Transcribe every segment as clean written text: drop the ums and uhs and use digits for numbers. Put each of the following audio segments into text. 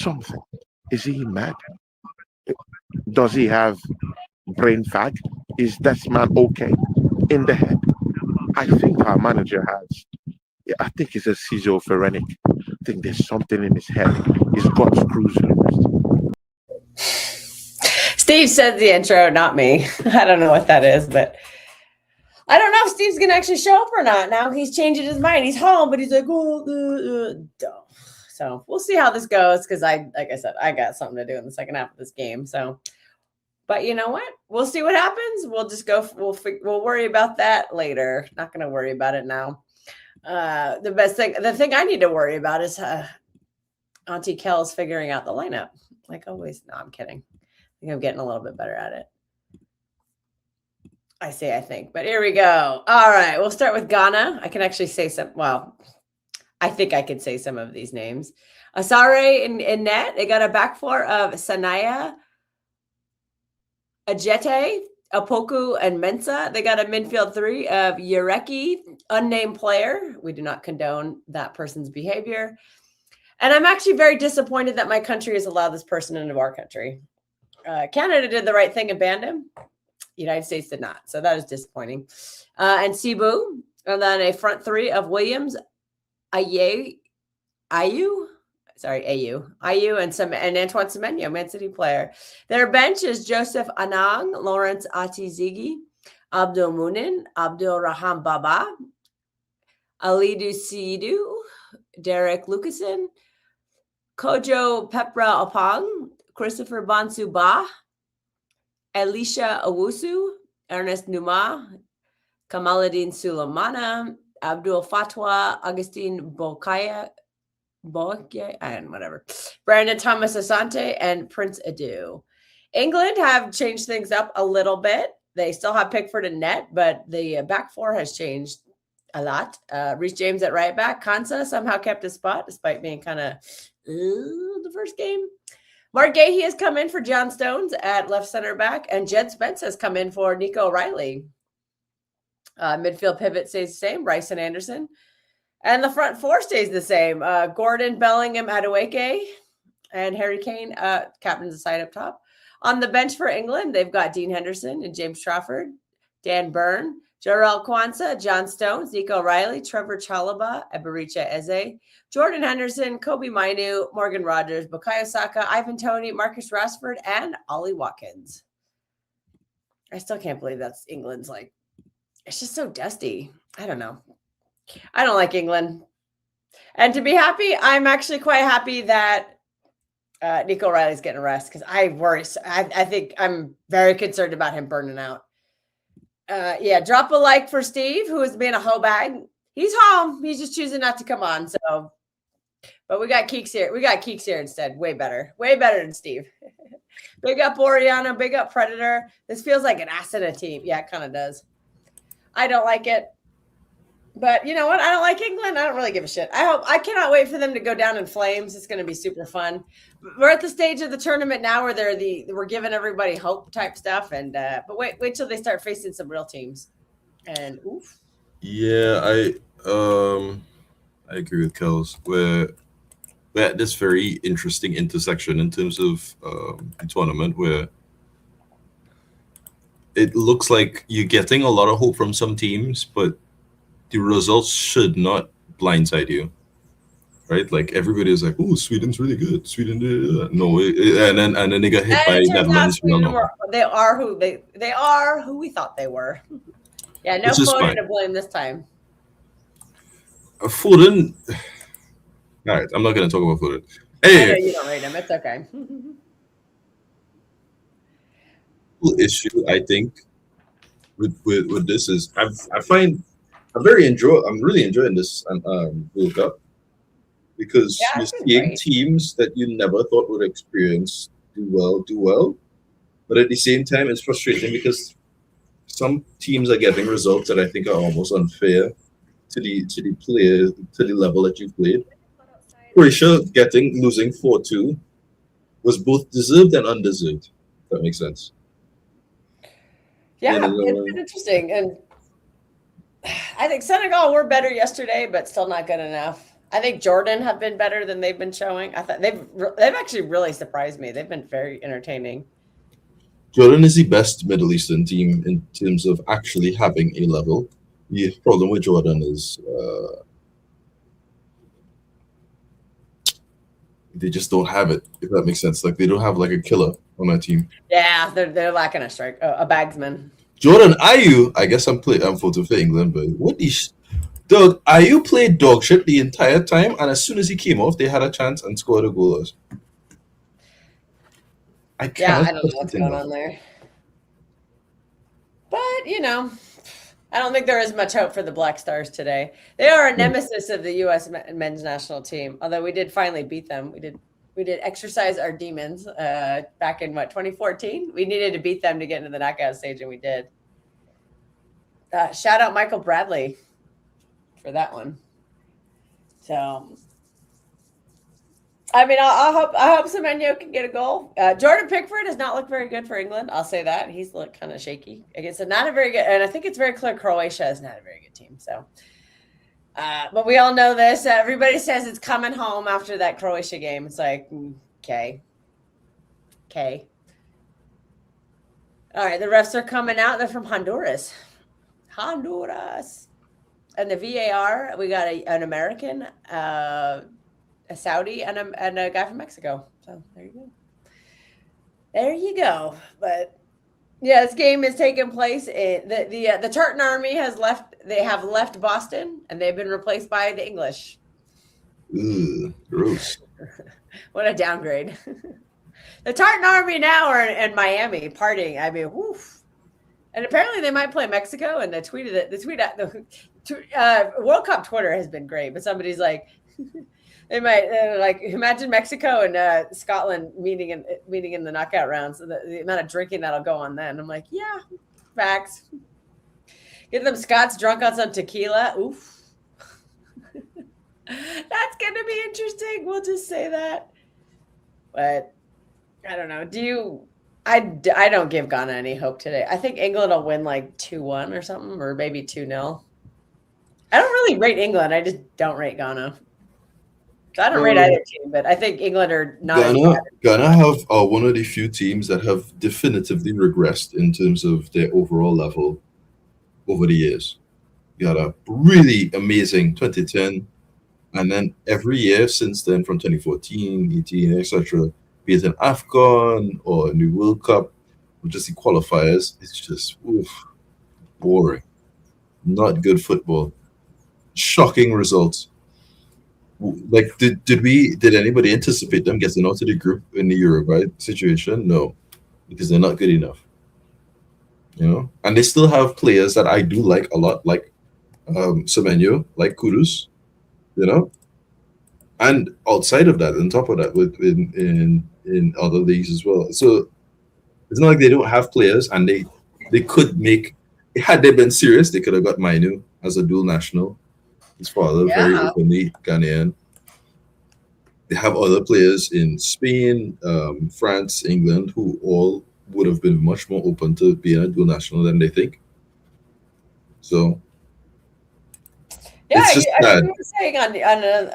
something. Is he mad? Does he have brain fag? Is this man okay in the head? I think our manager has. Yeah, I think he's a schizophrenic. I think there's something in his head. He's got screws loose. Steve said the intro, not me. I don't know what that is, but I don't know if Steve's going to actually show up or not. Now he's changing his mind. He's home, but he's like, so we'll see how this goes. Cause like I said, I got something to do in the second half of this game. So, but you know what? We'll see what happens. We'll just go. We'll worry about that later. Not going to worry about it now. The thing I need to worry about is Auntie Kel's figuring out the lineup. Like always. No, I'm kidding. I think I'm getting a little bit better at it. I think, but here we go. All right. We'll start with Ghana. I can actually say some. Well, I think I could say some of these names. Asare in net. They got a back four of Sanaya, Ajete, Opoku, and Mensah. They got a midfield three of Ureki, unnamed player. We do not condone that person's behavior. And I'm actually very disappointed that my country has allowed this person into our country. Canada did the right thing and banned him. United States did not. So that is disappointing. And Cebu. And then a front three of Williams, Ayu, and Antoine Semenyo, Man City player. Their bench is Joseph Anang, Lawrence Atizigi, Abdul Munin, Abdul Raham Baba, Alidu Sidu, Derek Lucasen, Kojo Pepra Opang, Christopher Bansu Ba, Elisha Owusu, Ernest Numa, Kamaluddin Sulemana, Abdul Fatwa, Augustine Bokaya, and whatever, Brandon Thomas Asante, and Prince Adu. England have changed things up a little bit. They still have Pickford and net, but the back four has changed a lot. Reece James at right back. Kansa somehow kept his spot despite being kind of the first game. Mark Gahey has come in for John Stones at left center back, and Jed Spence has come in for Nico Riley. Midfield pivot stays the same, Rice and Anderson. And the front four stays the same. Gordon, Bellingham, Adueke, and Harry Kane captains the side up top. On the bench for England, they've got Dean Henderson and James Trafford, Dan Byrne, Jarrell Kwanzaa, John Stones, Nico Riley, Trevor Chalobah, Ebericha Eze, Jordan Henderson, Kobe Mainu, Morgan Rogers, Bukayo Saka, Ivan Toney, Marcus Rashford, and Ollie Watkins. I still can't believe that's England's like, it's just so dusty. I don't know. I don't like England. And to be happy, I'm actually quite happy that Nico Riley's getting a rest because I worry. I think I'm very concerned about him burning out. Drop a like for Steve, who is being a hoe bag. He's home. He's just choosing not to come on. So, but we got Keeks here. We got Keeks here instead. Way better than Steve. Big up Oriana. Big up Predator. This feels like an Asuna team. Yeah, it kind of does. I don't like it. But you know what? I don't like England. I don't really give a shit. I cannot wait for them to go down in flames. It's going to be super fun. We're at the stage of the tournament now where we're giving everybody hope type stuff. And but wait till they start facing some real teams. And oof. Yeah, I agree with Kels. We're at this very interesting intersection in terms of the tournament where it looks like you're getting a lot of hope from some teams, but the results should not blindside you, right? Like everybody is like, "Oh, Sweden's really good. Sweden, no," and then they got hit by Netherlands. They are who we thought they were. Yeah, no Foden to blame this time. Foden. All right, I'm not going to talk about Foden. Hey, I know you don't rate him. It's okay. Issue I think with this is I'm really enjoying this World Cup because you're seeing teams that you never thought would experience do well, but at the same time it's frustrating because some teams are getting results that I think are almost unfair to the player to the level that you played. Croatia losing 4-2 was both deserved and undeserved. If that makes sense. Yeah, it's been interesting. And I think Senegal were better yesterday, but still not good enough. I think Jordan have been better than they've been showing. I thought they've actually really surprised me. They've been very entertaining. Jordan is the best Middle Eastern team in terms of actually having a level. The problem with Jordan is they just don't have it, if that makes sense. Like they don't have like a killer on that team. Yeah, they're lacking a strike, a bagsman. Jordan Ayew, I guess I'm photo for England, but what is Doug Ayew played dog shit the entire time, and as soon as he came off, they had a chance and scored a goal. I don't know what's going on there. But I don't think there is much hope for the Black Stars today. They are a nemesis of the U.S. men's national team. Although we did finally beat them. We did exercise our demons back in 2014. We needed to beat them to get into the knockout stage, and we did. Shout out Michael Bradley for that one. So, I mean, I hope Semenyo can get a goal. Jordan Pickford has not looked very good for England. I'll say that. He's looked kind of shaky against not a very good, and I think it's very clear Croatia is not a very good team. So, but we all know this. Everybody says it's coming home after that Croatia game. It's like, okay. All right, the refs are coming out. They're from Honduras. And the VAR, we got an American, a Saudi, and a guy from Mexico. So there you go. But yeah, this game is taking place. The Tartan Army has left. They have left Boston, and they've been replaced by the English. Ooh, gross. What a downgrade. The Tartan Army now are in Miami partying. I mean, woof. And apparently they might play Mexico. And the World Cup Twitter has been great, but somebody's like, they might like imagine Mexico and Scotland meeting in the knockout rounds. So the amount of drinking that'll go on then. I'm like, yeah, facts. Get them Scots drunk on some tequila. Oof. That's gonna be interesting. We'll just say that. But I don't know. I don't give Ghana any hope today. I think England will win like 2-1 or something, or maybe 2-0. I don't really rate England. I just don't rate Ghana. So I don't rate either team, but I think England are not. Ghana have one of the few teams that have definitively regressed in terms of their overall level over the years. You got a really amazing 2010, and then every year since then, from 2014, 18, etc., be it an AFCON or a new World Cup, or just the qualifiers, it's just boring. Not good football. Shocking results. Like, did anybody anticipate them getting out of the group in the Uruguay situation? No, because they're not good enough. And they still have players that I do like a lot, like Semenyo, like Kudus, and outside of that, on top of that, in other leagues as well. So it's not like they don't have players, and they could make. Had they been serious, they could have got Mainu as a dual national. His father, very openly Ghanaian. They have other players in Spain, France, England, who all would have been much more open to being a dual national than they think. So, yeah, I was saying on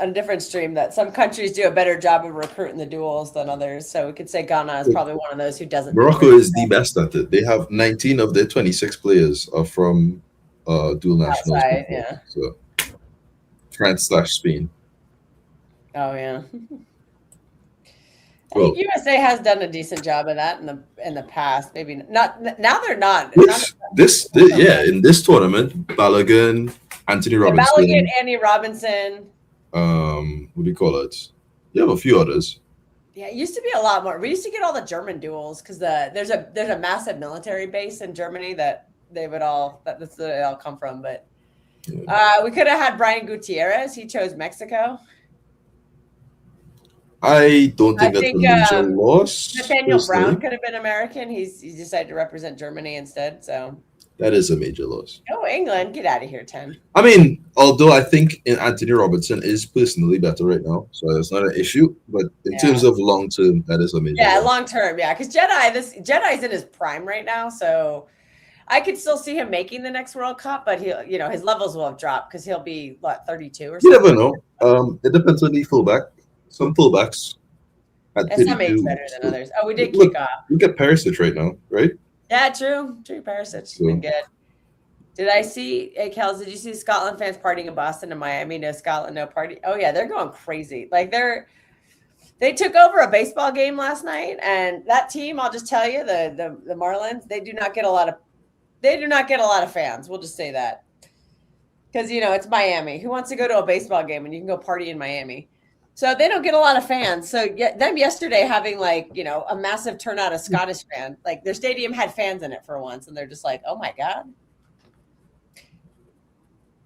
a different stream that some countries do a better job of recruiting the duals than others. So we could say Ghana is probably one of those who doesn't. Morocco is the best at it. They have 19 of their 26 players are from dual nationals. Outside, yeah. So France/Spain. Oh yeah. I think USA has done a decent job of that in the past. Maybe not now. They're not. In this tournament, Balogun, Anthony Robinson. Balogun, Andy Robinson. What do you call it? You have a few others. Yeah, it used to be a lot more. We used to get all the German duels because there's a massive military base in Germany that's where they all come from. But we could have had Brian Gutierrez. He chose Mexico. I don't think that's a major loss. Nathaniel Brown could have been American. He decided to represent Germany instead. So that is a major loss. Oh, England, get out of here, 10. I mean, although I think Anthony Robertson is personally better right now, so that's not an issue. But in terms of long term, that is a major loss. Long term, because Jedi's in his prime right now, so I could still see him making the next World Cup, but his levels will have dropped because he'll be 32 or something. You never know. It depends on the fullback. Some fullbacks at And some age 32. better than others. Oh, we did Look, kick off. look at Perisic right now, right? Yeah, true. True. Perisic's been good. Did I see, hey, Kels, did you see Scotland fans partying in Boston and Miami? No Scotland, no party. Oh, yeah, they're going crazy. Like they took over a baseball game last night, and that team, I'll just tell you, the Marlins, they do not get a lot of fans. We'll just say that. Because it's Miami. Who wants to go to a baseball game and you can go party in Miami? So they don't get a lot of fans. So them yesterday having a massive turnout of Scottish fans, like their stadium had fans in it for once, and they're just like, oh my God.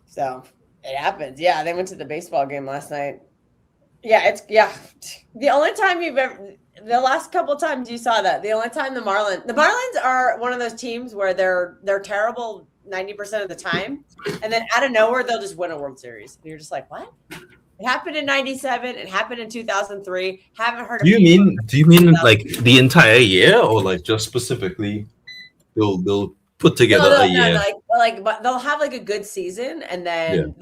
So it happens. Yeah, they went to the baseball game last night. Yeah, the only time the last couple times you saw that, the only time the Marlins are one of those teams where they're terrible 90% of the time, and then out of nowhere they'll just win a World Series. And you're just like, what? It happened in '97. It happened in 2003. Haven't heard of. Do you mean like the entire year, or like just specifically? They'll put together a year. No, but they'll have like a good season, and then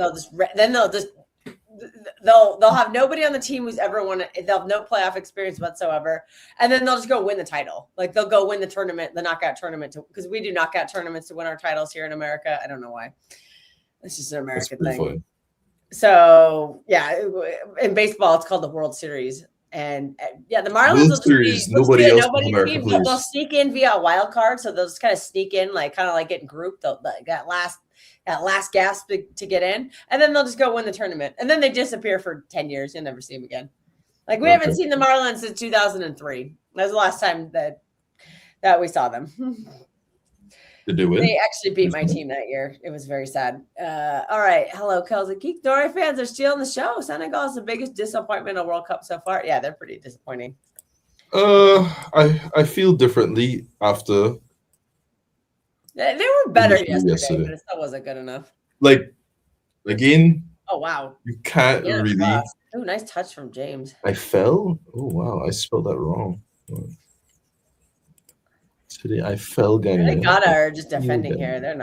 they'll have nobody on the team who's ever won it. They'll have no playoff experience whatsoever, and then they'll just go win the title. Like they'll go win the tournament, the knockout tournament, because we do knockout tournaments to win our titles here in America. I don't know why. It's just an American thing. Fun. So yeah, in baseball, it's called the World Series. And the Marlins will Series, nobody else in America plays. They'll sneak in via a wild card, so they'll just kind of sneak in, kind of getting grouped. That last gasp to get in, and then they'll just go win the tournament, and then they disappear for 10 years. You'll never see them again. Like we haven't seen the Marlins since 2003. That was the last time that we saw them. Did they win? They actually beat my team that year. It was very sad. All right. Hello, Kelsey. Geek Dory fans are stealing the show. Senegal is the biggest disappointment in the World Cup so far. Yeah, they're pretty disappointing. I feel differently after. They were better yesterday, but it still wasn't good enough. Like, again. Oh, wow. You can't really. Oh, nice touch from James. I fell? Oh, wow. I spelled that wrong. Today I fell again. They are just defending here. They're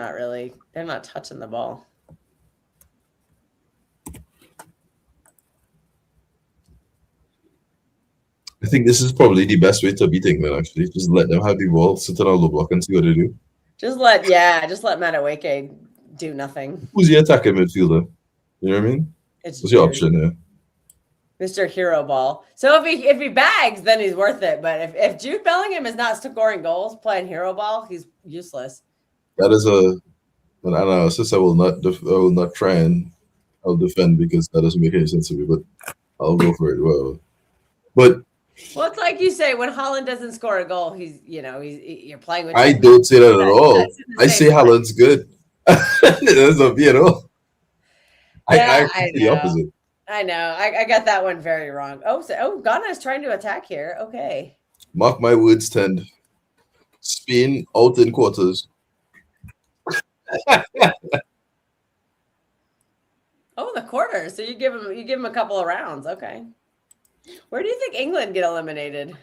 not touching the ball. I think this is probably the best way to beat England, actually. Just let them have the ball, sit on a low block and see what they do. Just let Madueke do nothing. Who's the attacking midfielder? You know what I mean? What's your option there? Mr. Hero Ball. So if he bags, then he's worth it. But if Jude Bellingham is not scoring goals playing Hero Ball, he's useless. That is an analysis I will not try and I'll defend, because that doesn't make any sense to me. But I'll go for it. Well, it's like you say, when Haaland doesn't score a goal, you're playing with. I don't say that at all. I say Haaland's good. That's not me at all. I say the opposite. I know. I got that one very wrong. Ghana is trying to attack here. Okay. Mark my words, 10. Spain out in quarters. The quarters. So you give him a couple of rounds. Okay. Where do you think England get eliminated?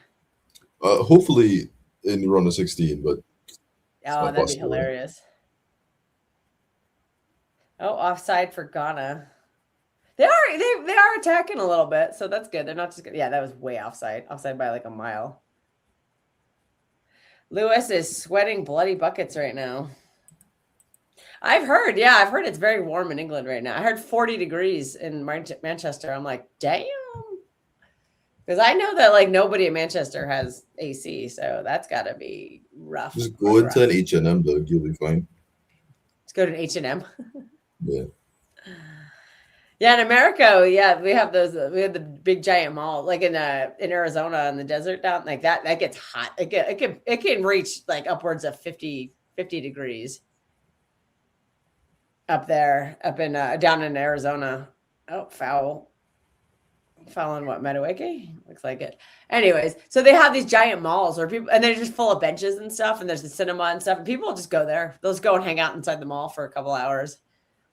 Hopefully in the round of 16, but that'd be hilarious. Offside for Ghana. They are attacking a little bit, so that's good. They're not just good. Yeah, that was way offside by like a mile. Lewis is sweating bloody buckets right now. I've heard it's very warm in England right now. I heard 40 degrees in Manchester. I'm like, damn. Because I know that nobody in Manchester has AC, so that's got to be rough. Just go into an H&M, though. You'll be fine. Let's go to an H&M. Yeah. Yeah, in America, we have those. We have the big giant mall, like in Arizona in the desert down like that. That gets hot. It can reach upwards of 50 degrees up there, down in Arizona. Oh, foul on what, Madueke? Looks like it. Anyways, so they have these giant malls where people, and they're just full of benches and stuff, and there's the cinema and stuff, and people just go there. They'll just go and hang out inside the mall for a couple hours.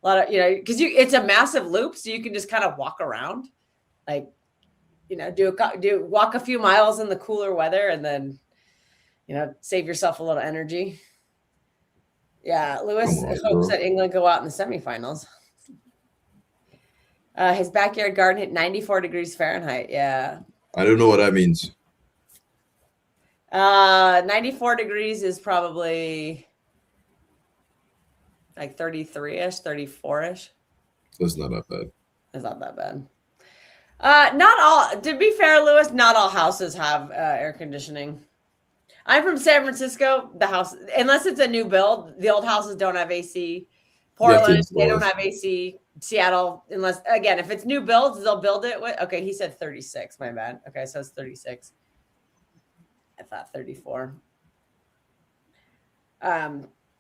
A lot of, because it's a massive loop, so you can just kind of walk around, walk a few miles in the cooler weather, and then, save yourself a little energy. Yeah, Lewis hopes that England go out in the semifinals. His backyard garden hit 94 degrees Fahrenheit. Yeah. I don't know what that means. 94 degrees is probably like 33-ish, 34-ish. That's not that bad. It's not that bad. Not all, to be fair, Lewis, not all houses have air conditioning. I'm from San Francisco. The house, unless it's a new build, the old houses don't have AC. Portland, they don't have AC. Seattle, unless, again, if it's new builds, they'll build it with, okay, he said 36, my bad. Okay, so it's 36. I thought 34.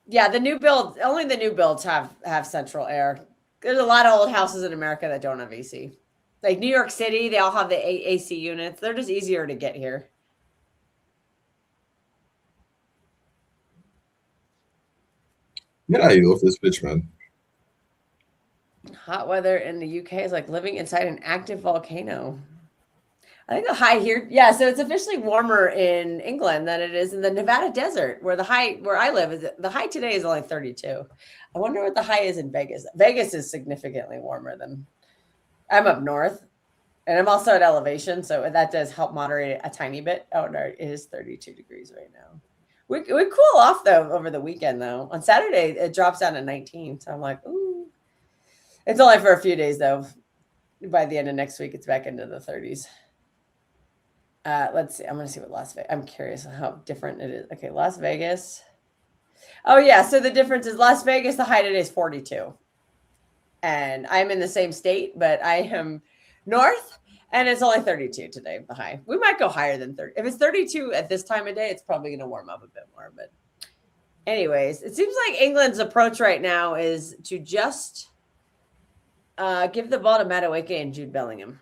Yeah, the new builds, only the new builds have central air. There's a lot of old houses in America that don't have AC. Like New York City, they all have the AC units. They're just easier to get here. Get out of here off this bitch, man. Hot weather in the UK is like living inside an active volcano. I think the high here, yeah. So it's officially warmer in England than it is in the Nevada desert, where the high where I live is the high today is only 32. I wonder what the high is in Vegas. Vegas is significantly warmer than. I'm up north, and I'm also at elevation, so that does help moderate it a tiny bit. Oh no, it is 32 degrees right now. We cool off though over the weekend though. On Saturday it drops down to 19, so I'm like, ooh. It's only for a few days though. By the end of next week, it's back into the 30s. Let's see. I'm going to see what Las Vegas. I'm curious how different it is. Okay, Las Vegas. Oh yeah, so the difference is Las Vegas. The high today is 42, and I'm in the same state, but I am north, and it's only 32 today. The high. We might go higher than 30. If it's 32 at this time of day, it's probably going to warm up a bit more. But anyways, it seems like England's approach right now is to just give the ball to Madueke and Jude Bellingham.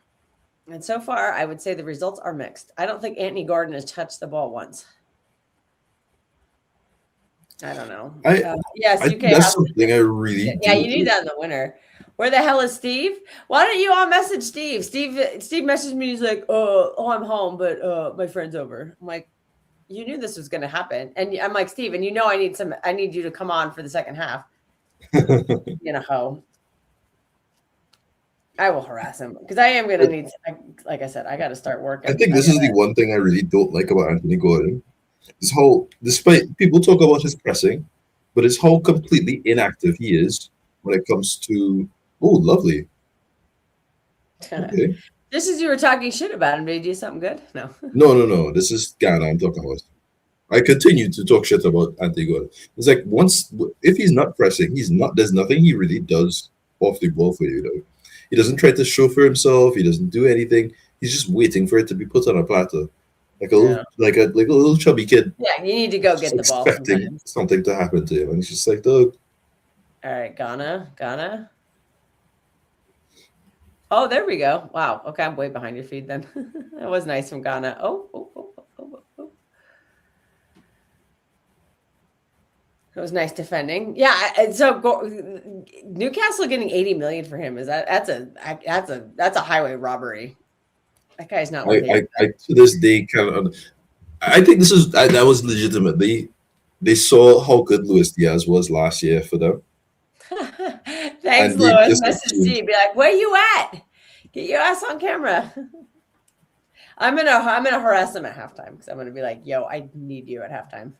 And so far, I would say the results are mixed. I don't think Anthony Gordon has touched the ball once. I don't know. Yes, UK. That's something I really. Yeah, you need that in the winter. Where the hell is Steve? Why don't you all message Steve? Steve messaged me. He's like, "Oh, I'm home, but my friend's over." I'm like, "You knew this was going to happen," and I'm like, "Steve, and you know I need you to come on for the second half." You know. I will harass him because I am going to need, like I said, I got to start working. I think this is the one thing I really don't like about Anthony Gordon. Is how, despite people talk about his pressing, but it's how completely inactive he is when it comes to, oh, lovely. Okay. Just as you were talking shit about him, did he do something good? No. No. This is Ghana I'm talking about. I continue to talk shit about Anthony Gordon. It's like if he's not pressing, there's nothing he really does off the ball for you, though. He doesn't try to show for himself. He doesn't do anything. He's just waiting for it to be put on a platter, like a little chubby kid. Yeah, you need to go get the ball. Expecting something to happen to him, and he's just like, "Dog." All right, Ghana. Oh, there we go. Wow. Okay, I'm way behind your feed then. That was nice from Ghana. Oh. It was nice defending. Yeah. So Newcastle getting 80 million for him that's a highway robbery. That guy's not. I to this day I think that was legitimately. They saw how good Luis Diaz was last year for them. Thanks, Luis. Message Steve. Be like, where you at? Get your ass on camera. I'm gonna harass them at halftime because I'm gonna be like, "Yo, I need you at halftime,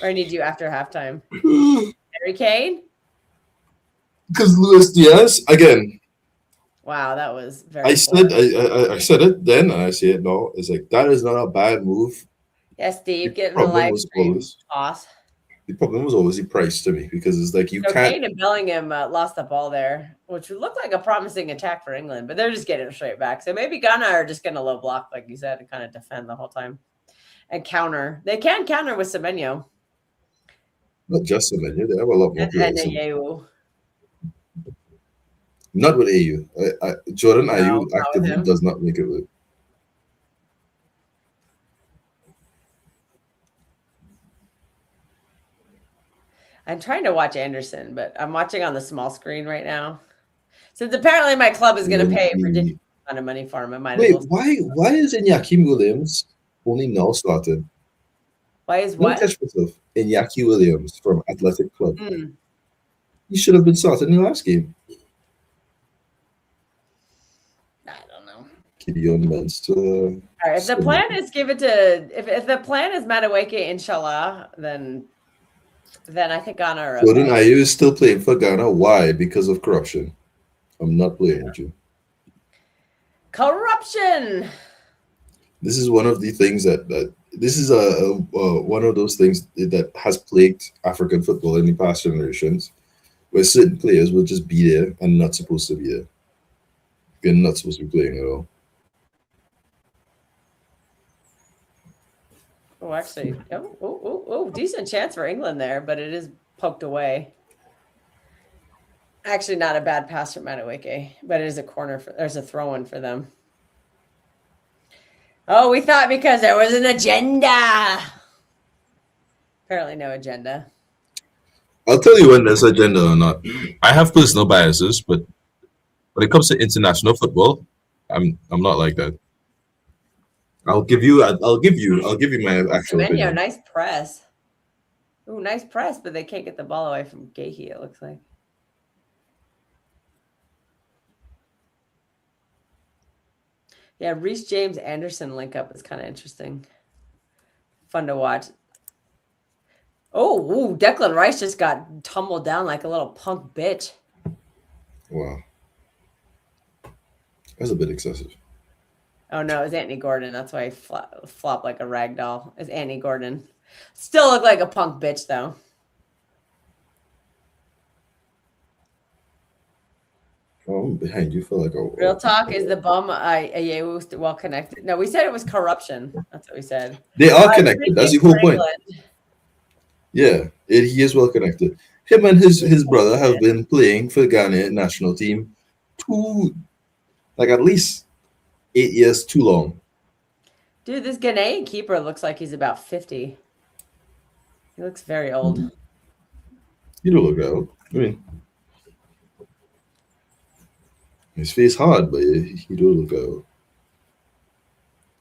or I need you after halftime." Harry Kane, because Luis Diaz again. Wow, that was very. I said it then, and I say it now. It's like that is not a bad move. Yes, Steve, getting the live stream toss. The problem was always the price to me because it's like you can't. Kane and Bellingham lost the ball there, which would look like a promising attack for England, but they're just getting it straight back. So maybe Ghana are just going to low block, like you said, and kind of defend the whole time and counter. They can counter with Semenyo. Not just Semenyo, they have a lot more players. And Ayew. Not with AU. Jordan Ayew actively does not make it work. I'm trying to watch Anderson, but I'm watching on the small screen right now. Since apparently my club is going to pay for different amount of money for him, I might. Wait, why is Iñaki Williams only now started? Why is what? Iñaki Williams from Athletic Club. He should have been started in the last game. Gideon Mensah. All right, if the plan is give it to if the plan is Madueke, inshallah, then I think Ghana are okay. Jordan Ayew is still playing for Ghana. Why? Because of corruption. I'm not playing with you. Corruption. This is one of the things that this is one of those things that has plagued African football in the past generations, where certain players will just be there and not supposed to be there. They're not supposed to be playing at all. Oh, actually, decent chance for England there, but it is poked away. Actually, not a bad pass from Madueke, but it is a corner. There's a throw-in for them. Oh, we thought because there was an agenda. Apparently, no agenda. I'll tell you when there's agenda or not. I have personal biases, but when it comes to international football, I'm not like that. I'll give you my actual opinion. Nice press. Ooh, nice press, but they can't get the ball away from Gahey, it looks like. Yeah, Reece James Anderson link up is kind of interesting. Fun to watch. Oh, Declan Rice just got tumbled down like a little punk bitch. Wow. That's a bit excessive. Oh, no, it was Anthony Gordon. That's why he flopped like a rag doll. It's Anthony Gordon. Still look like a punk bitch, though. Oh, I'm behind you for like a real talk. Is the bum Ayew well connected? No, we said it was corruption. That's what we said. They are connected. That's the whole point. Yeah, he is well connected. Him and his brother have been playing for the Ghanaian national team at least 8 years too long. Dude, this Ghanaian keeper looks like he's about 50. He looks very old. You don't look that old. I mean, his face hard, but he don't look that old.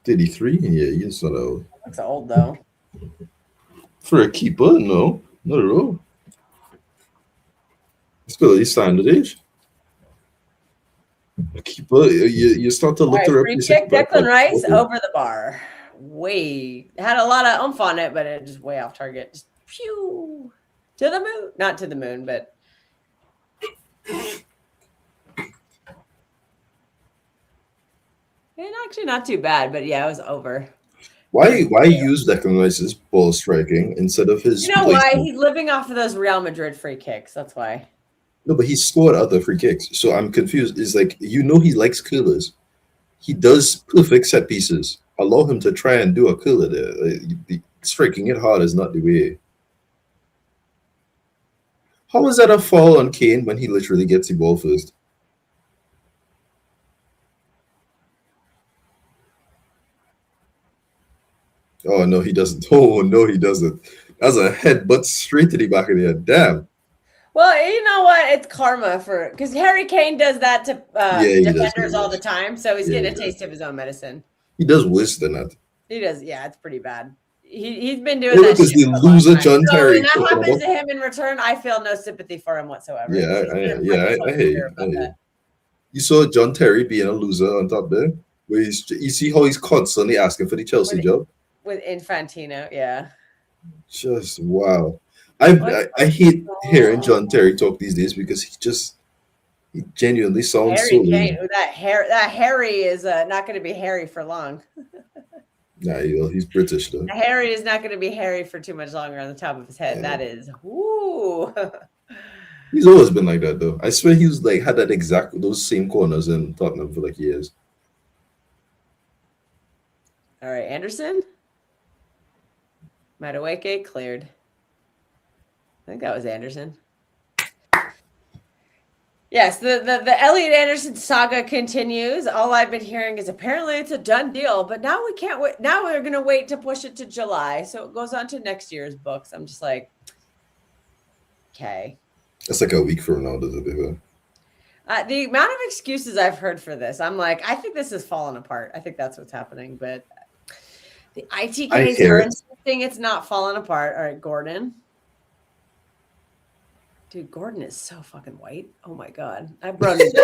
33? Yeah, he's not old. Looks old though. For a keeper, no, not at all. Still, he's standard age. A keeper, you start to look right, to free kick, Declan Rice over the bar. Had a lot of oomph on it, but it just way off target. Just pew to the moon, not to the moon, but. And actually not too bad, but yeah, it was over. Why use Declan Rice's ball striking instead of his? You know why? He's living off of those Real Madrid free kicks. That's why. No, but he scored other free kicks, so I'm confused. It's like he likes curlers. He does perfect set pieces. Allow him to try and do a curler there. Striking it hard is not the way. How is that a foul on Kane when he literally gets the ball first? Oh, no, he doesn't. Oh, no, he doesn't. That's a headbutt straight to the back of the head. Damn. Well, you know what? It's karma because Harry Kane does that to defenders all the time. So he's getting a taste of his own medicine. He does worse than that. He does. Yeah, it's pretty bad. He's been doing that. Because the loser John Terry. When that happens to him in return, I feel no sympathy for him whatsoever. I hate it. You saw John Terry being a loser on top there. Where you see how he's constantly asking for the Chelsea job with Infantino. Yeah. Just wow. I hate hearing John Terry talk these days because he genuinely sounds Harry Kane. That Harry is not going to be Harry for long. Nah, he's British though. Harry is not going to be Harry for too much longer on the top of his head. Yeah. That is, woo. He's always been like that though. I swear he was had those same corners in Tottenham for years. All right, Anderson. Madueke cleared. I think that was Anderson. Yes, the Elliot Anderson saga continues. All I've been hearing is apparently it's a done deal, but now we can't wait. Now we're going to wait to push it to July, so it goes on to next year's books. I'm just like, okay. That's like a week from now, does it? The amount of excuses I've heard for this, I'm like, I think this is falling apart. I think that's what's happening, but the ITKs are insisting it's not falling apart. All right, Gordon. Dude, Gordon is so fucking white. Oh my god. I brought it.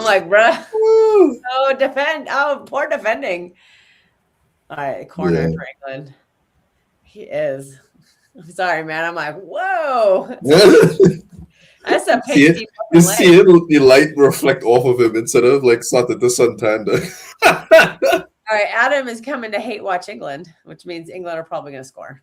I'm like, bruh. Woo. Oh, defend. Oh, poor defending. All right, corner Yeah. for England. He is. I'm sorry, man. I'm like, whoa. That's a See it? pasty You fucking see leg. it, the light reflect off of him instead of like started the Santander. All right, Adam is coming to hate watch England, which means England are probably going to score.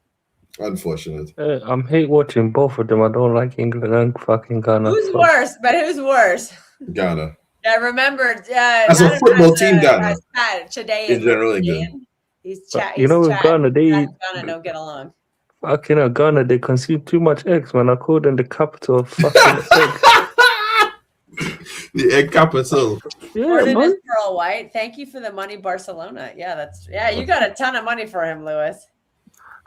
Unfortunate. I'm hate watching both of them. I don't like England and fucking Ghana. Who's worse? But who's worse? Ghana. Yeah, remember. As a football team, Ghana. Today In general, England. He's But you know, with Chad. Ghana, they Chad and Ghana don't get along. fucking Ghana, they consume too much eggs, man. I call them the capital of fucking eggs. The egg capital. Yeah, Gordon man. is Pearl White. Thank you for the money, Barcelona. Yeah, you got a ton of money for him, Lewis.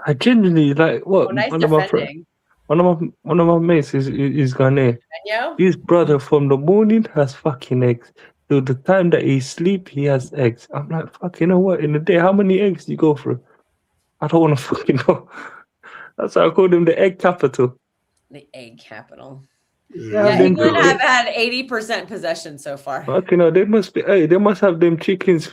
I genuinely like what Oh, nice one of my defending. one of my mates is Ghanaian. Benyo? His brother from the morning has fucking eggs. To the time that he sleep, he has eggs. I'm like, fuck, you know what? In a day, how many eggs do you go through? I don't want to fucking know. That's why I called him the egg capital. The egg capital. Yeah, Yeah, England have had 80% possession so far. Fucking hell, they must be. Hey, they must have them chickens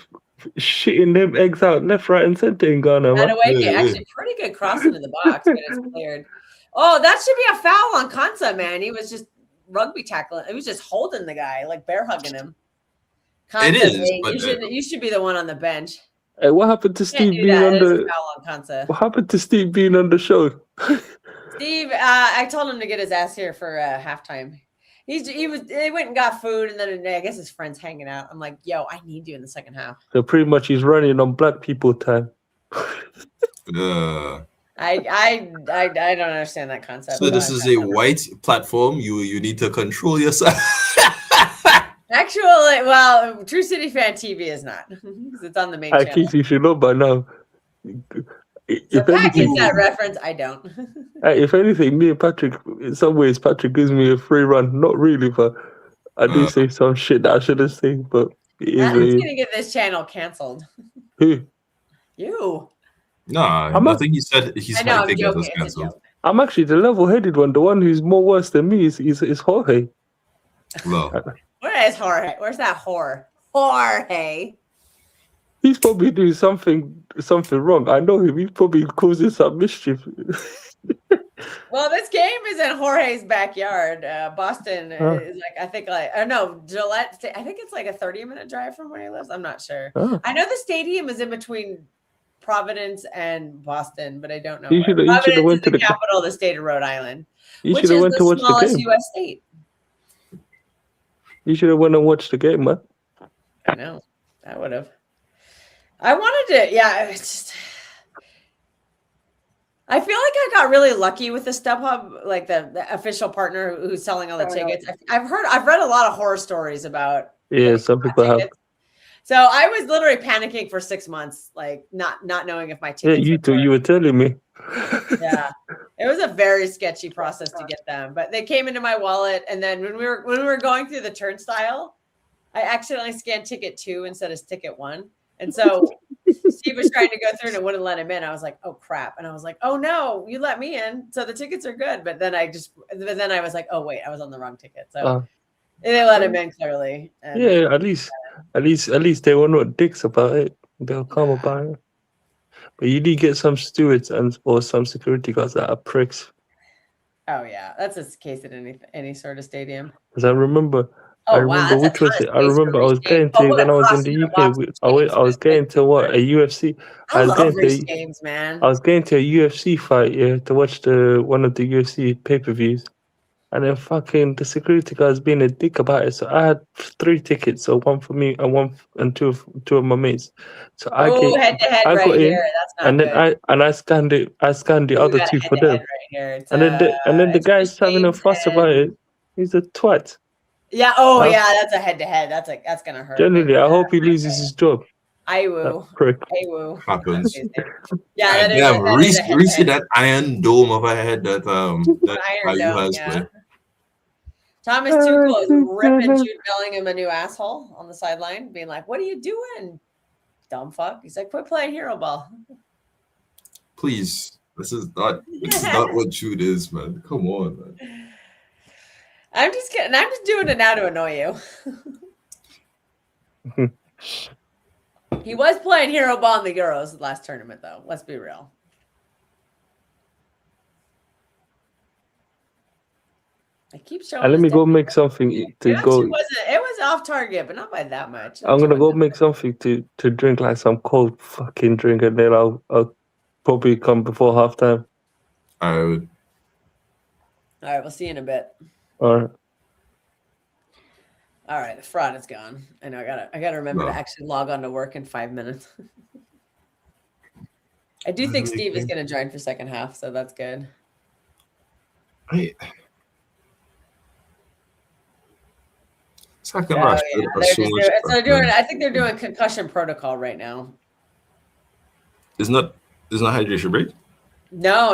shitting them eggs out left, right, and center in Ghana, That man. away kick, actually pretty good cross into the box, but it's cleared. Oh, that should be a foul on Konsa, man. He was just rugby tackling. He was just holding the guy, like bear hugging him. Konsa, It is, mate, but, you should be the one on the bench. Hey, what happened to You can't Steve do being that. on It is a the? foul on Konsa. What happened to Steve being on the show? Steve, I told him to get his ass here for halftime. They went and got food, and then I guess his friends hanging out. I'm like, yo, I need you in the second half. So pretty much he's running on black people time. I don't understand that concept. So this is a white platform. You need to control yourself. Actually, well, True City Fan TV is not because it's on the main I channel. think you should know by now. So Pat gets that reference. I don't. If anything, me and Patrick, in some ways, Patrick gives me a free run. Not really, but I do say some shit that I shouldn't say. But it is Who's gonna get this channel canceled? Who? You. Nah, I think he said he's I know, I'm trying to get joking. us It's a cancelled. joke. I'm actually the level-headed one. The one who's more worse than me is Jorge. Well, Where is Jorge? Where's that whore? Jorge. He's probably doing something wrong. I know him. He's probably causing some mischief. Well, this game is in Jorge's backyard. Boston is Gillette. I think it's like a 30-minute drive from where he lives. I'm not sure. I know the stadium is in between Providence and Boston, but I don't know. Providence is the capital of the state of Rhode Island, which is the smallest U.S. state. You should have went and watched the game, man. I know. I would have. I wanted to. Yeah, it's just. I feel like I got really lucky with the StubHub, like the official partner who's selling all the tickets. I've read a lot of horror stories about. Yeah, some people have. So I was literally panicking for 6 months, like not knowing if my tickets. Yeah, you were telling me. Yeah, it was a very sketchy process to get them, but they came into my wallet, and then when we were going through the turnstile, I accidentally scanned ticket 2 instead of ticket 1, and so Steve was trying to go through and it wouldn't let him in. I was like, oh crap, and I was like, oh no, you let me in, so the tickets are good. But then I was like, oh wait, I was on the wrong ticket, so they let him in clearly. And, yeah, at least they were not dicks about it. They'll come about it. But you did get some stewards or some security guards that are pricks. Oh yeah, that's the case at any sort of stadium. Because I remember. Oh, I remember which was it. I remember I was going to when I was in the UK. I was going to what, a UFC. I love race games, man. I was going to a UFC fight, to watch one of the UFC pay-per-views, and then fucking the security guys being a dick about it. So I had 3 tickets, so one for me and two of my mates. So I head to head right here. That's not and good. then I scanned it. I scanned the other 2 for them. Right, and then the guy's having a fuss about it. He's a twat. Yeah. Oh, yeah. That's a head-to-head. That's gonna hurt. Generally, I hope he loses his job. I woo. I woo. Happens. Yeah. Reese that iron dome of a head that IU has played. Thomas Tuchel is ripping Jude Bellingham a new asshole on the sideline, being like, "What are you doing, dumb fuck?" He's like, "Quit playing hero ball." Please, this is not what Jude is, man. Come on, man. I'm just kidding. I'm just doing it now to annoy you. He was playing hero ball in the Euros the last tournament, though. Let's be real. I keep showing. Let me go make something to go. It was off target, but not by that much. I'm gonna go make something to drink, like some cold fucking drink, and then I'll probably come before halftime. I would. All right, we'll see you in a bit. All right. All right, the fraud is gone. I know I gotta remember to actually log on to work in 5 minutes. I do think Steve is gonna join for second half, so that's good. Second I think they're doing concussion protocol right now. Isn't that hydration break? No,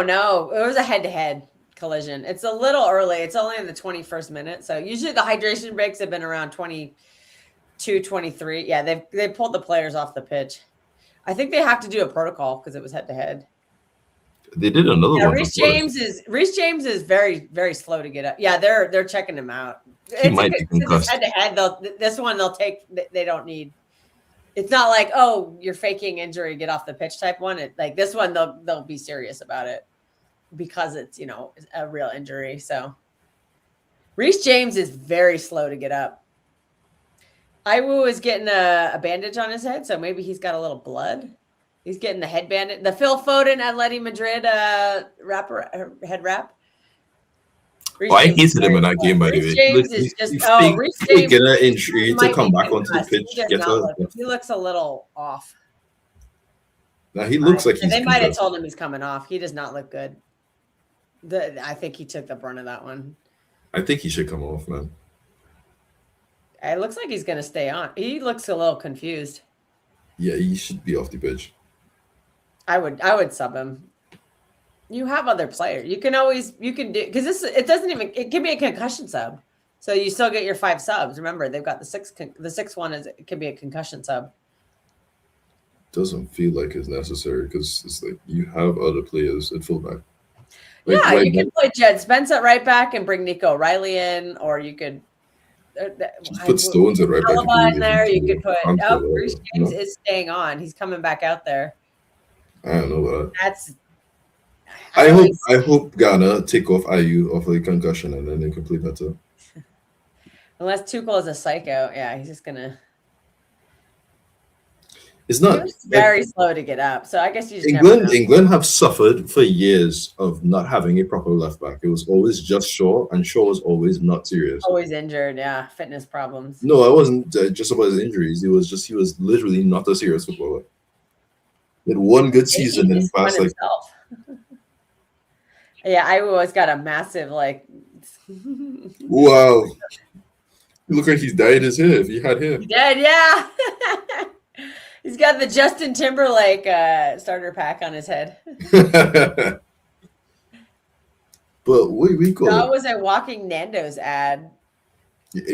it was a head-to-head collision. It's a little early. It's only in the 21st minute. So usually the hydration breaks have been around 22, 23. Yeah, they pulled the players off the pitch. I think they have to do a protocol because it was head-to-head. They did another one. Reece James is very, very slow to get up. Yeah, they're checking him out. He might be concussed. Head-to-head, this one they don't need. It's not like, oh, you're faking injury, get off the pitch type one. Like this one, they'll be serious about it because it's a real injury. So Reece James is very slow to get up. Iwu is getting a bandage on his head, so maybe he's got a little blood. He's getting the head bandage. The Phil Foden Atleti Madrid head wrap. I hated him in that game, by the way. James is just Reece James get an injury to come back onto the pitch. He looks a little off. Now he looks like they might have told him he's coming off. He does not look good. I think he took the brunt of that one. I think he should come off, man. It looks like he's going to stay on. He looks a little confused. Yeah, he should be off the pitch. I would sub him. You have other players. You can do because it can be a concussion sub. So you still get your 5 subs. Remember, they've got the sixth one it can be a concussion sub. Doesn't feel like it's necessary because it's like you have other players at fullback. You can play Jed Spence at right back and bring Nico O'Reilly in, or you could just put Stones at right back. In there, you could put. Reece James is staying on. He's coming back out there. I don't know about that. I hope Ghana take off IU off a concussion and then they complete better. Unless Tuchel is a psycho, yeah, he's just gonna. It's not very slow to get up, so I guess you just England have suffered for years of not having a proper left back. It was always just Shaw, and Shaw was always not serious. Always injured, yeah, fitness problems. No, it wasn't just about his injuries. He was literally not a serious footballer. He had one good season in the past, like. Yeah, I always got a massive Wow. You look like he's dyed his hair if he had hair. He did, yeah. He's got the Justin Timberlake starter pack on his head. But we call that was a walking Nando's ad.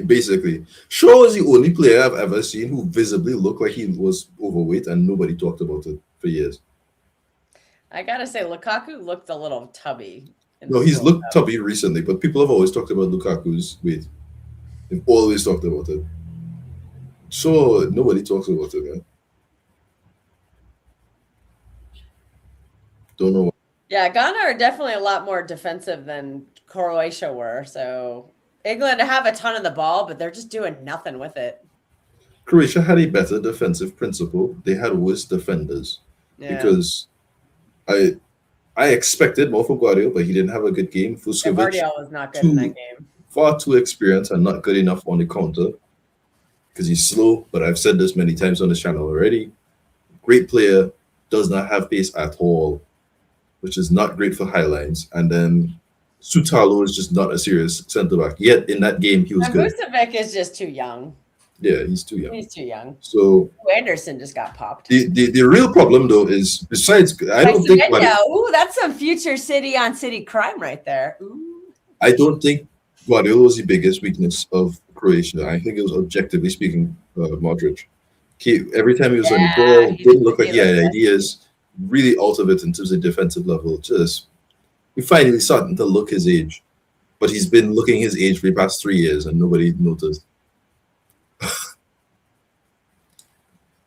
Basically, Shaw is the only player I've ever seen who visibly looked like he was overweight and nobody talked about it for years. I gotta say, Lukaku looked a little tubby. No, he's looked tubby recently, but people have always talked about Lukaku's weight. They've always talked about it. So nobody talks about it, man. Don't know. Yeah, Ghana are definitely a lot more defensive than Croatia were. So England have a ton of the ball, but they're just doing nothing with it. Croatia had a better defensive principle. They had worse defenders because I expected more from Guardiola, but he didn't have a good game. Guardiola was not good in that game. Far too experienced and not good enough on the counter because he's slow. But I've said this many times on this channel already. Great player, does not have pace at all, which is not great for highlines. And then Sutalo is just not a serious centre back. Yet in that game, he was good. Vucevic is just too young. Yeah, he's too young. He's too young. So Anderson just got popped. The real problem though is besides I don't think ooh, that's some future city on city crime right there. Ooh. I don't think Guardiola was the biggest weakness of Croatia. I think it was objectively speaking Modric. Every time he was on the ball, didn't look like he had ideas. Really out of it in terms of defensive level. Just he finally starting to look his age, but he's been looking his age for the past 3 years and nobody noticed.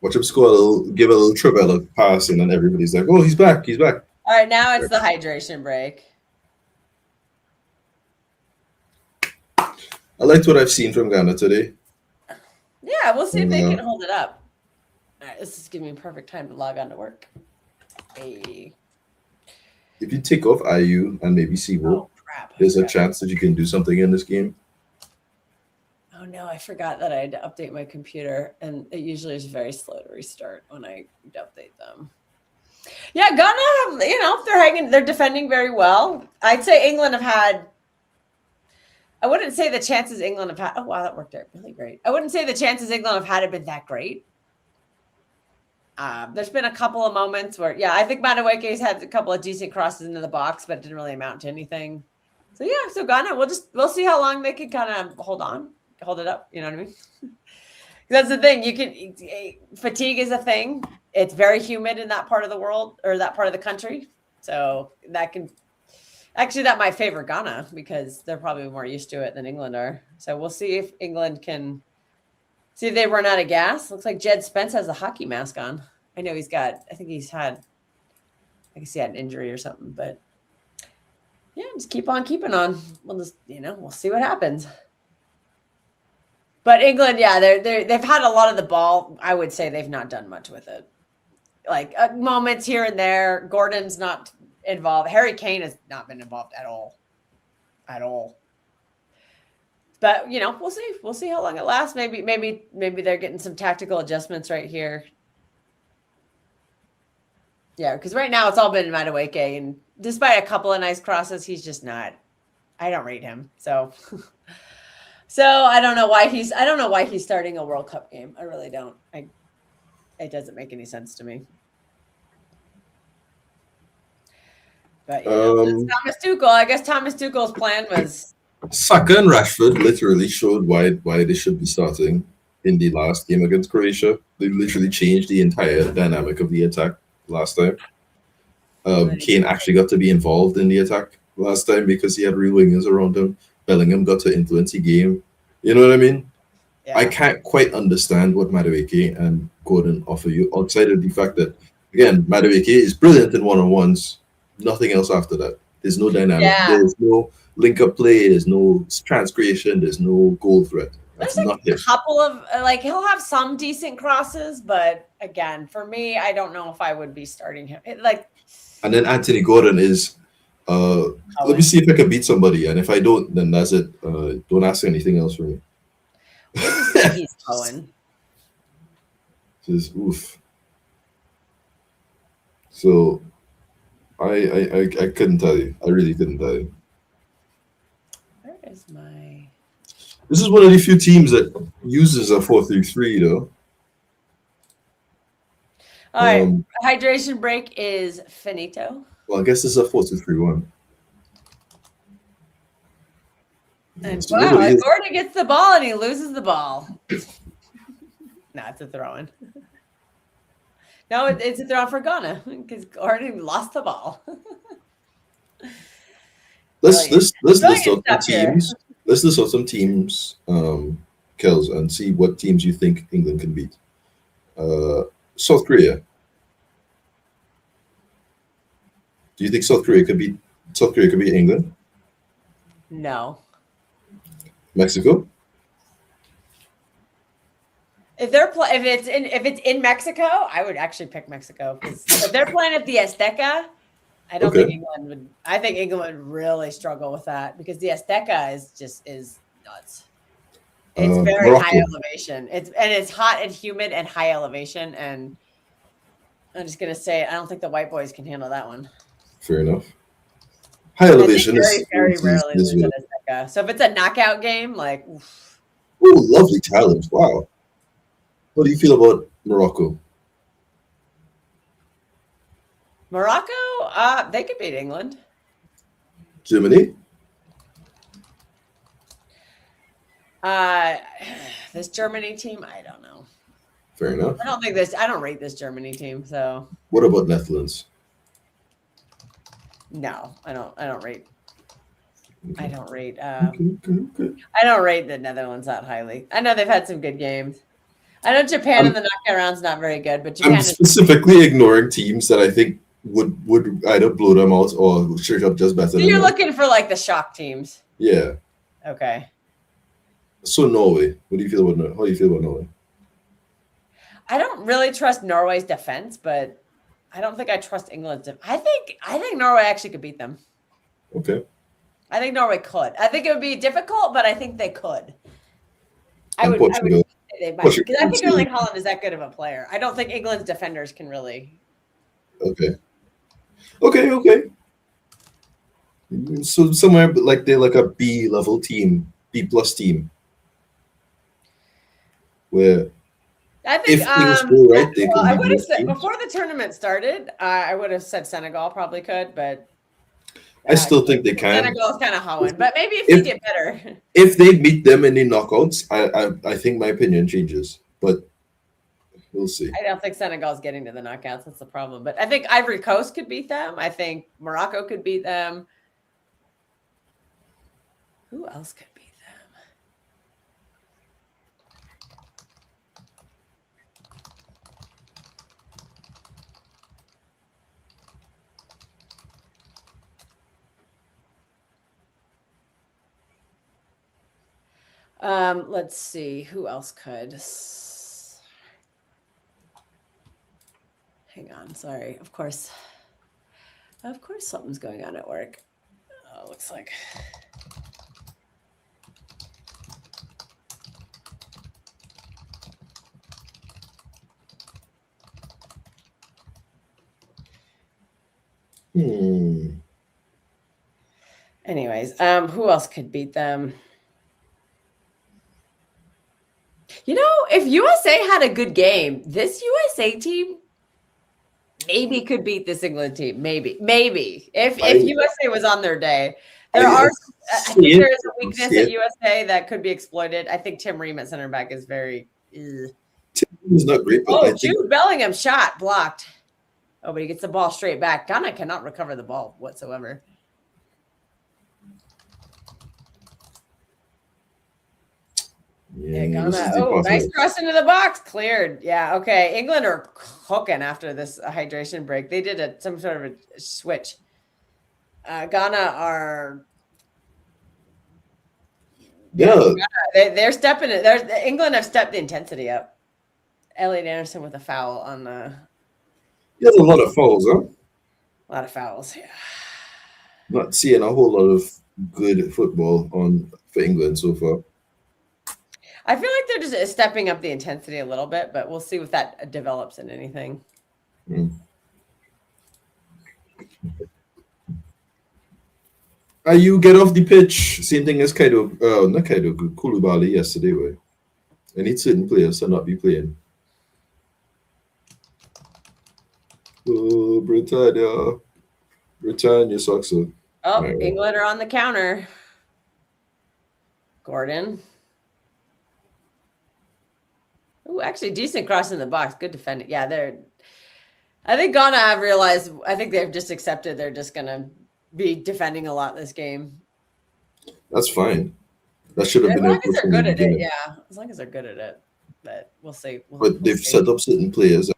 Watch him score a little, give a little Trivella pass, and then everybody's like, "Oh, he's back! He's back!" All right, now it's the hydration break. I liked what I've seen from Ghana today. Yeah, we'll see if they can hold it up. All right, this is giving me perfect time to log on to work. Hey. If you take off IU and maybe Sivo, there's a chance that you can do something in this game. Oh no, I forgot that I had to update my computer, and it usually is very slow to restart when I update them. Yeah, Ghana, they're defending very well. I'd say England have had. I wouldn't say the chances England have had. Oh wow, that worked out really great. I wouldn't say the chances England have had have been that great. There's been a couple of moments where, I think Madueke's had a couple of decent crosses into the box, but it didn't really amount to anything. So Ghana, we'll see how long they can kind of hold it up. You know what I mean? That's the thing. Fatigue is a thing. It's very humid in that part of the world or that part of the country. So that might favor Ghana because they're probably more used to it than England are. So we'll see if England can see if they run out of gas. Looks like Jed Spence has a hockey mask on. I know I guess he had an injury or something, but just keep on keeping on. We'll just, we'll see what happens. But England, they've had a lot of the ball. I would say they've not done much with it. Like moments here and there. Gordon's not involved. Harry Kane has not been involved at all. At all. But we'll see. We'll see how long it lasts. Maybe they're getting some tactical adjustments right here. Yeah, because right now it's all been Madueke, and despite a couple of nice crosses, he's just not. I don't rate him. So I don't know why he's starting a World Cup game. I really don't. It doesn't make any sense to me. But Thomas Tuchel. I guess Thomas Tuchel's plan was Saka and Rashford literally showed why they should be starting in the last game against Croatia. They literally changed the entire dynamic of the attack last time. Kane actually got to be involved in the attack last time because he had real wingers around him. Bellingham got to influence the game. You know what I mean? Yeah. I can't quite understand what Madueke and Gordon offer you outside of the fact that, again, Madueke is brilliant in one-on-ones. Nothing else after that. There's no dynamic. Yeah. There's no link-up play. There's no chance creation. There's no goal threat. There's a couple of, he'll have some decent crosses, but again, for me, I don't know if I would be starting him. And then Anthony Gordon is, let me see if I can beat somebody. And if I don't, then that's it. Don't ask anything else from me. He's going. Just oof. So, I couldn't tell you. I really couldn't tell you. Where is my... This is one of the few teams that uses a 4-3-3, though. All right. Hydration break is finito. Well, I guess this is a 4-2-3-1. And wow, Gordon gets the ball and he loses the ball. It's a throw-in. No, it's a throw for Ghana because Gordon lost the ball. Let's list out some teams. Let's list out some teams, Kels, and see what teams you think England can beat. South Korea. Do you think South Korea could beat England? No. Mexico? If it's in Mexico, I would actually pick Mexico because if they're playing at the Azteca, I don't think England would. I think England would really struggle with that because the Azteca is nuts. It's very Morocco. high elevation. It's hot and humid and high elevation. And I'm just gonna say I don't think the white boys can handle that one. Fair enough. High elevation is very rarely lose at Azteca. So if it's a knockout game, oof. Oh, lovely talent! Wow. What do you feel about Morocco? Morocco, they could beat England. Germany? This Germany team, I don't know. Fair enough. I don't rate this Germany team. So what about Netherlands? No, I don't rate. Okay. I don't rate. Okay. I don't rate the Netherlands that highly. I know they've had some good games. I know Japan in the knockout round's not very good, but Japan I'm specifically ignoring teams that I think would either blow them out or shirt up just better. So you're looking for like the shock teams. Yeah. Okay. So Norway, what do you feel about? How do you feel about Norway? I don't really trust Norway's defense, but I don't think I trust England's. I think Norway actually could beat them. Okay. I think Norway could. I think it would be difficult, but I think they could. I would say they might, because I think Erling Haaland is that good of a player. I don't think England's defenders can really. Okay. So somewhere like they're like a B level team, B+ team, where I think if things go right, they could. I would have said before the tournament started. I would have said Senegal probably could, but I still think they can. Senegal's kind of hoeing, but maybe if they get better. If they beat them in the knockouts, I think my opinion changes, but we'll see. I don't think Senegal's getting to the knockouts. That's the problem. But I think Ivory Coast could beat them. I think Morocco could beat them. Who else could beat them? Let's see. Who else could? Hang on. Sorry. Of course, something's going on at work. Oh, looks like. Anyways, who else could beat them? You know, if USA had a good game, this USA team maybe could beat this England team. Maybe. If USA was on their day. I think there is a weakness at USA that could be exploited. I think Tim Ream at center back is very. Tim is not great. But Jude Bellingham shot blocked. Oh, but he gets the ball straight back. Ghana cannot recover the ball whatsoever. Yeah, Ghana. Oh, nice cross into the box. Cleared. Yeah, okay. England are cooking after this hydration break. They did some sort of a switch. Ghana are. Yeah. They're stepping it. England have stepped the intensity up. Elliot Anderson with a foul on the. He has a lot of fouls, huh? A lot of fouls, yeah. Not seeing a whole lot of good football for England so far. I feel like they're just stepping up the intensity a little bit, but we'll see if that develops in anything. You get off the pitch, same thing as Koulibaly yesterday, way. Any certain players to not be playing. Oh, Britannia sucks. Oh, right. England are on the counter. Gordon. Oh, actually, decent cross in the box. Good defending. Yeah, I think Ghana have realized. I think they've just accepted they're just gonna be defending a lot this game. That's fine. That should have been. As long as they're good at it, yeah. As long as they're good at it, but we'll see. But they've set up certain players that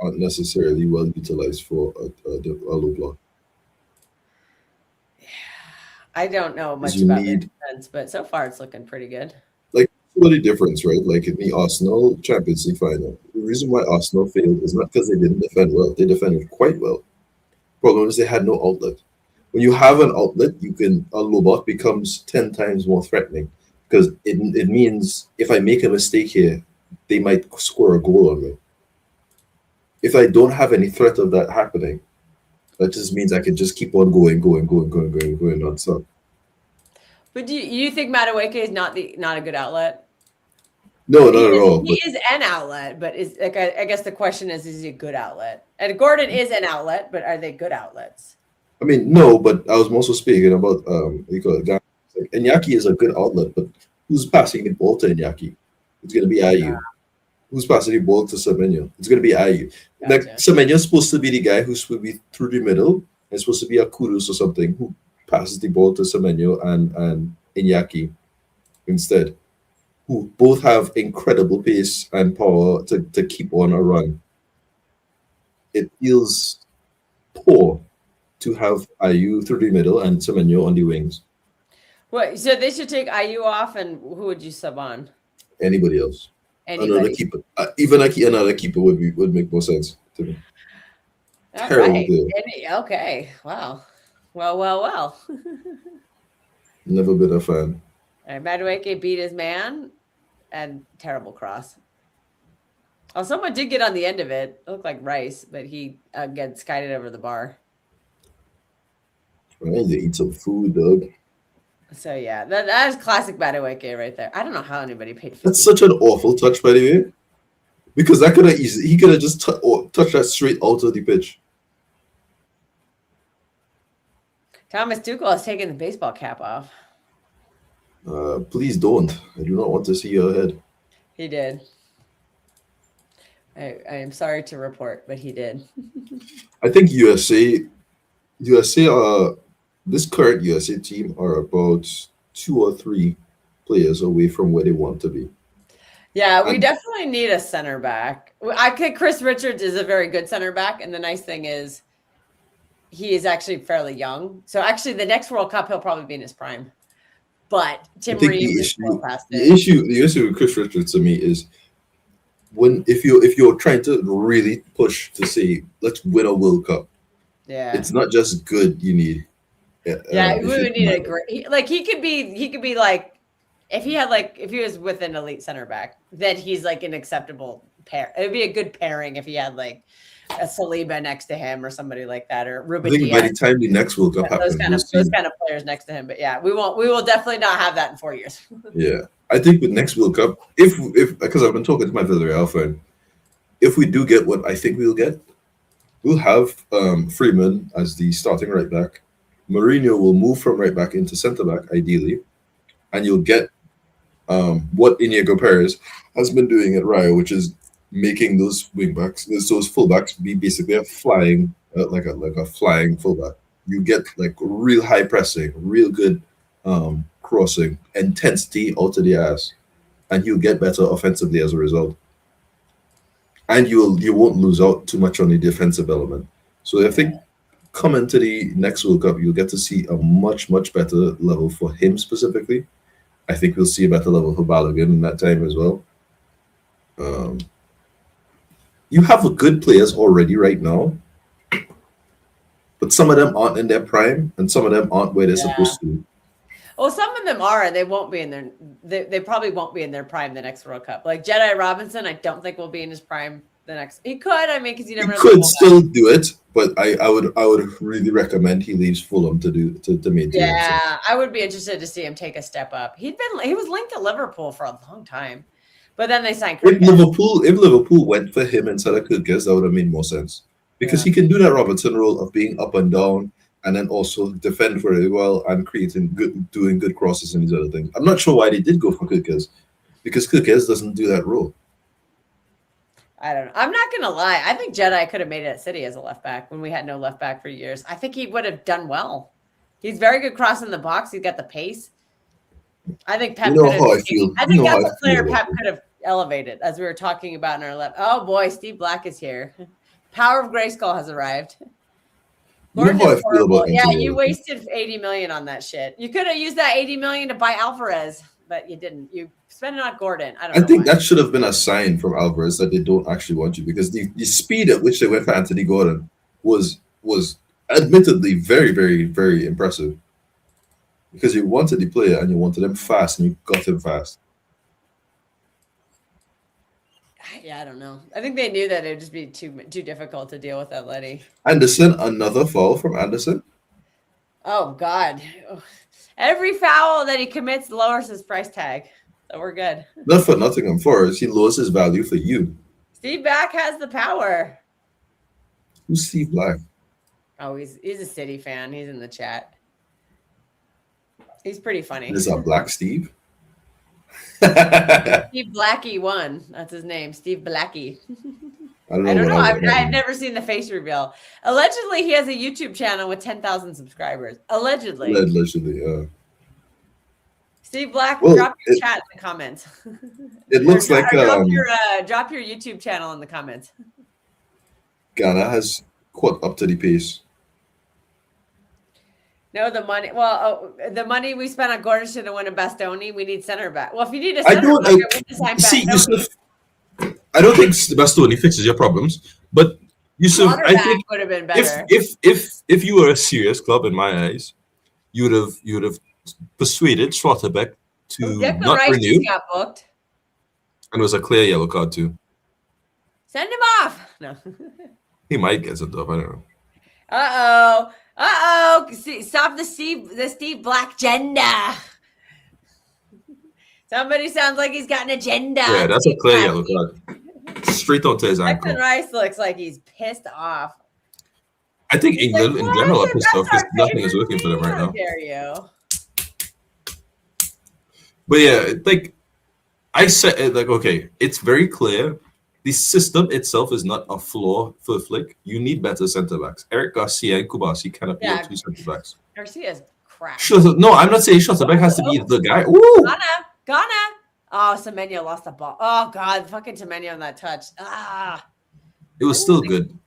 aren't necessarily well utilized for a low block. Yeah, I don't know much about their defense, but so far it's looking pretty good. Like, what's the difference, right? Like in the Arsenal Champions League final, the reason why Arsenal failed is not because they didn't defend well; they defended quite well. Problem is they had no outlet. When you have an outlet, a low block becomes 10 times more threatening because it means if I make a mistake here, they might score a goal on me. If I don't have any threat of that happening, that just means I can just keep on going nonstop. But do you think Madueke is not a good outlet? No, not at all. He is an outlet, but I guess the question is he a good outlet? And Gordon is an outlet, but are they good outlets? I mean, no, but I was also speaking about Iñaki is a good outlet, but who's passing the ball to Iñaki? It's going to be Ayew. Who's passing the ball to Semenyo? It's going to be Ayew. Gotcha. Like Semenyo's supposed to be the guy who's supposed to be through the middle. It's supposed to be a Kudus or something who passes the ball to Semenyo and Iñaki instead. who both have incredible pace and power to keep on a run, it feels poor to have Ayu through the middle and Semenyo on the wings. What? So they should take IU off, and who would you sub on? Anybody else? Another Anybody. keeper. Even another keeper would make more sense to me. All Terrible right. player. Okay. Wow. Well. Never been a fan. All right, Madueke beat his man, and terrible cross. Oh, someone did get on the end of it. It looked like Rice, but he gets skied over the bar. I need to eat some food, dog. So yeah, that is classic Madueke right there. I don't know how anybody paid 50. That's such an awful touch, by the way, because that could have he could have just touched that straight out of the pitch. Thomas Tuchel has taken the baseball cap off. Please don't. I do not want to see your head. He did. I am sorry to report, but he did. I think USA, this current USA team are about 2 or 3 players away from where they want to be. Yeah, we definitely need a center back. I think Chris Richards is a very good center back, and the nice thing is he is actually fairly young. So actually, the next World Cup he'll probably be in his prime. But Tim Ream is well past it. The issue with Chris Richards to me is if you're trying to really push to say let's win a World Cup, it's not just good you need. We would need a great he could be like if he was with an elite center back, then he's like an acceptable pair. It would be a good pairing if he had like a Saliba next to him or somebody like that, or Ruben Diaz. By the time the next World Cup happens, those kind of players next to him. But yeah, we will definitely not have that in 4 years. Yeah, I think with next World Cup, if because I've been talking to my Villarreal friend, if we do get what I think we'll get, we'll have Freeman as the starting right back. Mourinho will move from right back into centre back, ideally, and you'll get what Inigo Perez has been doing at Rayo, which is making those wing backs, those fullbacks, be basically a flying, like a flying fullback. You get like real high pressing, real good crossing, intensity out of the ass, and you'll get better offensively as a result. And you won't lose out too much on the defensive element. So I think coming to the next World Cup, you'll get to see a much better level for him specifically. I think we'll see a better level for Balogun in that time as well. You have good players already right now, but some of them aren't in their prime, and some of them aren't where they're supposed to be. Well, some of them are, and they won't be in their. They probably won't be in their prime the next World Cup. Like Jedi Robinson, I don't think will be in his prime the next. He could, because you never. He could still do it, but I would really recommend he leaves Fulham to maintain. Yeah, I would be interested to see him take a step up. He was linked to Liverpool for a long time. But then they signed Kirk. If Liverpool went for him instead of Kirkes, that would have made more sense. Because he can do that Robertson role of being up and down and then also defend very well and doing good crosses and these other things. I'm not sure why they did go for Kirkes, because Kirkes doesn't do that role. I don't know. I'm not going to lie. I think Jedi could have made it at City as a left back when we had no left back for years. I think he would have done well. He's very good crossing the box. He's got the pace. I think Pep could have. I think that's a player Pep could have elevated, as we were talking about in our left. Oh boy, Steve Black is here. Power of Grayskull has arrived. You wasted 80 million on that shit. You could have used that 80 million to buy Alvarez, but you didn't. You spent it on Gordon. I think that should have been a sign from Alvarez that they don't actually want you, because the speed at which they went for Anthony Gordon was admittedly very, very, very impressive. Because you wanted the player and you wanted him fast, and you got him fast. Yeah, I don't know. I think they knew that it would just be too difficult to deal with Atleti. Anderson, another foul from Anderson. Oh God! Every foul that he commits lowers his price tag, so we're good. Not for Nottingham Forest, he lowers his value for you. Steve Black has the power. Who's Steve Black? Oh, he's a City fan. He's in the chat. He's pretty funny. Is that Black Steve? Steve Blackie won. That's his name, Steve Blackie. I don't know. I've never seen the face reveal. Allegedly, he has a YouTube channel with 10,000 subscribers. Allegedly. Allegedly, yeah. Steve Black, Well, drop your chat in the comments. It looks like drop your YouTube channel in the comments. Ghana has caught up to the pace. No, the money. Well, the money we spent on Gordon to win a Bastoni, we need center back. Well, if you need a center back, we just sign Bastoni. I don't think Bastoni fixes your problems, but Yusuf, I think would have been better. If you were a serious club in my eyes, you would have persuaded Schlotterbeck to not renew. Got booked. And it was a clear yellow card too. Send him off. No. He might get sent off. I don't know. Stop the Steve Black agenda. Somebody sounds like he's got an agenda. Yeah, that's a clear yellow card. Straight onto his ankle. Declan Rice looks like he's pissed off. I think England in general are pissed off because nothing is working for them right now. How dare you? But yeah, like I said, like, okay, it's very clear. The system itself is not a flaw for Flick. You need better center backs. Eric Garcia and Kubasi cannot be your two center backs. Garcia's crap. No, I'm not saying Schlotterbeck has to be the guy. Ooh. Ghana. Oh, Semenyo lost the ball. Oh God, fucking Semenyo on that touch. It was still good.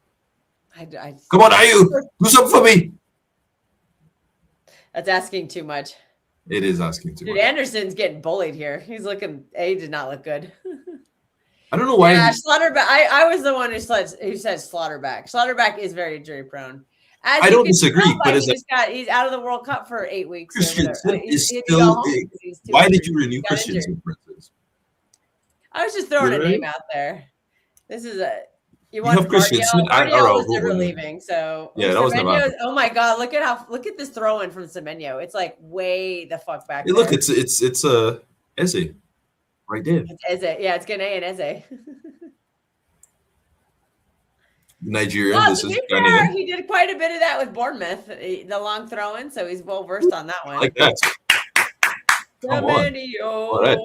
Come on, Ayu, do something for me. That's asking too much. It is asking too much. Dude, Anderson's getting bullied here. He's looking. He did not look good. I don't know why. Yeah, Schlotterbeck. I was the one who said Schlotterbeck. Schlotterbeck is very injury prone. I don't disagree, but he's out of the World Cup for 8 weeks. Christensen is still. Why did you renew Christensen, for instance? I was just throwing a name out there. This is you have Christensen and was never leaving. So yeah, that was never. Oh my God! Look at this throw in from Semenyo. It's like way the fuck back. Hey, look, it's Eze right there. It's Eze. Yeah, it's Ghanaian and Eze. Nigerian. Well, to be fair, he did quite a bit of that with Bournemouth, the long throw in, so he's well versed on that one. Like that. Come on. All right.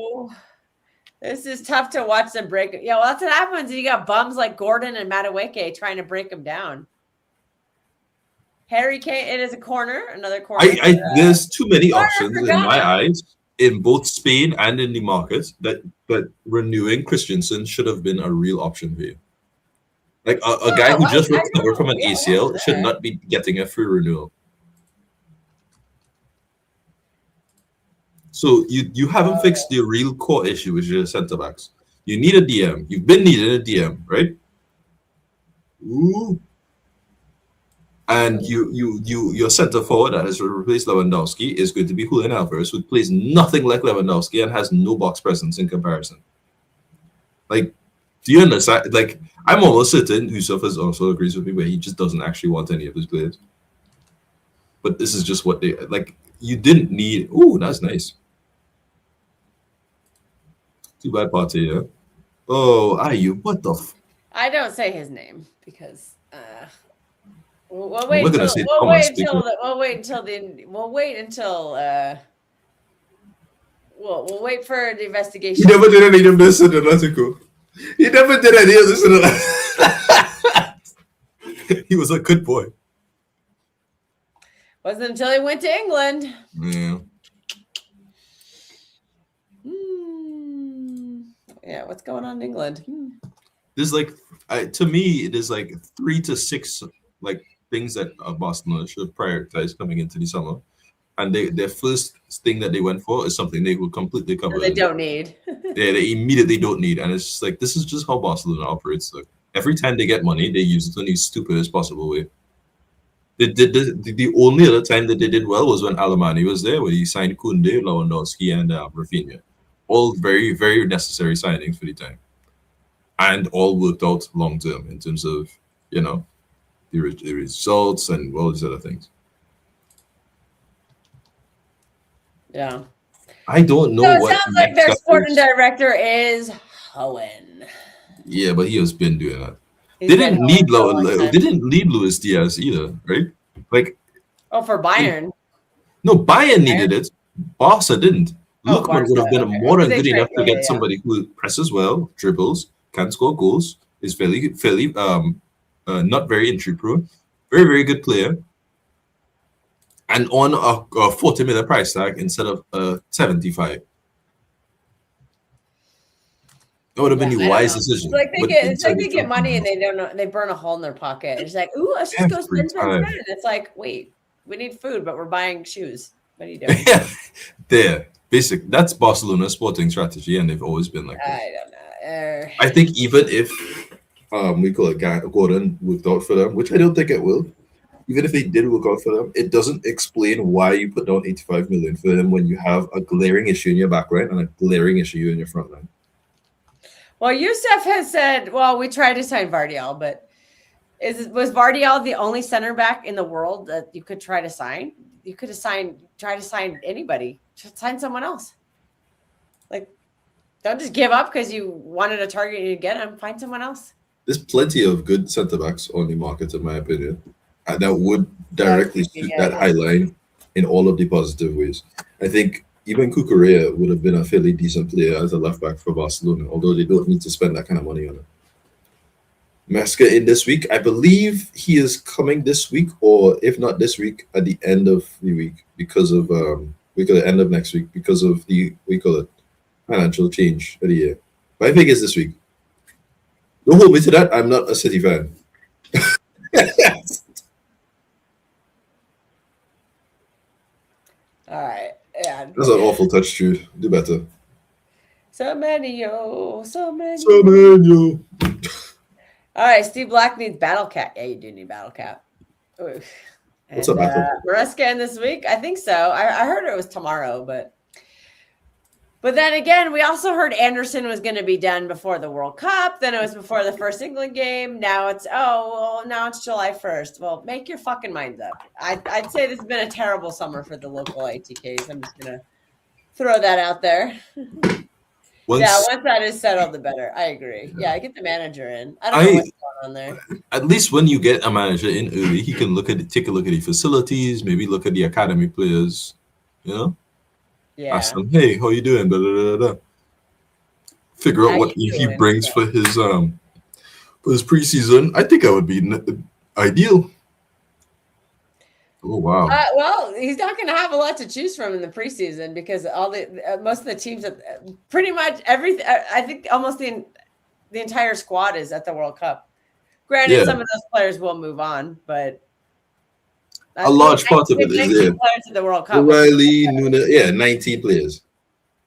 This is tough to watch them break it. Yeah, well, that's what happens. You got bums like Gordon and Madueke trying to break him down. Harry Kane, it is a corner, another corner. There's too many options in my eyes in both Spain and in the market that renewing Christensen should have been a real option for you. Like a guy who just recovered from an ACL should not be getting a free renewal. So you haven't fixed the real core issue, which is your centre backs. You need a DM. You've been needing a DM, right? Ooh. And your centre forward that has replaced Lewandowski is going to be Julian Alvarez, who plays nothing like Lewandowski and has no box presence in comparison. Like, do you understand? Like, I'm almost certain Yusuf also agrees with me where he just doesn't actually want any of his players. But this is just what they like. You didn't need. Ooh, that's nice. Too bad, Partey. Yeah. Oh, Ayu, what the? I don't say his name because we'll wait for the investigation. He never did any of this in an article. He never did any of this in an He was a good boy. Wasn't until he went to England. Yeah. Yeah, what's going on in England? There's like, to me, there's like 3 to 6 like things that Barcelona should prioritize coming into the summer, and their first thing that they went for is something they will completely cover. They don't need. Yeah, they immediately don't need, and it's just like this is just how Barcelona operates. Like every time they get money, they use it in the stupidest possible way. The only other time that they did well was when Alemany was there, where he signed Koundé, Lewandowski, and Rafinha. All very, very necessary signings for the time. And all worked out long term in terms of, the results and all these other things. Yeah. I don't know what. It sounds like their sporting director is Hohen. Yeah, but he has been doing that. They didn't need Luis Diaz either, right? Like, for Bayern. No, Bayern needed it. Barca didn't. Lookman would have been more than good enough to get somebody who presses well, dribbles, can score goals, is fairly not very injury prone, very, very good player. and on a 40 million price tag instead of 75. That would have been the wise decision. It's like they get money and they don't know, they burn a hole in their pocket. It's like, ooh, let's just go spend. It's like, wait, we need food, but we're buying shoes. What are you doing? There, basic. That's Barcelona's sporting strategy, and they've always been like that. I don't know. I think even if we call it Gordon worked out for them, which I don't think it will. Even if they did work out for them, it doesn't explain why you put down 85 million for them when you have a glaring issue in your back line and a glaring issue in your front line. Well, Youssef has said, well, we tried to sign Vardiel, but was Vardiel the only center back in the world that you could try to sign? You could have try to sign anybody. Just sign someone else. Like, don't just give up because you wanted a target and you get him. Find someone else. There's plenty of good center backs on the market, in my opinion, that would directly suit that high line in all of the positive ways. I think even Cucurella would have been a fairly decent player as a left back for Barcelona, although they don't need to spend that kind of money on it. Mesca in this week. I believe he is coming this week, or if not this week, at the end of the week because of the end of next week because of the financial change of the year. But I think it's this week. Don't hold me to that. I'm not a City fan. All right. Yeah. That's an awful touch, Jude. Do better. So many. All right, Steve Black needs Battle Cat. Yeah, you do need Battle Cat. What's up, Battle? Maresca in this week? I think so. I heard it was tomorrow, but then again, we also heard Anderson was going to be done before the World Cup. Then it was before the first England game. Now it's now it's July 1st. Well, make your fucking minds up. I'd say this has been a terrible summer for the local ATKs. I'm just going to throw that out there. Once that is settled, the better. I agree. Yeah, get the manager in. I don't know what's going on there. At least when you get a manager in early, he can take a look at the facilities, maybe look at the academy players, Yeah. Ask them, hey, how you doing? Blah, blah, blah, blah. Figure out what he brings for his preseason. I think that would be ideal. Oh wow! Well, he's not going to have a lot to choose from in the preseason because most of the teams, pretty much everything. I think almost the entire squad is at the World Cup. Granted, some of those players will move on, but a large part of it is there. Players at the World Cup. O'Reilly, Nunes, 19 players.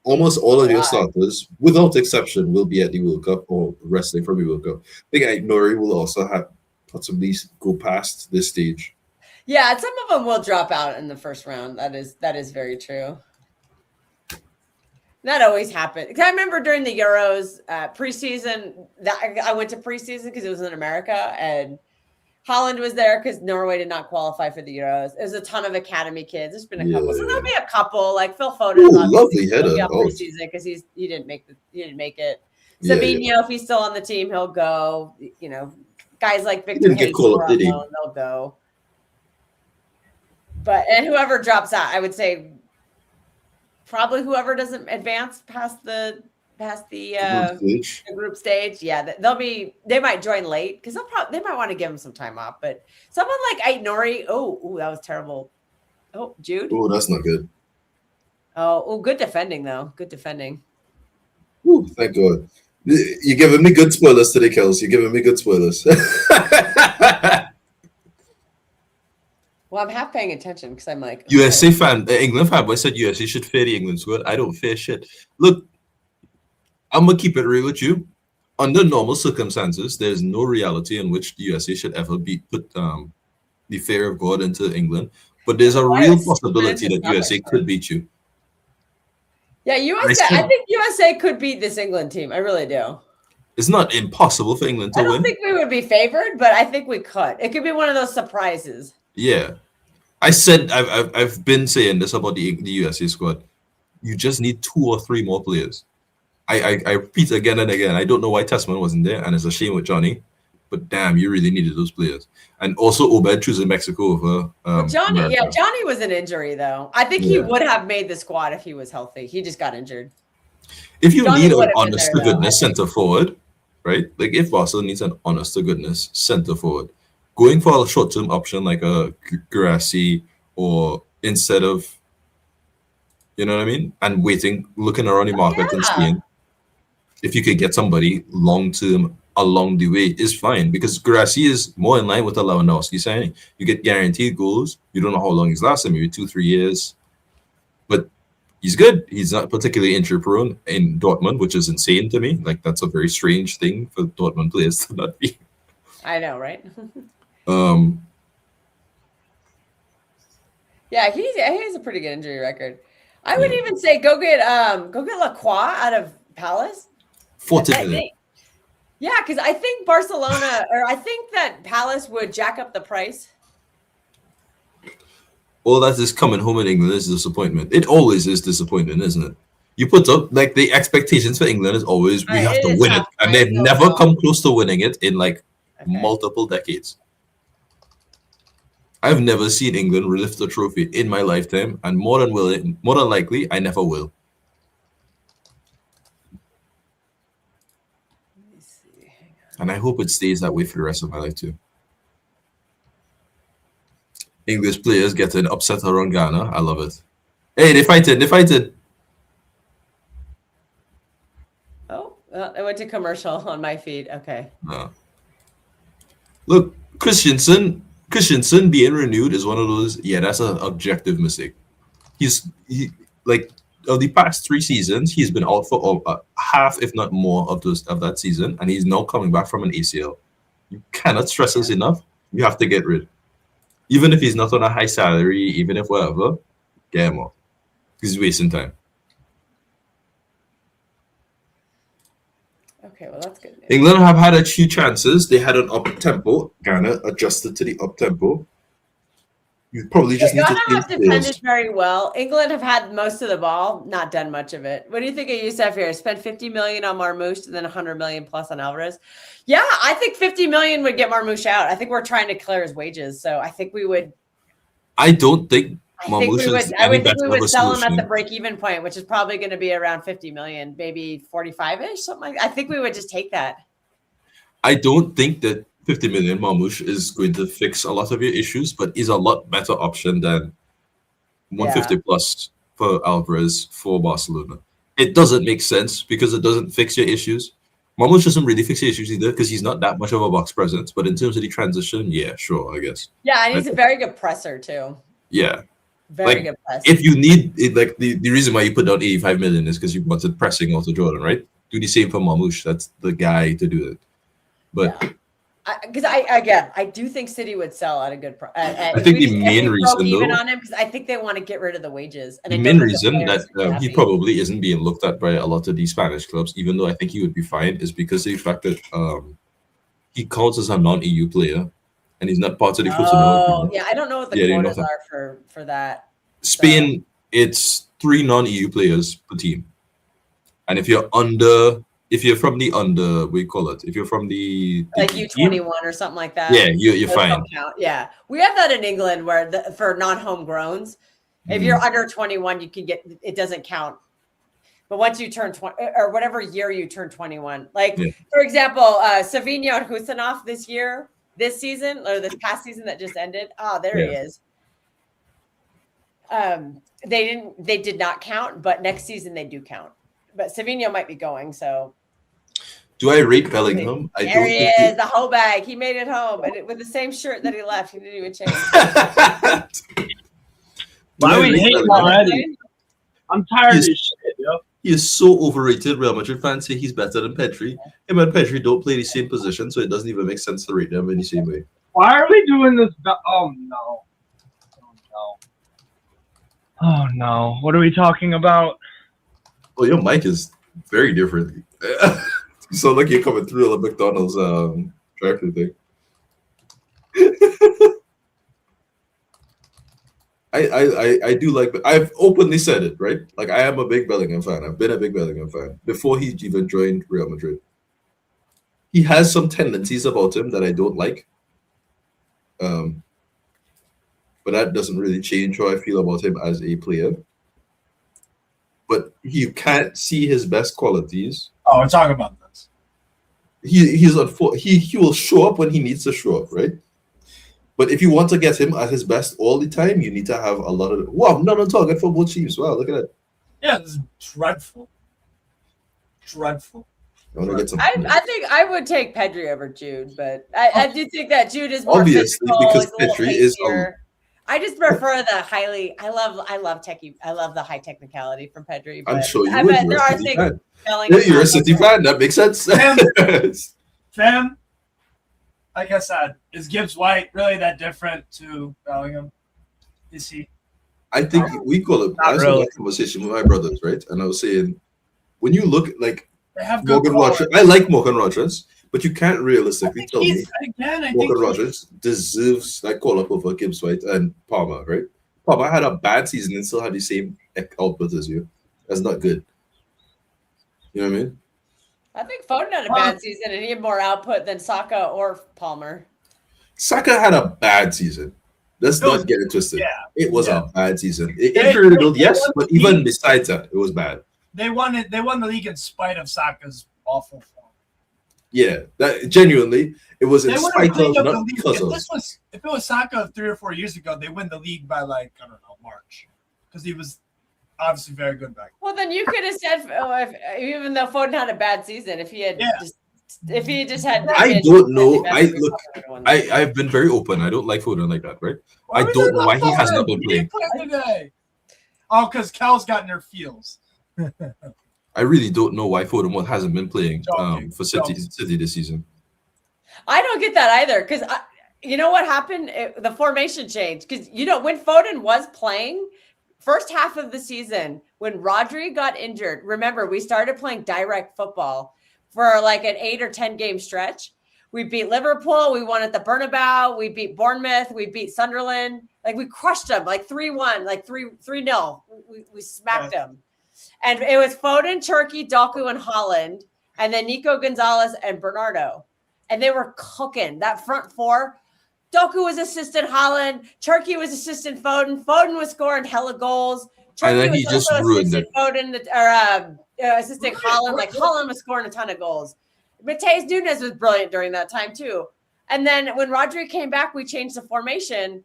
Almost all of your starters, without exception, will be at the World Cup or wrestling from the World Cup. I think Nori will also possibly go past this stage. Yeah, some of them will drop out in the first round. That is very true. That always happened. I remember during the Euros preseason, I went to preseason because it was in America, and Holland was there because Norway did not qualify for the Euros. There's a ton of academy kids. There's been a couple, so there'll be a couple. Like Phil Foden, lovely header. Preseason because he didn't make it. Sabinho, if he's still on the team, he'll go. Guys like Victor Hayes, they'll go. And whoever drops out, I would say probably whoever doesn't advance past the group stage. Yeah, they might join late because they might want to give them some time off. But someone like Ait Nori, that was terrible. Oh, Jude. Oh, that's not good. Oh, good defending though. Good defending. Ooh, thank God. You're giving me good spoilers today, Kels. You're giving me good spoilers. Well, I'm half paying attention because I'm like USA fan, England fan. But I said USA should fear the England squad. I don't fear shit. Look, I'm gonna keep it real with you. Under normal circumstances, there's no reality in which the USA should ever put the fear of God into England. But there's a real possibility that USA could beat you. Yeah, I think USA could beat this England team. I really do. It's not impossible for England to win. I don't think we would be favored, but I think we could. It could be one of those surprises. Yeah, I said I've been saying this about the USA squad. You just need 2 or 3 more players. I repeat again and again. I don't know why Tessman wasn't there, and it's a shame with Johnny. But damn, you really needed those players. And also Obed choosing Mexico over Johnny. America. Yeah, Johnny was an injury though. I think he would have made the squad if he was healthy. He just got injured. If you need an honest to goodness center forward, right? Like if Barcelona needs an honest to goodness center forward, going for a short term option like a Gracie or instead of, you know what I mean, and waiting, looking around the market and seeing if you could get somebody long term along the way is fine, because Gracie is more in line with the Lewandowski signing. You get guaranteed goals. You don't know how long he's lasting, maybe 2-3 years, but he's good. He's not particularly injury prone in Dortmund, which is insane to me. Like, that's a very strange thing for Dortmund players to not be. I know, right? Yeah, he has a pretty good injury record. I would even say go get Lacroix out of Palace. 40 million. Yeah, because I think Barcelona, or I think that Palace would jack up the price. All that is coming home in England is disappointment. It always is disappointment, isn't it? You put up, like, the expectations for England is always we have to win it, and they've never come close to winning it in like multiple decades. I've never seen England lift a trophy in my lifetime, and more than likely, I never will. Let me see. Hang on. And I hope it stays that way for the rest of my life too. English players getting upset around Ghana. I love it. Hey, they fighted. Oh, well, I went to commercial on my feed. Okay. Look, Christensen being renewed is one of those, that's an objective mistake. He like, of the past 3 seasons, he's been out for half, if not more, of that season, and he's now coming back from an ACL. You cannot stress this enough. You have to get rid. Even if he's not on a high salary, even if whatever, get him off. He's wasting time. Okay, well, that's good news. England have had a few chances. They had an up-tempo. Ghana adjusted to the up-tempo. You probably just need to Ghana have defended very well. England have had most of the ball, not done much of it. What do you think of Youssef here? Spent 50 million on Marmoush and then 100 million plus on Alvarez. Yeah, I think 50 million would get Marmoush out. I think we're trying to clear his wages, so I think we would. I don't think Marmoush is. I would think we would sell him at the break-even point, which is probably going to be around 50 million, maybe 45-ish, something like that. I think we would just take that. I don't think that 50 million Marmoush is going to fix a lot of your issues, but is a lot better option than 150 plus for Alvarez for Barcelona. It doesn't make sense because it doesn't fix your issues. Marmoush doesn't really fix your issues either because he's not that much of a box presence. But in terms of the transition, yeah, sure, I guess. Yeah, and he's a very good presser too. Yeah. Very good presser. If you need it, like the reason why you put down 85 million is because you wanted pressing out to Jordan, right? Do the same for Marmoush. That's the guy to do it. But because I do think City would sell at a good price. I think the main reason, even on him, because I think they want to get rid of the wages. And the main reason that he probably isn't being looked at by a lot of these Spanish clubs, even though I think he would be fine, is because of the fact that he counts as a non-EU player, and he's not part of the Oh, yeah, I don't know what the quotas are for that. Spain, it's 3 non-EU players per team, and if you're from the under, we call it. If you're from the like U21 or something like that. Yeah, you're fine. Yeah, we have that in England where for non-homegrowns, if you're under 21, you can get it doesn't count. But once you turn 20 or whatever year you turn 21, like for example, Savinho and Husanov this season or this past season that just ended. Oh, there he is. They did not count, but next season they do count. But Savinho might be going, so. Do I rate Bellingham? There he is, the whole bag. He made it home, and with the same shirt that he left. He didn't even change. Why are we hating already? I'm tired of this shit, yo. He is so overrated. Real Madrid fans say he's better than Pedri. Him and Pedri don't play the same position, so it doesn't even make sense to rate them in the same way. Why are we doing this? Oh, no. Oh, no. What are we talking about? Oh, your mic is very different. So look, you're coming through the McDonald's drive-thru thing. I do like. I've openly said it, right? Like, I am a big Bellingham fan. I've been a big Bellingham fan before he even joined Real Madrid. He has some tendencies about him that I don't like. But that doesn't really change how I feel about him as a player. But you can't see his best qualities. Oh, we're talking about this. He will show up when he needs to show up, right? But if you want to get him at his best all the time, you need to have a lot of. Wow, I'm not on target for both teams. Wow, look at that. Yeah, this is dreadful. Dreadful. I want to get some. I think I would take Pedri over Jude, but I do think that Jude is more Obviously, physical, because he's a little Pedri is pacier. I just prefer the highly. I love the high technicality from Pedri. But I'm sure you I would. bet You're there a are City things fan. telling. Yeah, you're a City fan. That makes sense. Fam, like I said, is Gibbs White really that different to Bellingham? Is he? I think we call it. I was really. having a conversation with my brothers, right? And I was saying, when you look like They have good Morgan quality. Rogers, I like Morgan Rogers, but you can't realistically tell me I think Morgan Rogers deserves that call up over Gibbs White and Palmer, right? Palmer had a bad season and still had the same output as you. That's not good. You know what I mean? I think Foden had a bad season and he had more output than Saka or Palmer. Saka had a bad season. Let's not get it twisted. Yeah. It was Yeah. a bad season. Imperial, yes, but even besides that, it was bad. They won it. They won the league in spite of Saka's awful form. Yeah, that genuinely, it was in They would spite have cleaned of, up the not league. because If it was Saka 3 or 4 years ago, they win the league by like I don't know March, because he was obviously very good back. Well, then you could have said, even though Foden had a bad season, if he had just had. I don't know. I've been very open. I don't like Foden like that, right? I don't know why he has not been playing. Today. Oh, because Cal's gotten her feels. I really don't know why Foden hasn't been playing for City this season. I don't get that either, because you know what happened? The formation changed, because when Foden was playing, first half of the season, when Rodri got injured, remember we started playing direct football for like an 8 or 10 game stretch. We beat Liverpool. We won at the Bernabeu. We beat Bournemouth. We beat Sunderland. Like we crushed them, like 3-1, like 3-0. We smacked them. And it was Foden, Turkey, Doku, and Holland, and then Nico Gonzalez and Bernardo. And they were cooking. That front four, Doku was assistant Holland, Turkey was assistant Foden. Foden was scoring hella goals. Turkey and then he was just ruined it. Foden, assistant Holland. Like Holland was scoring a ton of goals. Mateus Nunes was brilliant during that time too. And then when Rodri came back, we changed the formation.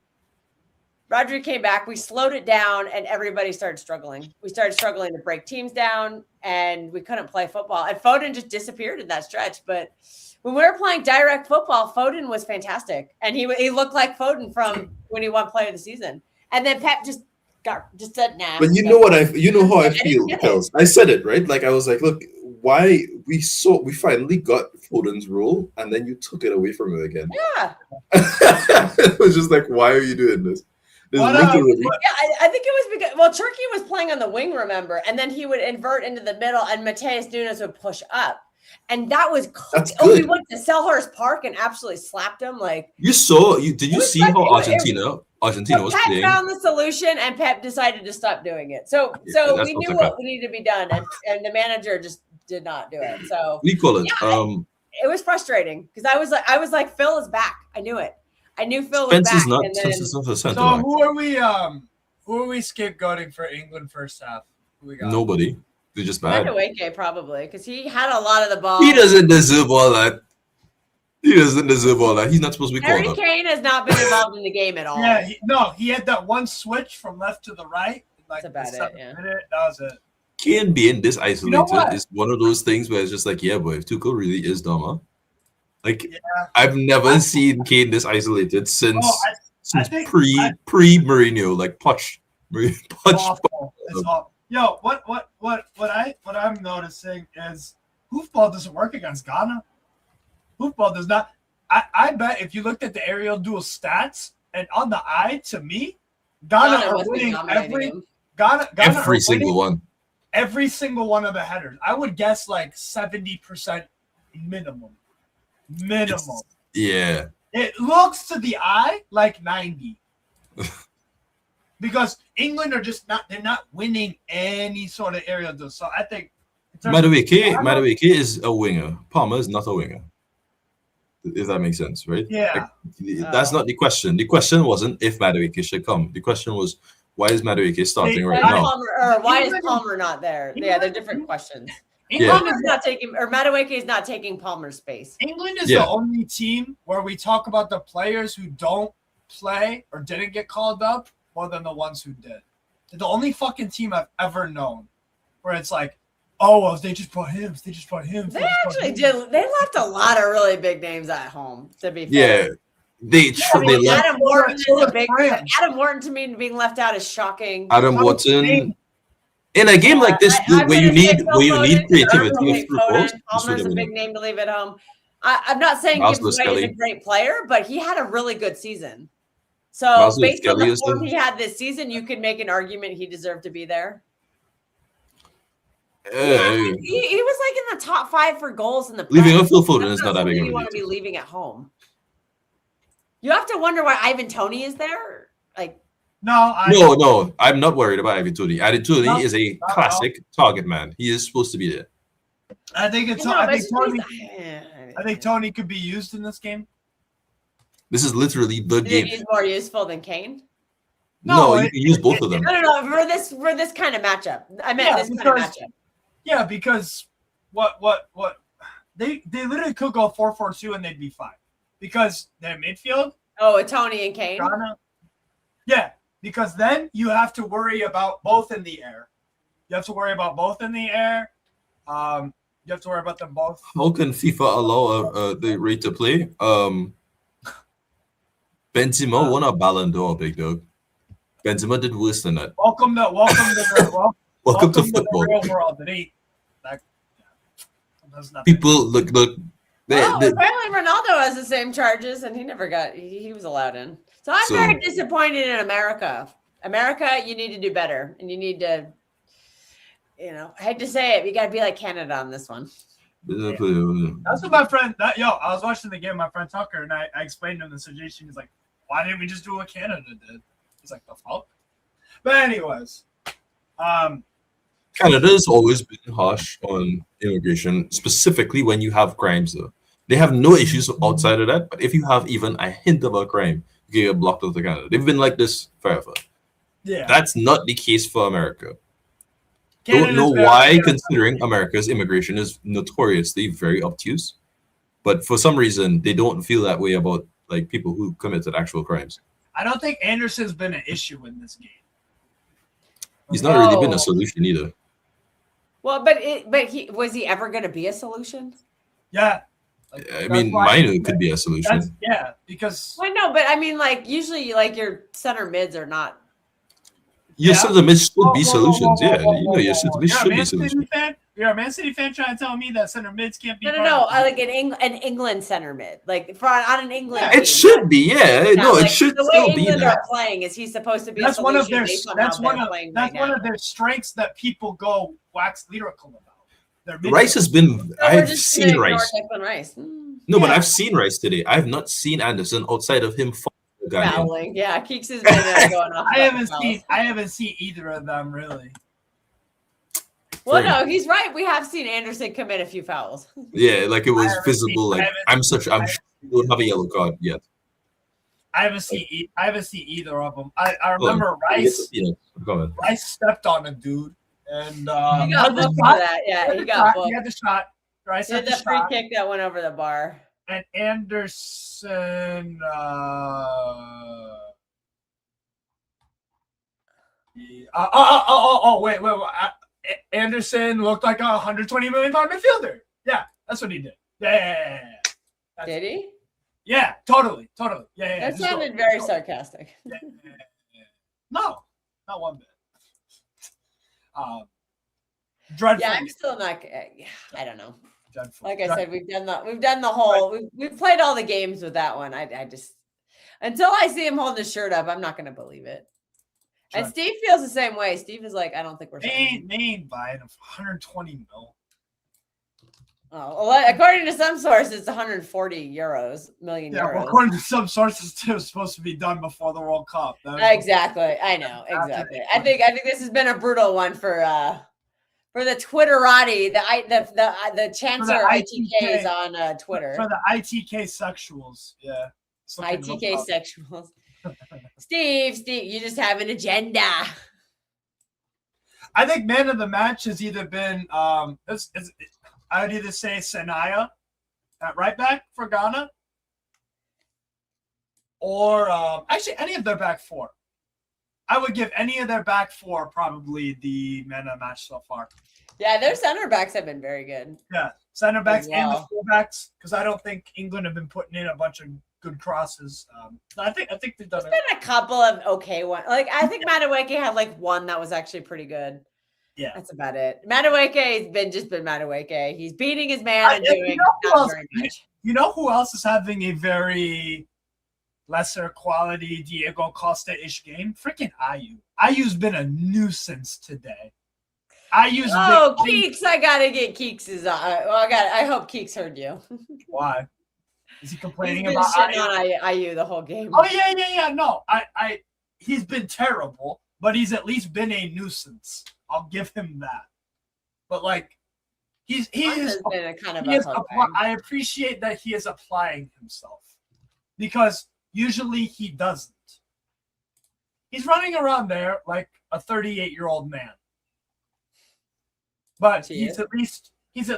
Rodri came back, we slowed it down, and everybody started struggling. We started struggling to break teams down, and we couldn't play football. And Foden just disappeared in that stretch. But when we were playing direct football, Foden was fantastic. And he looked like Foden from when he won Player of the Season. And then Pep just said, nah. But you know how I feel, Kels. I said it, right? Like I was like, look, why we finally got Foden's role, and then you took it away from him again. Yeah. It was just like, why are you doing this? I think it was because Turkey was playing on the wing, remember, and then he would invert into the middle, and Mateus Nunes would push up, and that's good. We went to Selhurst Park and absolutely slapped him. Like did you see how Argentina was Pep playing? found the solution, and Pep decided to stop doing it. So we knew what needed to be done, and the manager just did not do it. So we call it. It was frustrating because I was like Phil is back. I knew it. I knew Phil was back. So who are we scapegoating for England first half? Who we got? Nobody. They're just bad. Madueke probably, because he had a lot of the ball. He doesn't deserve all that. He's not supposed to be called Harry up. Kane has not been involved in the game at all. Yeah, he had that one switch from left to the right. Like that's about it. Yeah. That was it. Kane being this isolated is one of those things where it's just like, yeah, boy, if Tuchel really is dumb, huh? Like, I've never seen Kane this isolated since pre Mourinho, like Poch. Yo, what I'm noticing is hoofball doesn't work against Ghana. Hoofball does not. I bet if you looked at the aerial duel stats and on the eye, to me, Ghana are winning every single one. Every single one of the headers. I would guess like 70% minimum. Yeah. It looks to the eye like 90. Because England are just they're not winning any sort of aerial duel. So I think Madueke is a winger. Palmer is not a winger. If that makes sense, right? Yeah. That's not the question. The question wasn't if Madueke should come. The question was, why is Madueke starting right now? Why is Palmer not there? Yeah, they're different questions. Palmer's not taking, or Madueke is not taking Palmer's space. England is the only team where we talk about the players who don't play or didn't get called up more than the ones who did. They're the only fucking team I've ever known where it's like, oh, well, they just brought him. They just brought him. They actually did. They left a lot of really big names at home, to be Yeah, fair. they left Adam Morton is a big. Rams. Adam Morton to me being left out is shocking. Adam Watson. In a game like this, I'm where you gonna say need Phil Foden. creativity through goals, Tallman's a big name to leave at home. I'm not saying Miles Gibbs White is a Skelly. great player, but he had a really good season. So Miles based on Skelly the is form the- he had this season, you could make an argument he deserved to be there. He was like in the top 5 for goals in the Leaving Prem. off Phil Foden That's is not that big of something a you want to deal. be leaving at home. You have to wonder why Ivan Toney is there. Like, No, I'm not worried about Ivan Toney. Ivan Toney No, is a not at classic target man. He is supposed to be there. I think it's. no, I but think Tony could be used in this game. This is literally the game. He's more useful than Kane. No, No, you can use both of them. No, for this kind of matchup. I meant this kind of matchup. Yeah, because what they literally could go 4-4-2 and they'd be fine because their midfield. Oh, Tony and Kane. Yeah, because then you have to worry about both in the air. You have to worry about both in the air. You have to worry about them both. How can FIFA allow the rate to play? Benzema won a Ballon d'Or, big dog. Benzema did worse than that. Welcome to the football. real world. It ain't. That's nothing. People look. Apparently Ronaldo has the same charges, and he never got. He was allowed in. So I'm very disappointed in America. America, you need to do better, and you need to. I hate to say it, you got to be like Canada on this one. That's what my friend. I was watching the game. My friend Tucker and I explained to him the situation. He's like, "Why didn't we just do what Canada did?" He's like, "The fuck." But anyways, Canada's always been harsh on immigration, specifically when you have crimes. Though they have no issues outside of that, but if you have even a hint of a crime, you get blocked out of Canada. They've been like this forever. Yeah, That's not the case for America. Canada's Don't know better why, than considering America's immigration is notoriously very obtuse, but for some reason they don't feel that way about like people who committed actual crimes. I don't think Anderson's been an issue in this game. He's not really been a solution either. Well, but was he ever going to be a solution? Yeah. I mean, Mino could be a solution. Because I know, but I mean, like usually, like your center mids are not. Your center mids should be solutions. Your center mids should be solutions. You're a Man City fan trying to tell me that center mids can't be. No. Like an England center mid, like on an England. It should be, it should the way still be England that. are playing is he supposed to be. That's a one of solution their. based on That's how one they're of. playing That's right one now. of their strengths that people go wax lyrical about. Rice has been. I've seen Rice. Rice. No, but I've seen Rice today. I have not seen Anderson outside of him fouling. Yeah, Keeks has been going off. I haven't seen either of them really. Well, no, he's right. We have seen Anderson commit a few fouls. Yeah, like it was visible. I'm sure he don't have a yellow card yet. I haven't seen either of them. I remember Rice. Go ahead. Rice stepped on a dude, and he got booked for that. Yeah, he got booked. He had the shot. Rice had the free shot. kick that went over the bar. And Anderson. Wait. Anderson looked like a $120 million midfielder. Yeah, that's what he did. Yeah. Did he? Yeah, totally. Yeah. That sounded very sarcastic. Yeah. No, not one bit. Dreadful. Yeah, I'm still not. I don't know. Dreadful. Like I said, we've done the whole. We've played all the games with that one. I just until I see him holding his shirt up, I'm not going to believe it. And Steve feels the same way. Steve is like, I don't think we're. They ain't buying him for 120 mil. Oh, well, according to some sources, it's 140 million euros. Well, according to some sources, too, it's supposed to be done before the World Cup. Exactly, I know exactly. I think this has been a brutal one for the Twitterati, the Chancellor ITKs on Twitter. For the ITK sexuals, yeah. ITK sexuals. Steve, you just have an agenda. I think man of the match has either been I would either say Sanaya at right back for Ghana, or actually any of their back four. I would give any of their back four probably the man of the match so far. Yeah, their center backs have been very good. Yeah, center backs and the Wow. fullbacks, because I don't think England have been putting in a bunch of good crosses. I think they've done it. Been a couple of okay ones. Like I think Madueke had like one that was actually pretty good. Yeah, That's about it. Madueke has been Madueke. He's beating his man and you doing know who not else- very much. You know who else is having a very lesser quality Diego Costa-ish game? Freaking Ayu. Ayu's been a nuisance today. Ayu's Oh, been Keeks! I gotta get Keeks' I hope Keeks heard you. why? Is he He's complaining been about shitting Ayu? on IU the whole game. Oh yeah. No, he's been terrible, but he's at least been a nuisance. I'll give him that. But like, he is. Been a kind of He a is hook I appreciate that he is applying himself, because usually he doesn't. He's running around there like a 38-year-old man, but he's at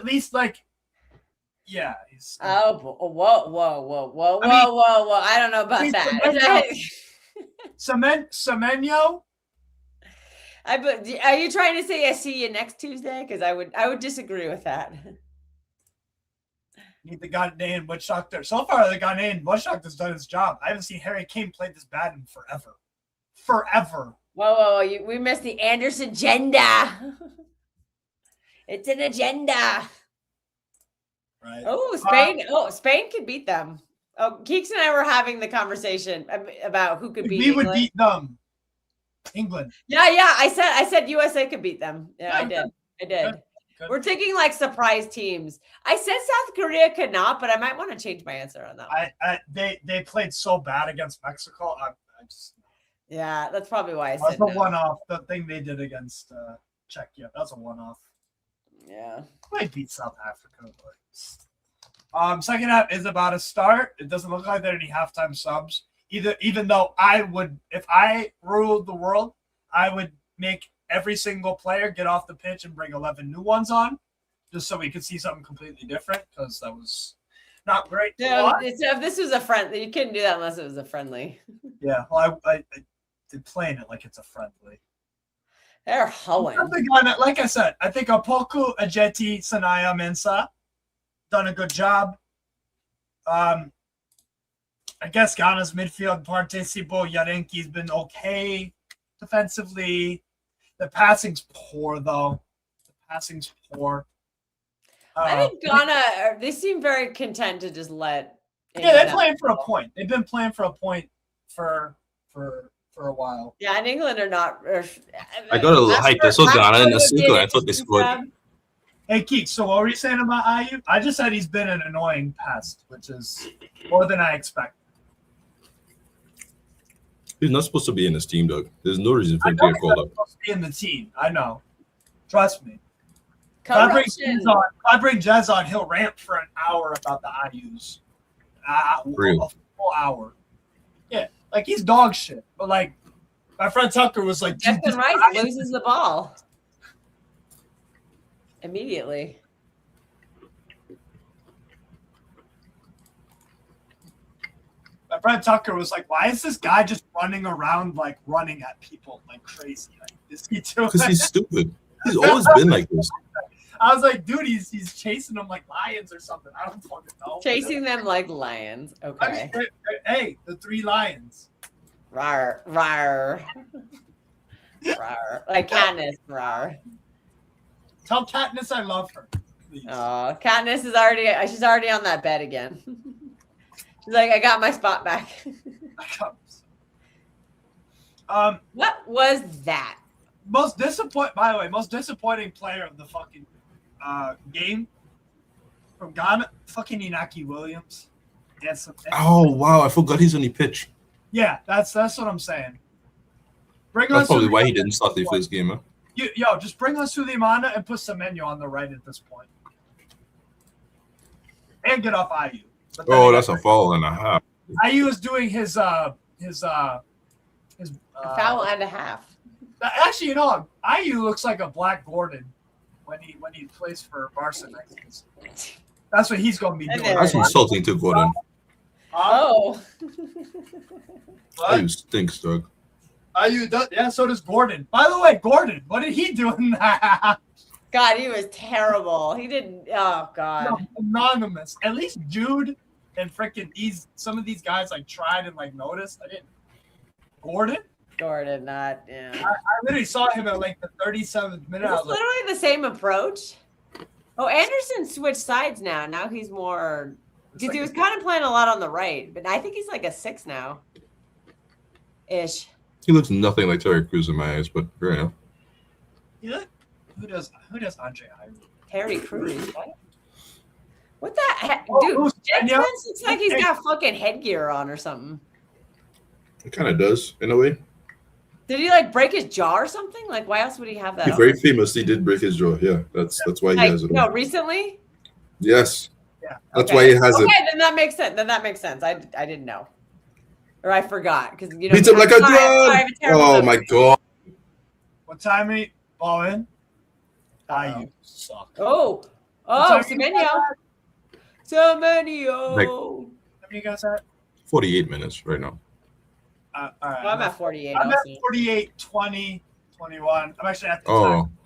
least like, yeah. He's Oh, whoa! I mean, Whoa! I don't know about he's that. Semenyo. Are you trying to say I see you next Tuesday? Because I would disagree with that. Need the Ghanaian Bush Doctor. So far, the Ghanaian Bush Doctor's done his job. I haven't seen Harry Kane play this bad in forever. Whoa! We missed the Anderson agenda. It's an agenda. Right. Oh, Spain! Spain could beat them. Oh, Keeks and I were having the conversation about who could beat. We would England. beat them. England. Yeah. I said USA could beat them. Yeah, I did. Good. We're thinking like surprise teams. I said South Korea could not, but I might want to change my answer on that one. They played so bad against Mexico. Yeah, that's probably why I That's said a no. one-off. The thing they did against Czechia. That's a one-off. Yeah. Might beat South Africa. But second half is about to start. It doesn't look like there are any halftime subs. Even though I would, if I ruled the world, I would make every single player get off the pitch and bring 11 new ones on, just so we could see something completely different, because that was not great. No, if this was a friendly, you couldn't do that unless it was a friendly. Yeah, well, I did playing it like it's a friendly. They're hoeing. Like I said, I think Opoku, Ajeti, Sanaya, Mensah done a good job. I guess Ghana's midfield, Participo, Yarenki's been okay defensively. The passing's poor, though. I think Ghana, they seem very content to just let. Yeah, they're playing for a point. They've been playing for a point for a while. Yeah, and England are not. I got a little hyped. I saw Ghana in the sequel. I thought they scored. Hey, Keith, so what were you saying about Ayu? I just said he's been an annoying pest, which is more than I expected. He's not supposed to be in this team, Doug. There's no reason for him to get called up. Supposed to be in the team. I know. Trust me. If I bring Jez on, he'll rant for an hour about the Ayus. Real. A full hour. Yeah, like he's dog shit. But like, my friend Tucker was like, Justin Rice loses the ball immediately. My friend Tucker was like, why is this guy just running around, like running at people like crazy? Like, is he doing? Because he's stupid. He's always been like this. I was like, dude, he's chasing them like lions or something. I don't fucking know. Chasing them like lions. Okay. I mean, hey, the three lions. Rawr, rawr. Rawr. Like Katniss, rawr. Tell Katniss I love her. Please. Oh, Katniss is she's already on that bed again. She's like, I got my spot back. What was that? Most disappointing player of the fucking game from Ghana, fucking Inaki Williams. Oh wow, I forgot he's on the pitch. Yeah, that's what I'm saying. That's probably why he didn't start the first game, huh? Just bring on Suleimana and put Semenyo on the right at this point. And get off Ayu. Oh, that's a foul and a half. Ayu is doing his A foul and a half. Actually, Ayu looks like a Black Gordon when he plays for Barca next season. That's what he's going to be doing. That's insulting to Gordon. Oh, No. Ayu stinks, dog. Ayu does. Yeah, so does Gordon. By the way, Gordon, what did he do in that? God, he was terrible. He didn't. Oh God. No, anonymous. At least Jude and freaking some of these guys like tried and like noticed. I didn't. Gordon? Gordon, not. Yeah. I literally saw him at like the 37th minute. It's literally the same approach. Oh, Anderson switched sides now. Now he's more because he was kind of playing a lot on the right, but I think he's like a 6 now. Ish. He looks nothing like Terry Crews in my eyes, but fair enough. Yeah. Who does Andre Iron? Terry Crews. What the heck? Oh, Dude, Jets Daniel? looks like he's got fucking headgear on or something. It kind of does, in a way. Did he like break his jaw or something? Like, why else would he have that? He very famously did break his jaw. Yeah, that's why he has it. No, on. Recently? Yeah. Yes. That's why he has it. Okay, then that makes sense. I didn't know. Or I forgot. Because you know Beats him like a drum. Oh my god. What time are you ball in? You suck. Oh, Semenyo. Semenyo. Like- How many you guys at? 48 minutes right now. All right. Well, I'm at 48. I'm at also. 48, 20, 21. I'm actually at the Oh. time.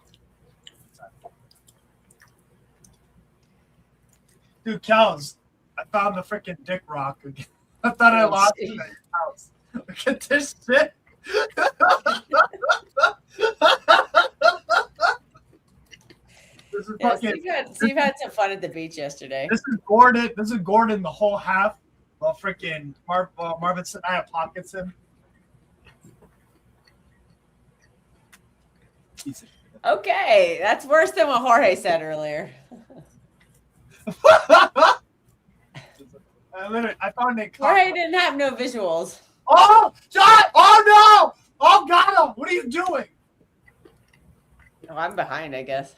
Dude, Kels, I found the freaking dick rock again. I thought I lost it at your house. Look at this shit. This is Yeah, fucking. Steve had some fun at the beach yesterday. This is Gordon. This is Gordon the whole half. Well, freaking Marvin Sanaya pockets him. Okay, that's worse than what Jorge said earlier. I found it. Jorge didn't have no visuals. Oh, John! Oh no! Oh, got him! What are you doing? Oh, I'm behind, I guess.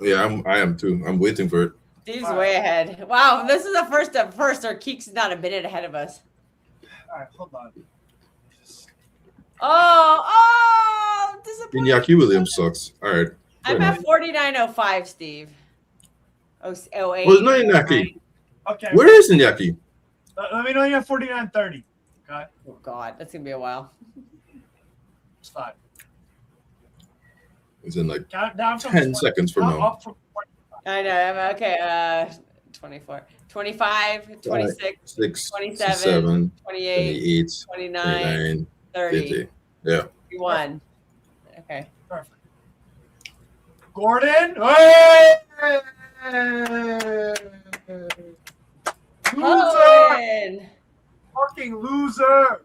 Yeah, I am too. I'm waiting for it. Steve's All right. way ahead. Wow, this is the first of first. Or Keeks is not a minute ahead of us. All right, hold on. Oh, disappointing. Iñaki Williams sucks. All right. I'm at 49.05, Steve. Oh, 08. Well, it's not Iñaki. Okay. Where is Iñaki? Let me know you have 49.30. Okay, Oh God, that's gonna be a while. it's fine. It's in like Count down from 10 seconds from now. Up from 45. I know. I'm okay. 24, 25, 26, 6, 27, 7, 28, 28, 29, 29, 30, 50. Yeah. 31. Okay. Perfect. Gordon. Hey! Loser! Owen. Fucking loser!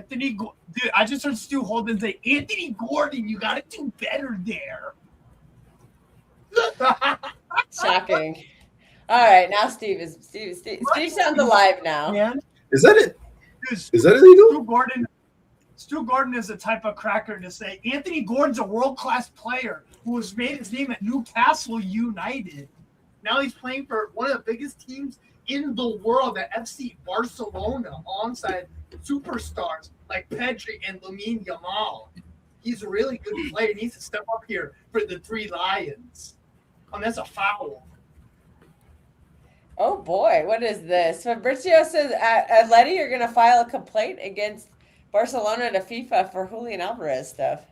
Dude, I just heard Stu Holden say, Anthony Gordon, you gotta do better there. Shocking. All right, now Steve sounds alive now. Man, Is that it? dude, Is that illegal? Stu Gordon is the type of cracker to say Anthony Gordon's a world-class player who has made his name at Newcastle United. Now he's playing for one of the biggest teams in the world, at FC Barcelona, alongside superstars like Pedri and Lamine Yamal. He's a really good player. He needs to step up here for the Three Lions. And that's a foul. Oh boy, what is this? Fabrizio says, Atleti are going to file a complaint against Barcelona to FIFA for Julian Alvarez stuff.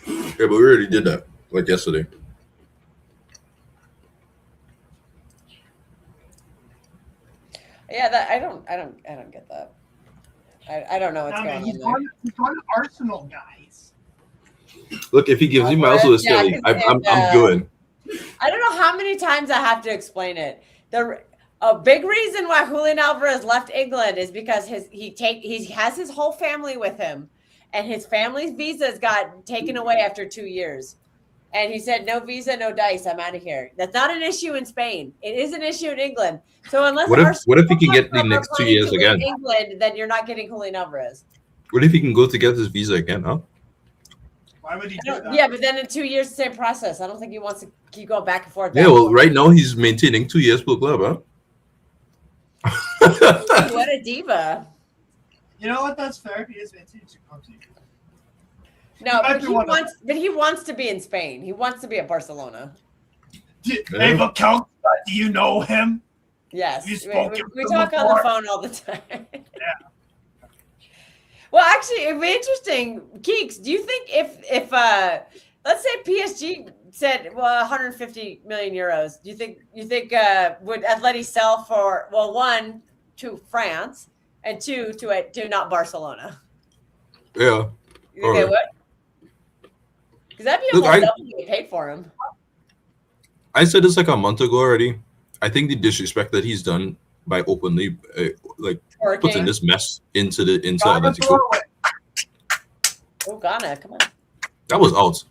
Yeah, but we already did that like yesterday. Yeah, that I don't get that. I don't know what's going on He's there. going to Arsenal, guys. Look, if he gives me Miles Lewis Yeah, Kelly, I'm and, good. I don't know how many times I have to explain it. A big reason why Julian Alvarez left England is because he has his whole family with him, and his family's visas got taken away after 2 years. And he said, "No visa, no dice. I'm out of here." That's not an issue in Spain. It is an issue in England. So unless What if he can get the next 2 years again? England, then you're not getting Julian Alvarez. What if he can go to get his visa again, huh? Why would he do that? Yeah, but then in 2 years, the same process. I don't think he wants to keep going back and forth. Yeah, well, right now he's maintaining 2 years per club, huh? What a diva. You know what? That's fair. He is maintaining two clubs. No, but he wants to be in Spain. He wants to be at Barcelona. Hey, but Kel, Do you know him? Yes, You we spoke to him talk on the before? phone all the time. Yeah. Well, actually, it'd be interesting, Keeks. Do you think if let's say PSG said, well, 150 million euros, do you think would Atleti sell for, well, one, to France, and two, to not Barcelona? Yeah. You think they Alright. would? Because that'd be Look, almost double what you paid for him. I said this like a month ago already. I think the disrespect that he's done by openly putting this mess into Atletico. Oh, Ghana, come on. That was out.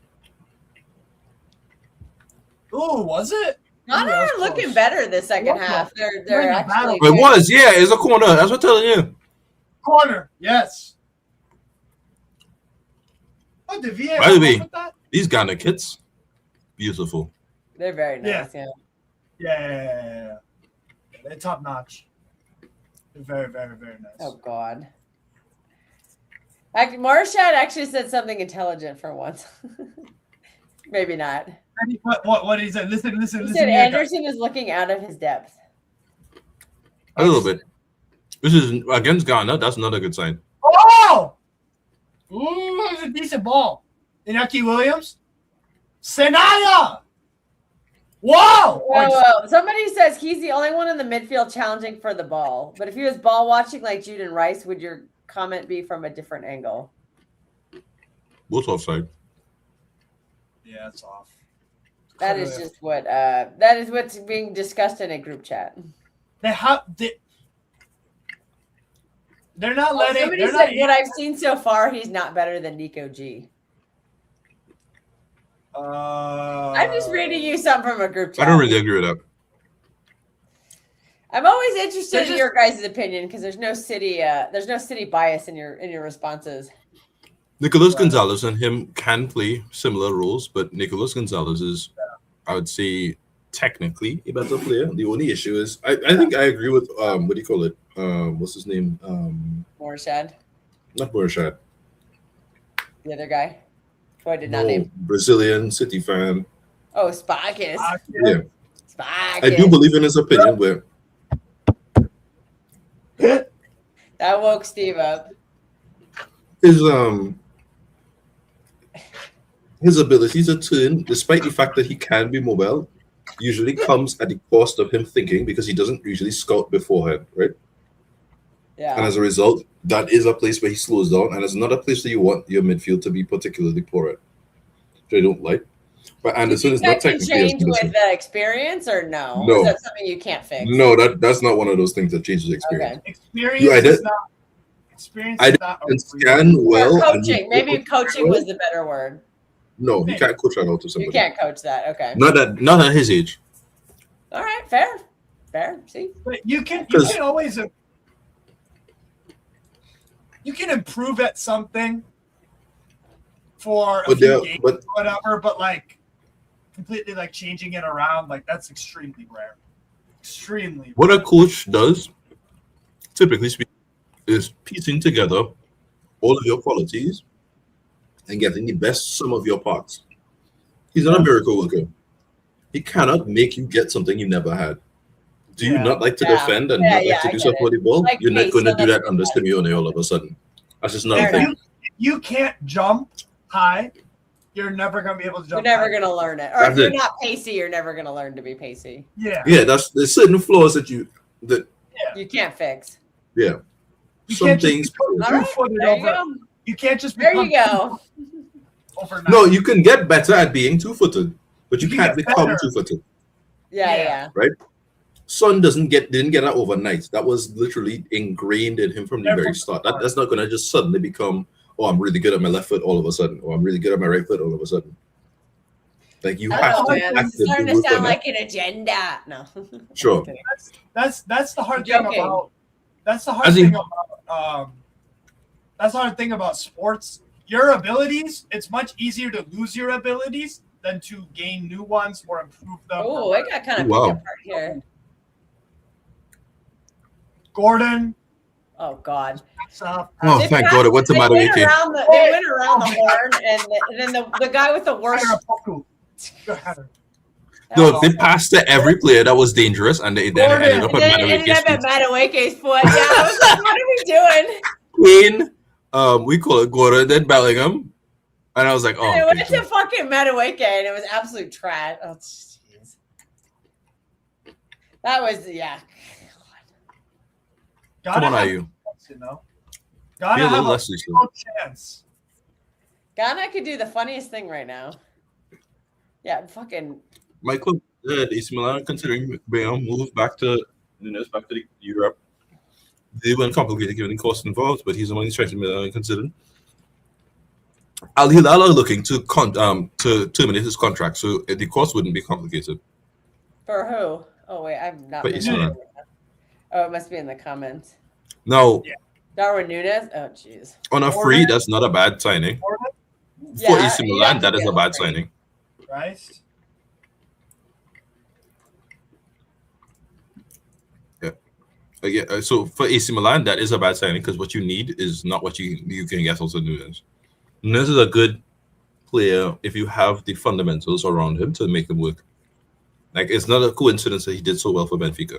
Oh, was it? Ghana are looking better the second half. They're actually. It was, yeah. It's a corner. That's what I'm telling you. Corner, yes. Oh, did VAR By the way, with that? these Ghana kids, beautiful. They're very nice. Yeah. Yeah. They're top notch. They're very, very, very nice. Oh God. Marshad actually said something intelligent for once. Maybe not. What he said? Listen. He said Anderson is looking out of his depth. A little bit. This is against Ghana. That's not a good sign. Oh! Ooh, it's a decent ball. Inaki Williams. Senaya! Wow! Well, somebody says he's the only one in the midfield challenging for the ball. But if he was ball watching like Jude and Rice, would your comment be from a different angle? Both offside. Yeah, it's off. That is just what that is what's being discussed in a group chat. They're not letting. Somebody said what I've seen so far, he's not better than Nico G. I'm just reading you something from a group chat. I don't really agree with that. I'm always interested in your guys' opinion because there's no city bias in your responses. Nicolas Gonzalez and him can play similar roles, but Nicolas Gonzalez is, I would say, technically a better player. The only issue is, I think I agree with what do you call it? What's his name? Morshad. Not Morshad. The other guy, who I did not name. Brazilian City fan. Oh, Sparkus. Yeah. Sparkus. I do believe in his opinion, where that woke Steve up. His ability to turn, despite the fact that he can be mobile, usually comes at the cost of him thinking because he doesn't usually scout beforehand, right? Yeah. And as a result, that is a place where he slows down, and it's not a place that you want your midfield to be particularly poor at, which I don't like. But Anderson is not technically change with experience, or no? No. Is that something you can't fix? No, that's not one of those things that changes experience. Okay. Experience is not. Experience is not. And scan well. Or coaching. Maybe coaching was the better word. No, you can't coach that out to somebody. You can't coach that. Okay. Not at his age. All right. Fair. See, but you can always. You can improve at something for a few games or whatever, but like completely like changing it around, like that's extremely rare. Extremely. What a coach does, typically speaking, is piecing together all of your qualities and getting the best sum of your parts. He's not a miracle worker. He cannot make you get something you never had. Do you not like to defend and not like to do something with the ball? You're not going to do that under Simeone all of a sudden. That's just not a thing. You can't jump high. You're never going to be able to jump You're never high. going to learn it. Or if you're not pacey, you're never going to learn to be pacey. Yeah. Yeah, there's certain flaws that you can't fix. Yeah. Some things. You can't just there you go. Overnight. No, you can get better at being two-footed, but you can't become two-footed. Yeah. Right? Son didn't get that overnight. That was literally ingrained in him from the very start. That's not going to just suddenly become, oh, I'm really good at my left foot all of a sudden, or I'm really good at my right foot all of a sudden. Like you have to actively work. It's starting to sound like an agenda. No. Sure. That's the hard thing about. That's the hard thing about. That's the hard thing about sports. Your abilities. It's much easier to lose your abilities than to gain new ones or improve them. Oh, I got kind of picked apart here. Gordon. Oh God. Oh, thank God! It went to Madueke. They went around the horn, and then the guy with the worst. No, they passed to every player that was dangerous, and they then ended up And at then it ended up at Madueke's Madueke's foot. Yeah, I was like, what are we doing? Queen. We call it Gordon, then Bellingham, and I was like, And oh, it went okay. to fucking Madueke, and it was absolute trash. Oh, jeez. That was, yeah. Come on, are you? You know, Be gotta a have little a less so. real chance. Ghana could do the funniest thing right now. Yeah, fucking. Michael said AC Milan considering move back to back to Europe. They weren't complicated given the cost involved, but he's among the strengths Milan considered. Al Hilal are looking to terminate his contract, so the cost wouldn't be complicated. For who? Oh, wait, I'm not. For AC Milan. Oh, it must be in the comments. Now, Darwin Nunes? Oh, jeez. on a free, that's not a bad signing. For Yeah, AC you Milan, have to that is get a bad free. signing. Christ. Yeah, so for AC Milan, that is a bad signing because what you need is not what you can get also Nunes. Nunes is a good player if you have the fundamentals around him to make them work. Like, it's not a coincidence that he did so well for Benfica.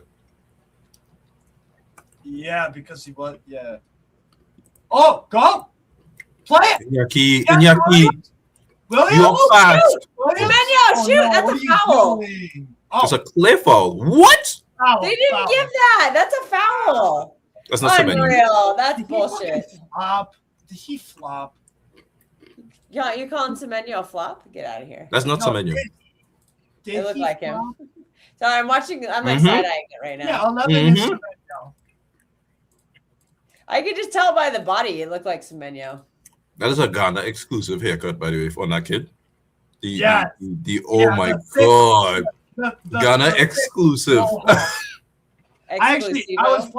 Yeah, because he was. Yeah. Oh, go! Play it! Iñaki, William? you are fast. William? Semenyo, shoot, no, that's what a are you foul. doing? It's Oh, a clear foul. What? foul, They didn't foul. give that. That's a foul. That's not Semenyo. Unreal. That's Did he bullshit. fucking flop? Did he flop? Yeah, you calling Semenyo a flop? Get out of here. That's not No, Semenyo. Did It looked he like him. flop? Sorry, I'm watching. I'm like Mhm. side-eyeing it right now. Yeah, 11 is Mhm. Semenyo. I could just tell by the body. It looked like Semenyo. That is a Ghana exclusive haircut, by the way, on that kid. Yes. Oh Yeah, my the thick- god. The Ghana thick exclusive. mohawk. I was Exclusivo.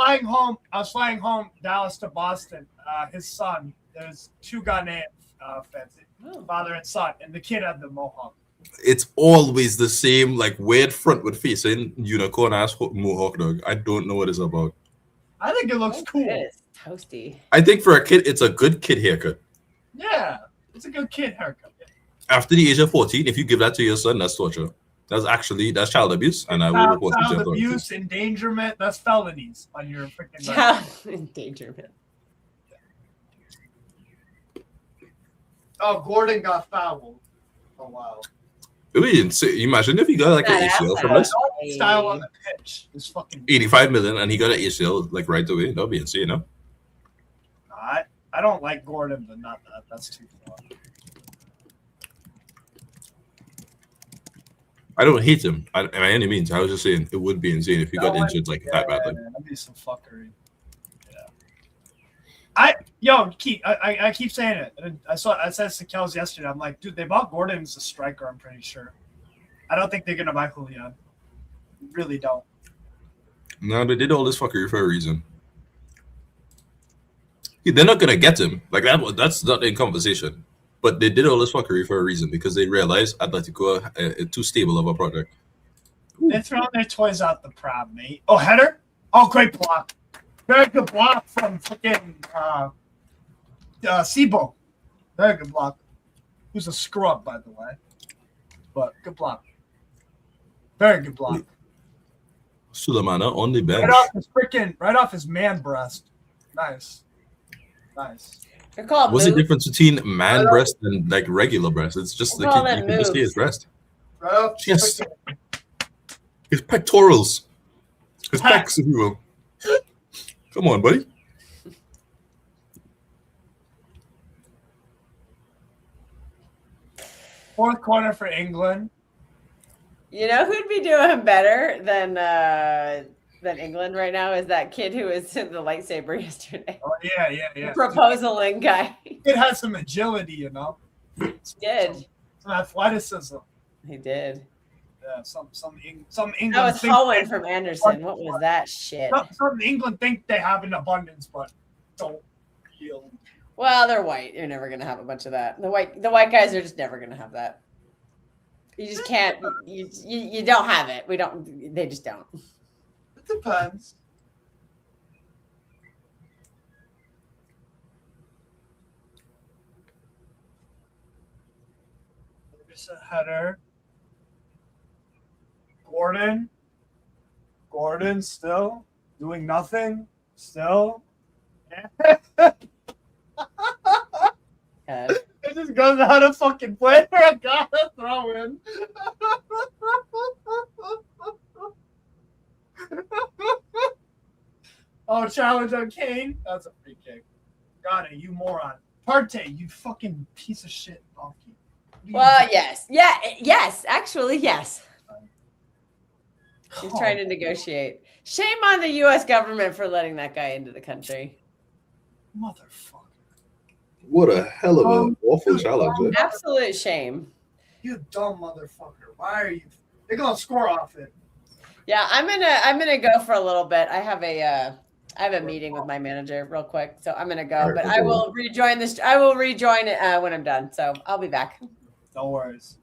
flying home Dallas to Boston. His son, there's two Ghanaian fans, Oh. father and son, and the kid had the mohawk. It's always the same, like, weird frontward facing unicorn ass mohawk dog. I don't know what it's about. I think it looks cool. It is toasty. I think for a kid, it's a good kid haircut. Yeah, it's a good kid haircut. After the age of 14, if you give that to your son, that's torture. That's child abuse, and I will report it to Child authorities. abuse, endangerment, that's felonies on your freaking record. Child endangerment. Oh, Gordon got fouled. Oh, wow. It would be insane. Imagine if he got like an That ACL from ass. this. Style on the pitch is fucking. 85 million, and he got an ACL like right away. That would be insane, no? I don't like Gordon, but not that. That's too far. I don't hate him by any means. I was just saying it would be insane if he got injured like that badly. That'd be some fuckery. Keith, I keep saying it. And I said to Kels yesterday. I'm like, dude, they bought Gordon as a striker. I'm pretty sure. I don't think they're gonna buy Julian. Really don't. No, they did all this fuckery for a reason. They're not gonna get him. Like that's not in conversation. But they did all this fuckery for a reason because they realized Atletico are too stable of a project. They're throwing their toys out the pram, mate. Oh, header! Oh, great block. Very good block from fucking Sibo. Very good block. Who's a scrub, by the way. But good block. Very good block. Sulemana on the bench. Right off his man breast. Nice. They're called What's the moves. difference between man breast and like regular breast? It's just We'll like call you them can just see his moves. breast. Right off Yes. His pectorals. His Pecs. pecs, if you will. Come on, buddy. Fourth corner for England. You know who'd be doing better than England right now is that kid who was in the lightsaber yesterday. Oh, yeah. Proposaling guy. It has some agility, you know. He did. Some athleticism. He did. Yeah, some England. That was think Hohen they- from Anderson. What was that shit? Some England think they have an abundance, but don't yield. Well, they're white. You're never gonna have a bunch of that. The white guys are just never gonna have that. You just can't. You don't have it. We don't. They just don't. It depends. There's a header. Gordon still doing nothing. Still. Okay. It just goes out of fucking play for a gotta throw in. Oh, challenge on Kane. That's a free kick. Got it, you moron. Partey, you fucking piece of shit donkey. Well, yes. Yeah, yes. Actually, yes. He's trying to negotiate. Shame on the U.S. government for letting that guy into the country. Motherfucker. What a hell of an awful challenge. Eh? Absolute shame. You dumb motherfucker. Why are you? They're gonna score off it. Yeah, I'm gonna go for a little bit. I have a meeting with my manager real quick, so I'm gonna go. All right, but no I will rejoin this. I will rejoin it when I'm done. So I'll be back. No worries.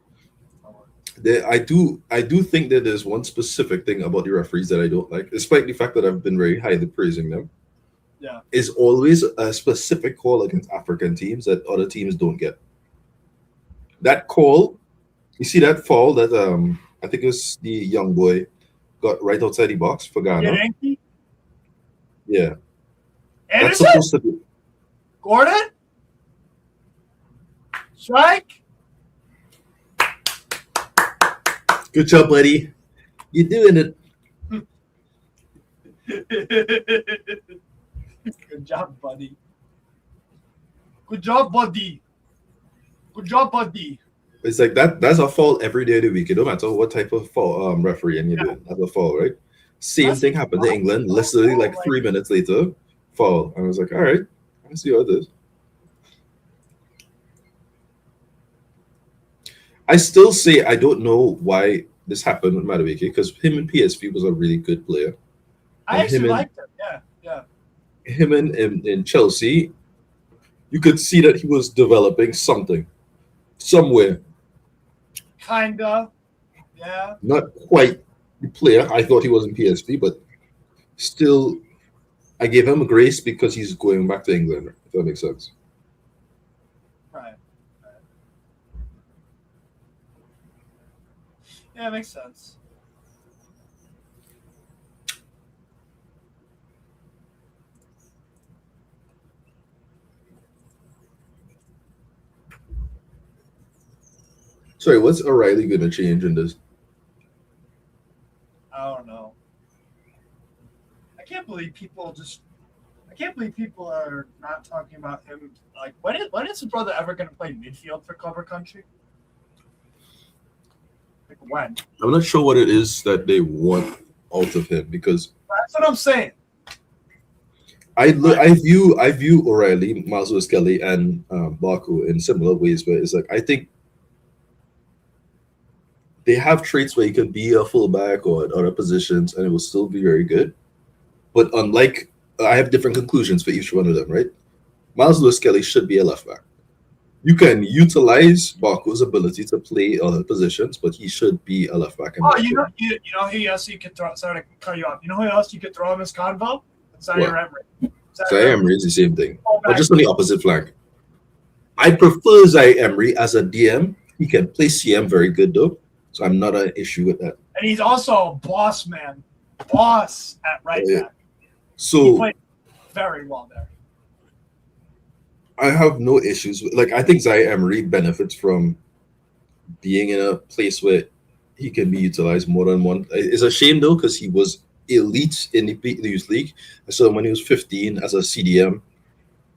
I do think that there's one specific thing about the referees that I don't like, despite the fact that I've been very highly praising them. Yeah. Is always a specific call against African teams that other teams don't get. That call, you see that foul that I think it was the young boy got right outside the box for Ghana. Yankee? Yeah. That's Anderson? supposed to be. Gordon? Strike? Good job, buddy. You're doing it. Good job, buddy. Good job, buddy. Good job, buddy. It's like that's a foul every day of the week. It don't matter what type of foul refereeing you're doing. That's a foul, right? Same thing happened in England. Literally, like 3 minutes later, foul. I was like, all right, I see how it is. I still say I don't know why this happened with Madueke, because him and PSV was a really good player. I actually liked him. Yeah. Him in Chelsea, you could see that he was developing something somewhere. Kinda. Yeah. Not quite the player I thought he was in PSV, but still, I gave him a grace because he's going back to England, if that makes sense. Right. Yeah, it makes sense. Sorry, what's O'Reilly going to change in this? I don't know. I can't believe people are not talking about him. Like, when is his brother ever going to play midfield for Cover Country? Like, when? I'm not sure what it is that they want out of him, because That's what I'm saying. I view O'Reilly, Miles Kelly, and Baku in similar ways, where it's like I think they have traits where he could be a fullback or at other positions, and it will still be very good. But unlike, I have different conclusions for each one of them, right? Miles Lewis Kelly should be a left back. You can utilize Baku's ability to play other positions, but he should be a left back. Oh, you know who else you could throw? Sorry to cut you off. You know who else you could throw in this convo? Zaire Emery. Zaire Emery is the same thing, but just on the opposite flank. I prefer Zaire Emery as a DM. He can play CM very good though, so I'm not an issue with that. And he's also a boss man, boss at right back. So he played very well there. I have no issues with, like, I think Zaire Emery benefits from being in a place where he can be utilized more than one. It's a shame though, because he was elite in the youth league. I saw him when he was 15 as a CDM.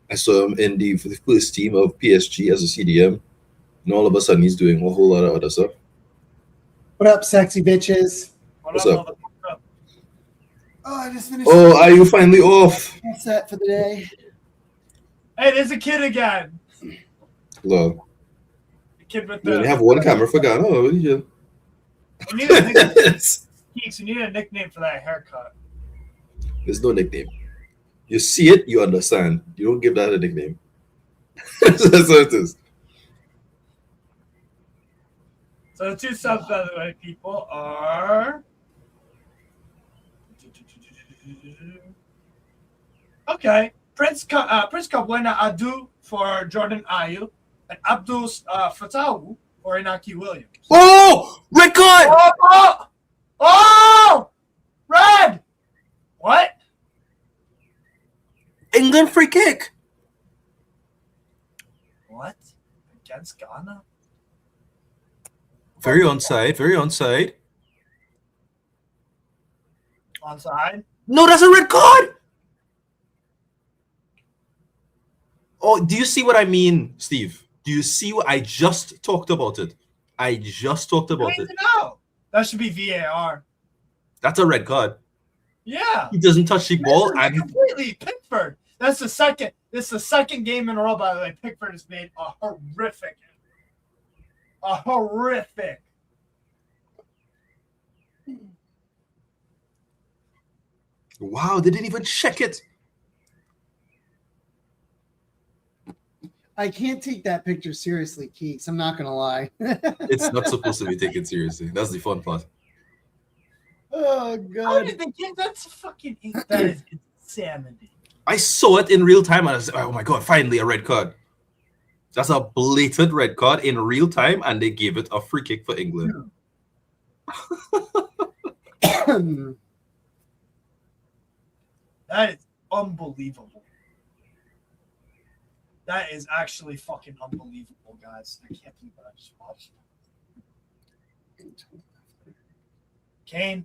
I saw him in the first team of PSG as a CDM, and all of a sudden he's doing a whole lot of other stuff. What up, sexy bitches? What's up? Oh, I just finished. Oh, are you finally off? All set for the day. Hey, there's a kid again. Love. The kid with You the. only have one camera for Ghana. Oh, yeah. You need a nickname. Keeks, you need a nickname for that haircut. There's no nickname. You see it, you understand. You don't give that a nickname. That's what it is. So the two subs, by the way, people, are. Okay. Prince Kabwena Adu for Jordan Ayew and Abdul Fatawu for Inaki Williams. Oh! Record! Oh! Oh! Red! What? England free kick. What? Against Ghana? Very onside. Very onside. Onside? No, that's a red card. Oh, do you see what I mean, Steve? Do you see what I just talked about it? I just talked about it. No. That should be VAR. That's a red card. Yeah. He doesn't touch the ball. And completely Pickford. That's the second. This is the second game in a row, by the way. Pickford has made a horrific. Wow, they didn't even check it. I can't take that picture seriously, Keeks. I'm not gonna lie. It's not supposed to be taken seriously. That's the fun part. Oh How god. did they get that's fucking that is insanity. I saw it in real time and I was like, oh my god, finally a red card. That's a blatant red card in real time, and they gave it a free kick for England. That is unbelievable. That is actually fucking unbelievable, guys. I can't believe what I just watched. Kane.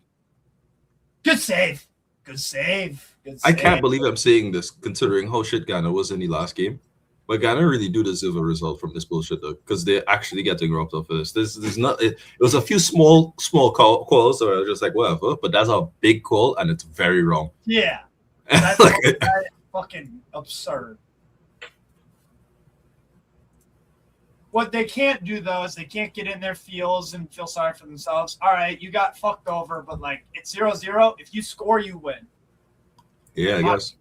Good save. Good save. Good save. I can't believe I'm saying this, considering how shit Ghana was in the last game. But Ghana really do deserve a result from this bullshit, though, because they're actually getting robbed off of this. There's not. It was a few small calls, so I was just like, whatever. But that's a big call, and it's very wrong. Yeah. That's Like, that is fucking absurd. What they can't do, though, is they can't get in their feels and feel sorry for themselves. All right, you got fucked over, but, like, it's 0-0. If you score, you win. yeah, I guess.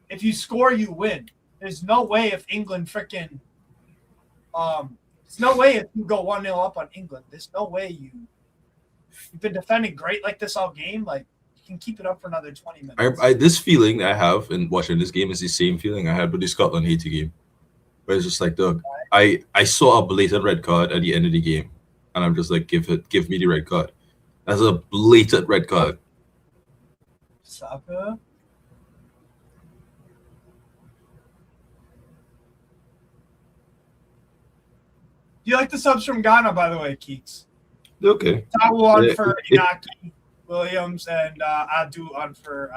If you score, you win. There's no way if England freaking there's no way if you go 1-0 up on England. There's no way you've been defending great like this all game. Like, you can keep it up for another 20 minutes. This feeling I have in watching this game is the same feeling I had with the Scotland Haiti game. Where it's just like, Doug, I saw a blatant red card at the end of the game, and I'm just like, give me the red card. That's a blatant red card. Saka. Do you like the subs from Ghana, by the way, Keeks? Okay. Tawu on Yeah, for Inaki Williams and Adu on for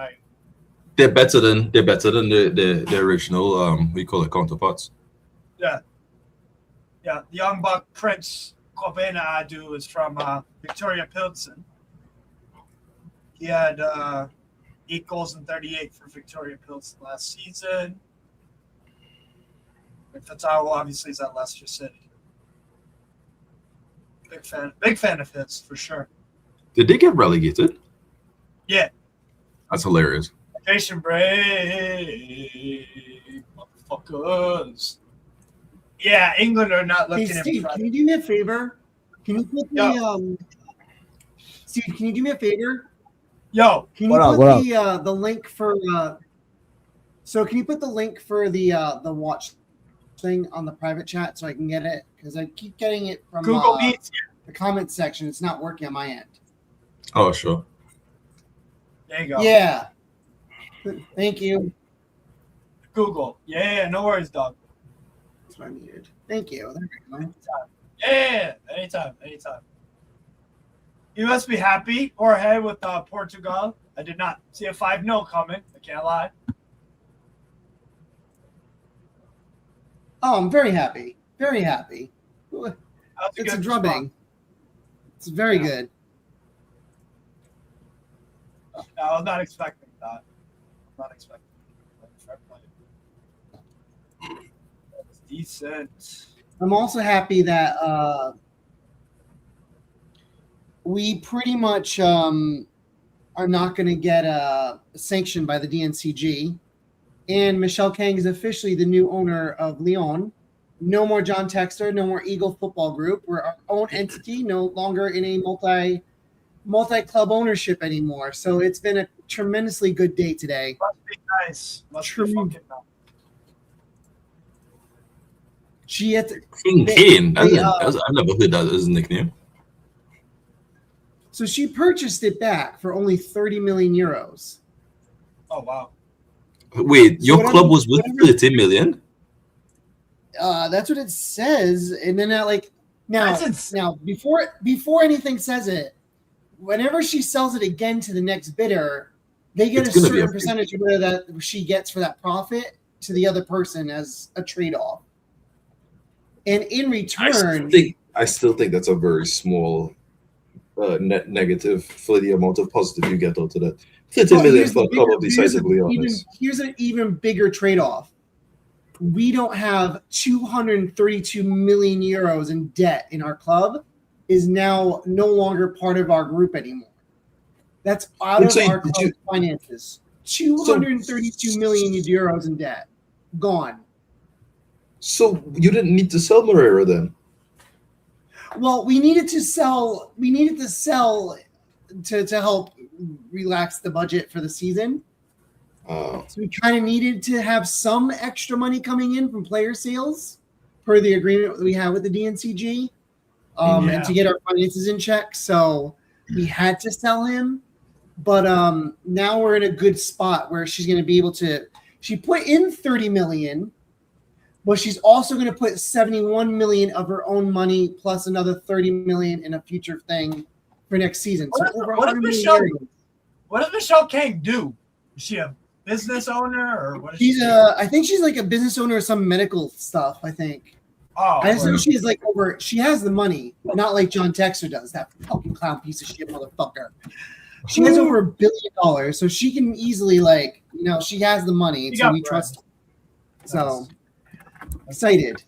They're better than the original we call it counterparts. Yeah. The young buck Prince Kobena Adu is from Victoria Pilsen. He had 8 goals and 38 for Victoria Pilsen last season. And Fatawa obviously is at Leicester City. Big fan of his for sure. Did they get relegated? Yeah. That's hilarious. Vacation break, motherfuckers. Yeah, England are not Hey looking Steve, at can you do me a favor? Can you put the Steve, can you do me a favor? Yo, Can you put the link for so can you put the link for the watch thing on the private chat so I can get it? Because I keep getting it from Google Meets. the comment section. It's not working on my end. Oh, sure. There you go. Yeah. Thank you. Google. Yeah, no worries, dog. That's what I needed. Thank you. There we go. Yeah, anytime. You must be happy, Jorge, with Portugal. I did not see a 5-0 coming. I can't lie. Oh, I'm very happy. Very happy. That's It's a good drubbing. response. It's very good. No, I was not expecting that. Not expecting that. That's decent. I'm also happy that we pretty much are not going to get sanctioned by the DNCG. And Michelle Kang is officially the new owner of Lyon. No more John Texter, no more Eagle Football Group. We're our own entity, no longer in a multi-club ownership anymore. So it's been a tremendously good day today. Must be nice. Must be fucking nice. King Kane. I've never heard that as a nickname. So she purchased it back for only 30 million euros. Oh wow. Wait, So your whatever- club was worth whatever- 30 million? That's what it says. And then That's now before anything says it, whenever she sells it again to the next bidder, they get It's a gonna be certain a- percentage of whatever that she gets for that profit to the other person as a trade-off. And in return, I still think that's a very small net negative for the amount of positive you get out of that. 30 well, million here's the for a club of the bigger- size of Leonis. here's an even bigger trade-off. We don't have 232 million euros in debt in our club. Is now no longer part of our group anymore. That's out Wait, of so our did club's finances. 232 million euros in debt. Gone. So you didn't need to sell Moreira then? Well, we needed to sell to help relax the budget for the season. So we kind of needed to have some extra money coming in from player sales per the agreement that we have with the DNCG, and to get our finances in check. So we had to sell him, but now we're in a good spot where she's going to be able to. She put in 30 million, but she's also going to put 71 million of her own money plus another 30 million in a future thing for next season. So over 100 million euros. What does Michelle Kang do? Is she a business owner or what is She's she? I think she's like a business owner of some medical stuff. I think. Oh, I just know well, she's like over. She has the money, not like John Texter does. That fucking clown piece of shit motherfucker. She has over $1 billion, so she can easily she has the money, She so got we bread. trust her. So excited,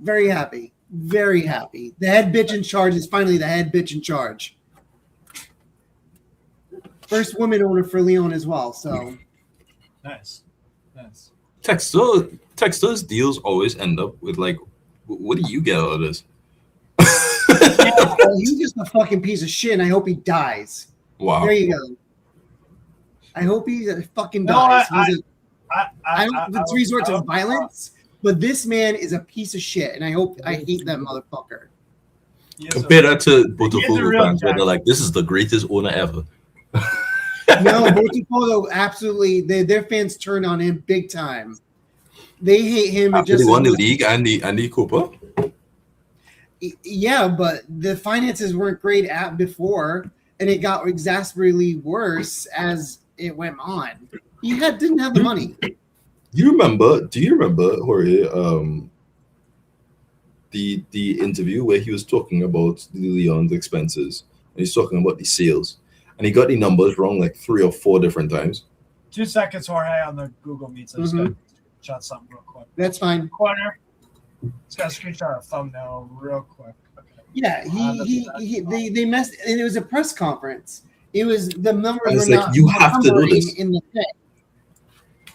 very happy, very happy. The head bitch in charge is finally the head bitch in charge. First woman owner for Leon as well. So nice. Texter's deals always end up with like, what do you get out of this? well, he's just a fucking piece of shit, and I hope he dies. Wow. There you go. I hope he fucking No, dies. I don't know if it's resort to violence, but this man is a piece of shit, and I hate that motherfucker. Compare that to Botafogo real fans where jack. they're like, this is the greatest owner ever. No, Botafogo absolutely. Their fans turn on him big time. They hate him. After they won the league and the Copa. Yeah, but the finances weren't great before, and it got exasperately worse as it went on. He didn't have the money. Do you remember, Jorge, the interview where he was talking about the Leon's expenses and he's talking about the sales and he got the numbers wrong like 3 or 4 different times? 2 seconds, Jorge, on the Google Meets. I just got to shot something real quick. That's fine. Corner. Just got to screenshot a thumbnail real quick. Okay. Yeah, they messed, and it was a press conference. It was the numbers It's were like, not you have to do numbering this. in the thing.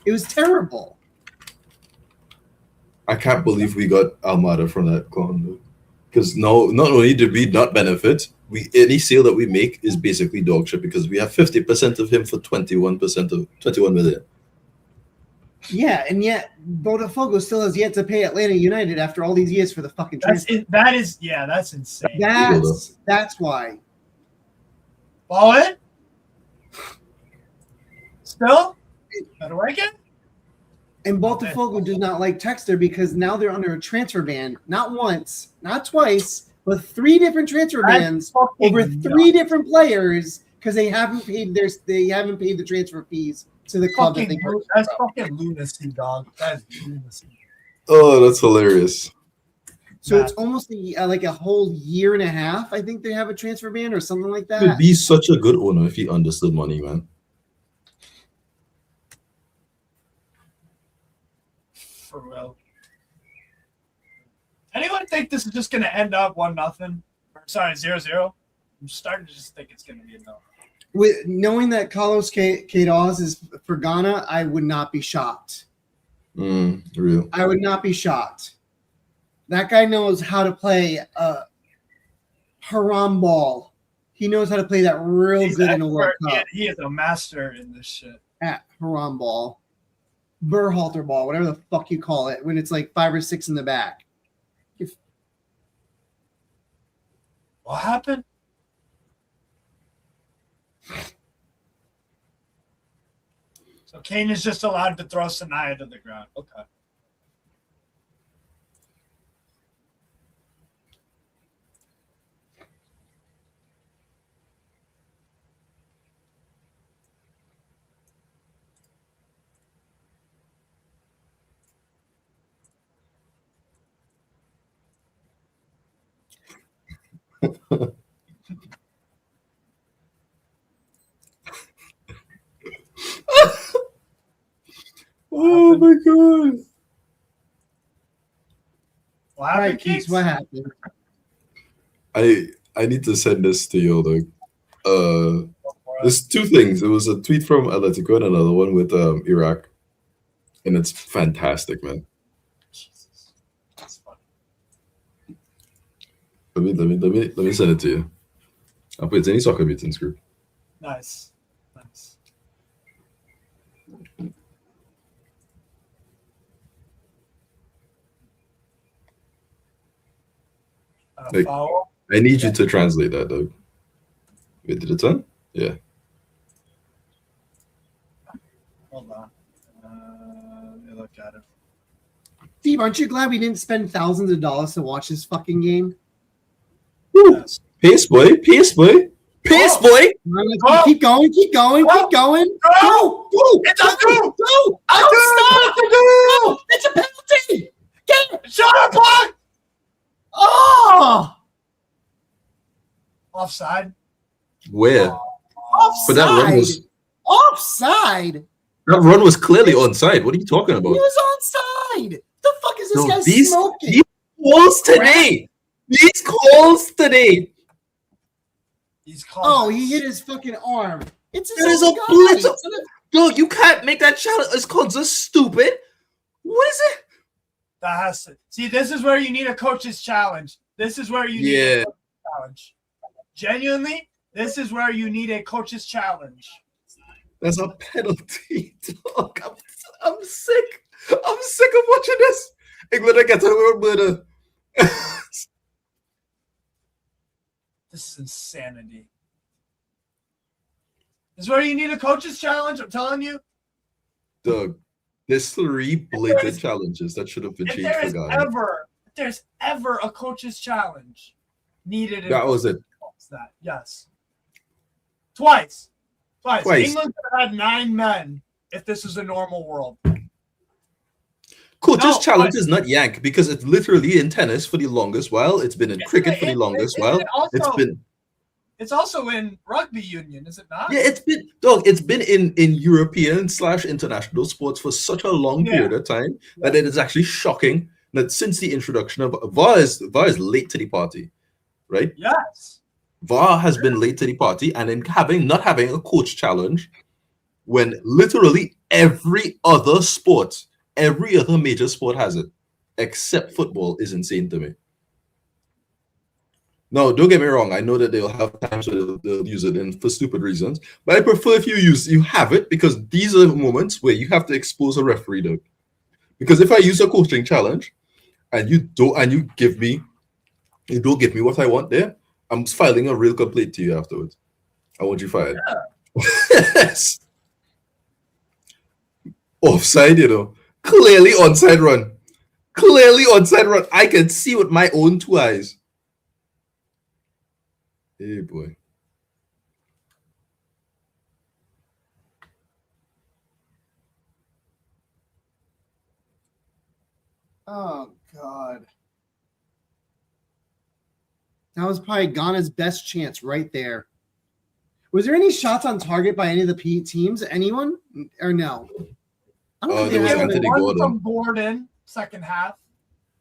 It was terrible. I can't believe we got Almada from that clown. Because not only did we not benefit, any sale that we make is basically dog shit because we have 50% of him for 21 million. Yeah, and yet Botafogo still has yet to pay Atlanta United after all these years for the fucking transfer. That's insane. That's why. Ball in? Still? Better work it? And Botafogo does not like Texter because now they're under a transfer ban. Not once, not twice, but 3 different transfer bans over 3 different players because they haven't paid the transfer fees to the club that they purchased. That's fucking lunacy, dog. That's lunacy. Oh, that's hilarious. So it's almost like a whole year and a half. I think they have a transfer ban or something like that. He would be such a good owner if he understood money, man. For real. Anyone think this is just going to end up 1-0? Sorry, 0-0? I'm starting to just think it's going to be a no. With knowing that Carlos Queiroz is for Ghana, I would not be shocked. Real. I would not be shocked. That guy knows how to play haram ball. He knows how to play that real good in a World Cup. He is a master in this shit. At haram ball. Berhalter ball, whatever the fuck you call it, when it's like 5 or 6 in the back. What happened? So Kane is just allowed to throw Sanaya to the ground. Okay. Oh my god. What All happened, right, Keeks, Keeks? what happened? I need to send this to you, dog. There's two things. It was a tweet from Atletico and another one with Iraq, and it's fantastic, man. Jesus. That's funny. Let me send it to you. I'll put it in any soccer meetings group. Nice. Nice. Like, Foul. I need you to translate that, dog. Wait, did it turn? Yeah. Hold on. Let me look at it. Steve, aren't you glad we didn't spend thousands of dollars to watch this fucking game? Woo! Yes. Pace boy, pace boy, pace Oh! boy. Oh! Keep going, keep going, keep going. Go, go, It's a go, go. I'll Stop! No, it's a penalty. Get it. Shut up, Puck! Oh, Offside. Where? offside. But Offside. that run was clearly onside. What are you talking He about? was onside. The fuck is this No, guy these- smoking? these calls today. These calls today. He's called. Oh, he hit his fucking arm. It's his That is own a guy. blitz. Dog, you can't make that challenge. It's called just stupid. What is it? That has to see. This is where you need a coach's challenge. This is where you need a coach's challenge. Genuinely, this is where you need a coach's challenge. That's a penalty, dog. I'm sick. I'm sick of watching this. England gets away with murder. This is insanity. This is where you need a coach's challenge. I'm telling you. Dog, there's 3 blatant challenges that should have been If changed for Ghana. there's ever a coach's challenge needed, in That was it. that yes, twice. Twice. England could have had 9 men if this was a normal world. Coach's No, challenge is not yank because it's literally in tennis for the longest while. It's been in cricket for the longest while. It's also in rugby union, is it not? Yeah, it's been in European / international sports for such a long period of time that it is actually shocking that since the introduction of VAR is late to the party, right? Yes. VAR has been late to the party, and in not having a coach challenge when literally every other major sport has it, except football, is insane to me. No, don't get me wrong. I know that they'll have times where they'll use it for stupid reasons, but I prefer if you have it because these are moments where you have to expose a referee, though. Because if I use a coaching challenge and you don't give me what I want there, I'm filing a real complaint to you afterwards. I want you fired. Yes. Offside, clearly onside run. Clearly onside run. I can see with my own 2 eyes. Hey, boy. Oh, God. That was probably Ghana's best chance right there. Was there any shots on target by any of the teams? Anyone? Or no? I don't think there was there Anthony One Gordon. from Gordon, second half.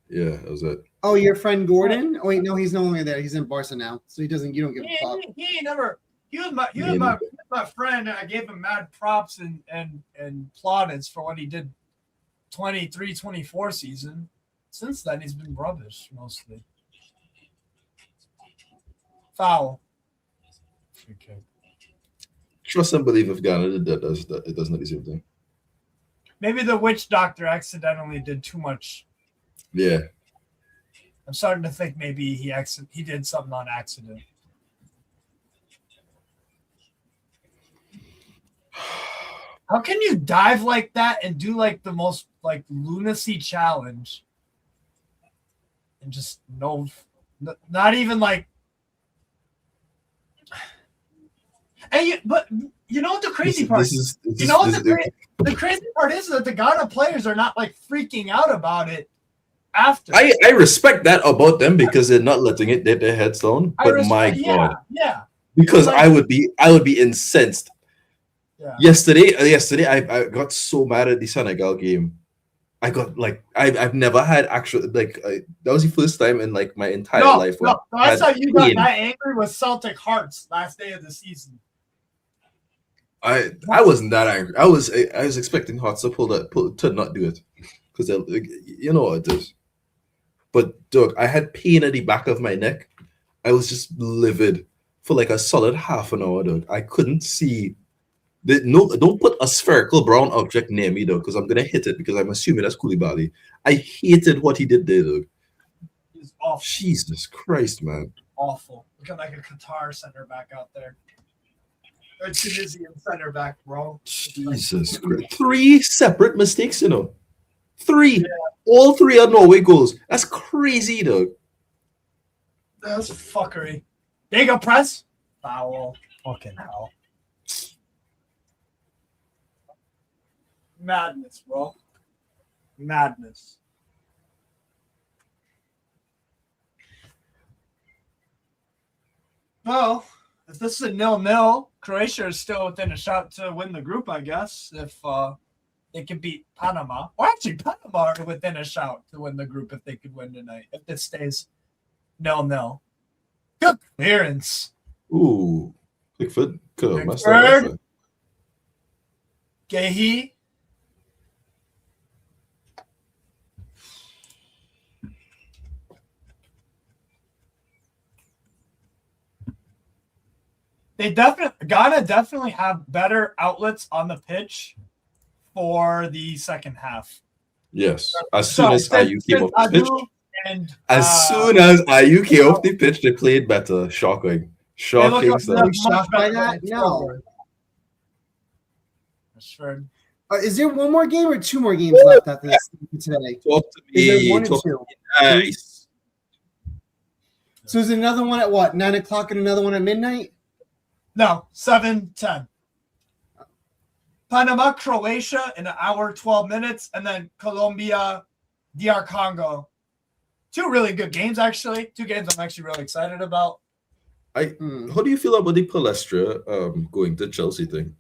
Yeah, that was it. Oh, your friend Gordon? Oh, wait, no, he's no longer there. He's in Barca now. So you don't give a fuck. He was my friend, and I gave him mad props and plaudits for what he did 23-24 season. Since then, he's been rubbish mostly. Foul. Okay. Trust and believe if Ghana did that, it does not the same thing. Maybe the witch doctor accidentally did too much. Yeah. I'm starting to think maybe he did something on accident. How can you dive like that and do like the most like lunacy challenge? And just not even like. And but you know what the crazy part is? The crazy part is that the Ghana players are not like freaking out about it after. I respect that about them because they're not letting it hit their heads down. But my God, yeah. Because like, I would be incensed. Yeah. Yesterday, I got so mad at the Senegal game. I got like I've never had actual like that was the first time in like my entire life. No, last time you got that angry was Celtic Hearts last day of the season. I wasn't that angry. I was expecting Hearts to not do it because you know what it is. But Doug, I had pain at the back of my neck. I was just livid for like a solid half an hour, Doug. I couldn't see. Don't put a spherical brown object near me, though, because I'm gonna hit it because I'm assuming that's Koulibaly. I hated what he did there, Doug. He's awful. Jesus Christ, man. Awful. Looking like a Qatar center back out there. Or Tunisian center back, bro. Jesus Christ. 3 separate mistakes, you know. 3. Yeah. All 3 are Norway goals. That's crazy, Doug. That's fuckery. Big up press. Foul. Fucking hell. Madness, bro. Madness. Well, if this is a 0-0, Croatia is still within a shot to win the group, I guess. If they can beat Panama. Or actually, Panama are within a shot to win the group if they could win tonight. If this stays 0-0. Good clearance. Ooh. Pickford could have messed up. Gehi. Ghana definitely have better outlets on the pitch for the second half. Yes. As soon as Ayew came off the pitch. As soon as Ayew came off the pitch, they played better. Shocking. Shocking stuff. Shocked by that? No. Is there one more game or 2 more games left after this today? Talk to me. Is there 1 and 2? Nice. So is another one at what? 9 o'clock and another one at midnight? No, 7:10. Panama, Croatia in an hour, 12 minutes, and then Colombia, DR Congo. 2 really good games, actually. 2 games I'm actually really excited about. How do you feel about the Palestra going to Chelsea thing?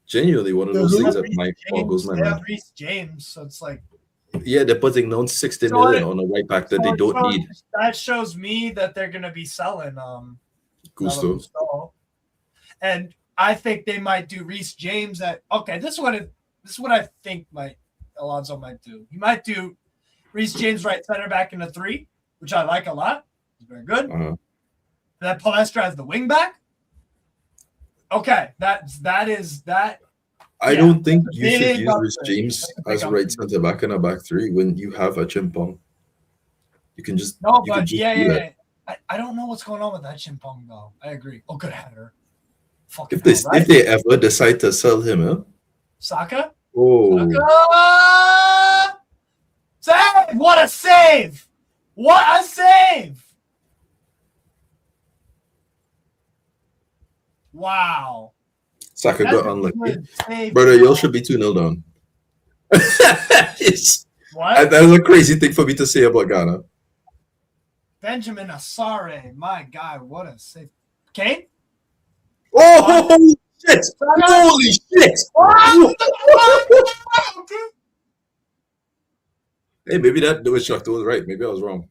Genuinely, one of those things that boggles my mind. They have Reece James, so it's like. Yeah, they're putting down 60 million on a right back that they don't need. That shows me that they're going to be selling Gusto. And I think they might do Reece James this is what I think Alonso might do. He might do Reece James right center back in a 3, which I like a lot. He's very good. Uh-huh. That Palestra as the wing back. Okay, that is that. I don't think you should use Reece James as a right center back in a back 3 when you have a Chimpong. You can just I don't know what's going on with that Chimpong though. I agree. Oh, good header. If they ever decide to sell him, Saka? Oh. Saka! Save! What a save! What a save! Wow. Saka got unlucky. Brother, you should be 2-0 down. What? That was a crazy thing for me to say about Ghana. Benjamin Asare. My God, what a save. Kane? Oh, shit! Holy shit! Hey, maybe that witch doctor was right. Maybe I was wrong.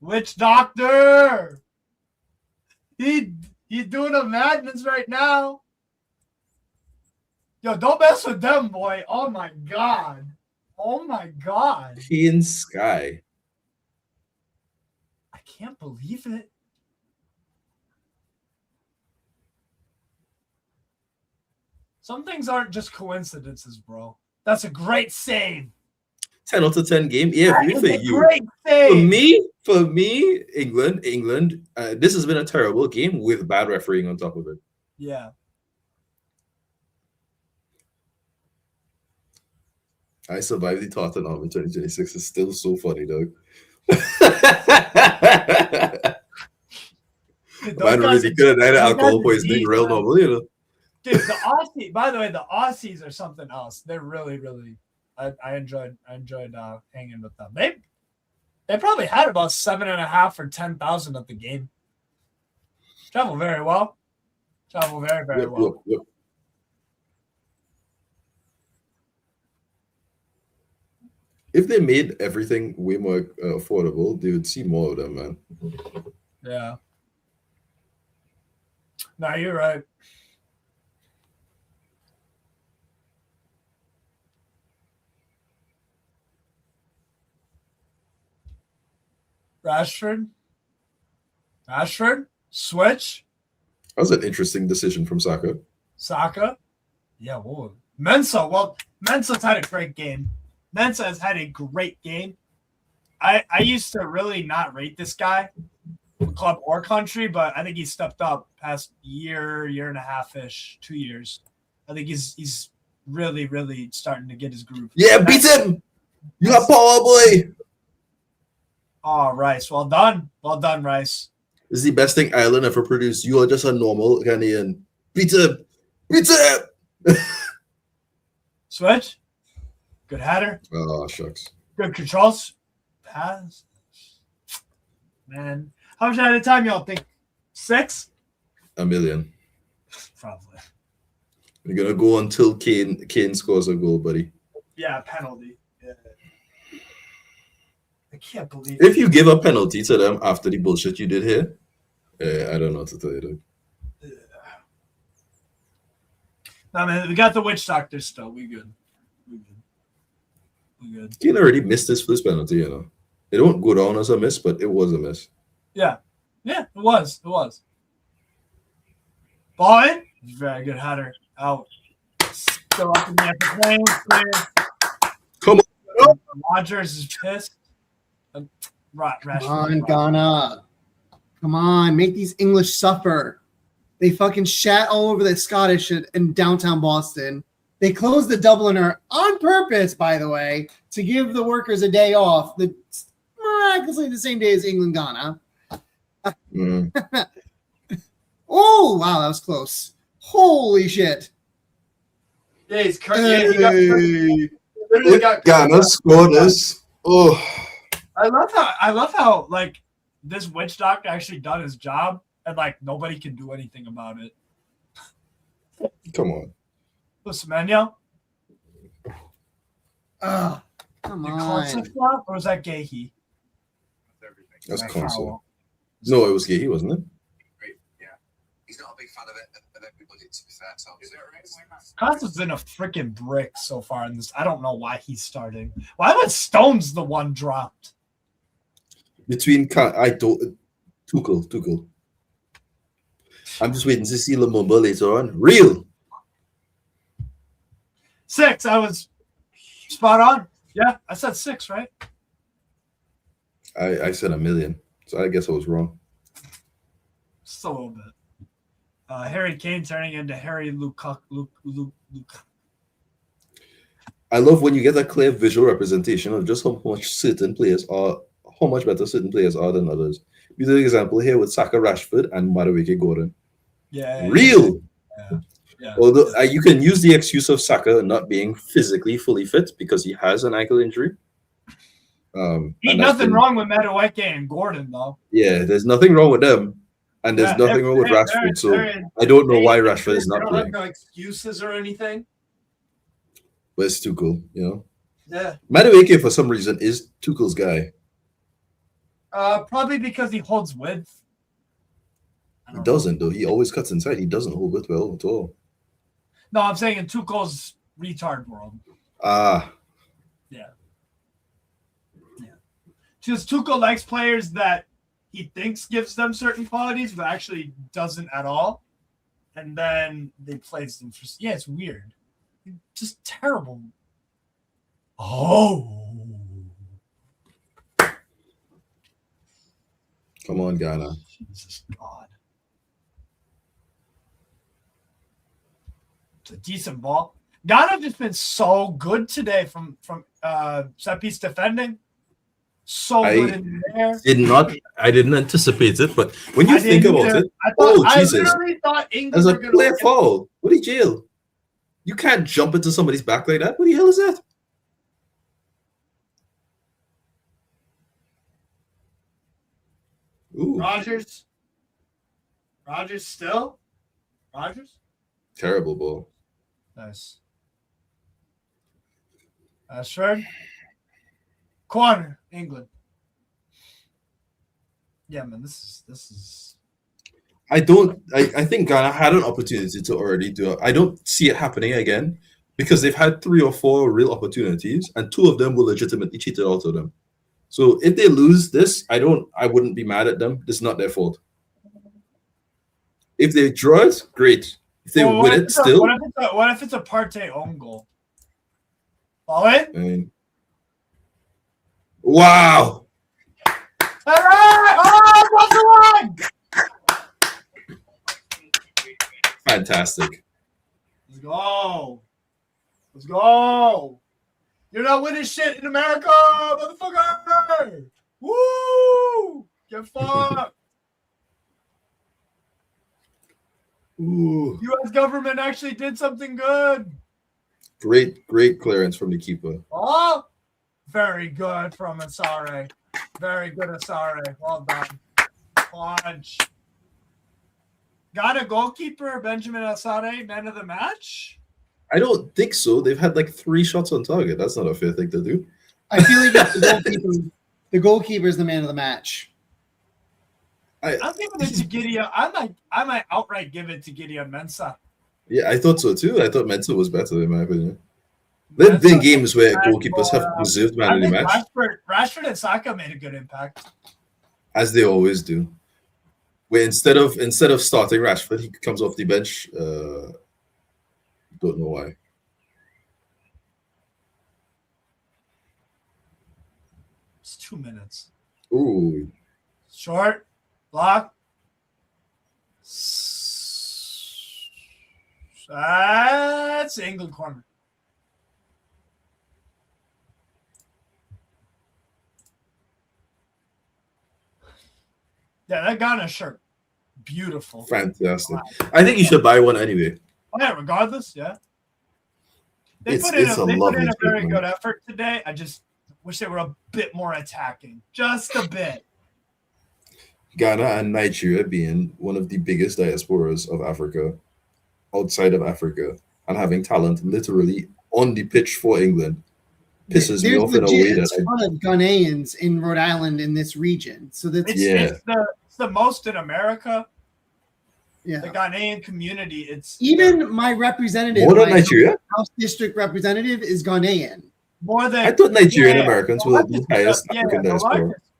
Witch doctor! He's doing a madness right now. Yo, don't mess with them, boy. Oh, my God. Oh, my God. Keen Sky. I can't believe it. Some things aren't just coincidences, bro. That's a great save. 10 out of 10 game. Yeah, for you. Great save. For me, England. This has been a terrible game with bad refereeing on top of it. Yeah. I survived the Tottenham in 2026. It's still so funny, dog. Dude, Man really could have died of those alcohol guys are poisoning, deep, real man. normal, you know. Dude, the Aussie. By the way, the Aussies are something else. They're really, really. I enjoyed hanging with them. They probably had about 7.5 or 10,000 at the game. Travel very well. Travel very, very well. Yep. If they made everything way more affordable, they would see more of them, man. Yeah. No, you're right. Rashford, switch, That was an interesting decision from Saka. Saka. Yeah, whoa. Mensah. Well, Mensah's had a great game. Mensah has had a great game. I used to really not rate this guy, club or country, but I think he's stepped up past year and a half-ish, 2 years. I think he's really, really starting to get his groove. Yeah, beat him! You got power, boy! Oh, Rice. Well done. Well done, Rice. This is the best thing Ireland ever produced. You are just a normal Ghanaian. Beat him! Beat him! Switch. Good header. Oh, shucks. Good controls. Pass. Man. How much at a time y'all think? 6? A million. Probably. You're going to go until Kane scores a goal, buddy. Yeah, penalty. Yeah. I can't believe If you give a penalty to them after the bullshit you did here, I don't know what to tell you, dog. No, man, we got the witch doctor still. We good. We good. Kane already missed his first penalty, you know. It won't go down as a miss, but it was a miss. Yeah. Yeah, it was. Ball in. Very good header. Out. Still up in the upper plane. Clear. Come on. Rodgers is pissed. Rashford. Come on, Ghana. Come on, make these English suffer. They fucking shat all over the Scottish in downtown Boston. They closed the Dubliner on purpose, by the way, to give the workers a day off. Miraculously the same day as England Ghana. Oh, wow, that was close. Holy shit. Yeah, he's Hey. Ghana scored this. Oh. I love how like this witch doctor actually done his job and like nobody can do anything about it. Come on. Was Semenyo? Come on. Concept flop, or was that Gahey? That's Like, console. foul. No, it was Gahey, wasn't it? Yeah. He's not a big fan of everybody, to be fair. So is it right? Concept's been a freaking brick so far in this. I don't know why he's starting. Why was Stones the one dropped? Between Tuchel. I'm just waiting to see Lumumba later on. Real. 6. I was spot on. Yeah, I said 6, right? I said a million, so I guess I was wrong. Just a little bit. Harry Kane turning into Harry Lukaku. I love when you get a clear visual representation of just how much certain players are, how much better certain players are than others. We did an example here with Saka, Rashford, and Madueke Gordon. Yeah. Real. Yeah. Although you can use the excuse of Saka not being physically fully fit because he has an ankle injury. Nothing wrong with Madueke and Gordon, though. Yeah, there's nothing wrong with them. And there's nothing wrong with Rashford. So I don't know why Rashford is not playing. No excuses or anything. But it's Tuchel, you know. Yeah. Madueke, for some reason, is Tuchel's guy. Probably because he holds width. He doesn't, though. He always cuts inside. He doesn't hold it well at all. No, I'm saying in Tuchel's retard world. Ah. Yeah. Because Tuchel likes players that he thinks gives them certain qualities, but actually doesn't at all. And then they plays them for... Yeah, it's weird. Just terrible. Oh. Come on, Ghana. Jesus God. It's a decent ball. Ghana just been so good today from set piece defending. So good in there. I didn't anticipate it, but when you I think didn't about either. it, I Jesus. literally thought England As a were going player to foul. What a jail. You can't jump into somebody's back like that. What the hell is that? Ooh, Rogers still? Rogers? terrible ball. Nice. Ashford. Corner, England. Yeah, man, this is I think Ghana had an opportunity to already do it. I don't see it happening again because they've had 3 or 4 real opportunities and 2 of them were legitimately cheated out of them. So if they lose this, I wouldn't be mad at them. It's not their fault. If they draw it, great. If they win it still. What if it's a Partey own goal? Ball in? Wow. All right! Oh, that's the one! Fantastic. Let's go. Let's go. You're not winning shit in America, motherfucker! Woo! Get fucked. Ooh. U.S. government actually did something good. Great clearance from the keeper. Oh, very good from Asare. Very good, Asare. Well done. Punch. Got a goalkeeper, Benjamin Asare, man of the match? I don't think so. They've had like 3 shots on target. That's not a fair thing to do. I feel like it's the goalkeeper is the man of the match. I'm giving it to Gideon. I might outright give it to Gideon Mensah. Yeah, I thought so too. I thought Mensa was better in my opinion. There have been games where goalkeepers have deserved man of the match. Rashford and Saka made a good impact. As they always do. Where instead of starting Rashford, he comes off the bench. Don't know why. It's 2 minutes. Ooh. Short. Block. That's England corner. Yeah, that Ghana shirt. Beautiful. Fantastic. I think you should buy one anyway. Oh, yeah, regardless, yeah. They It's put in a a very shirt, good effort today. I just wish they were a bit more attacking. Just a bit. Ghana and Nigeria being one of the biggest diasporas of Africa, outside of Africa, and having talent literally on the pitch for England pisses me off in a way that There's a ton of Ghanaians in Rhode Island in this region. So that's It's the most in America. Yeah. The Ghanaian community. It's even my representative, more than my Nigeria. House District representative, is Ghanaian. more than I thought Nigerian Americans were the highest African the diaspora. largest.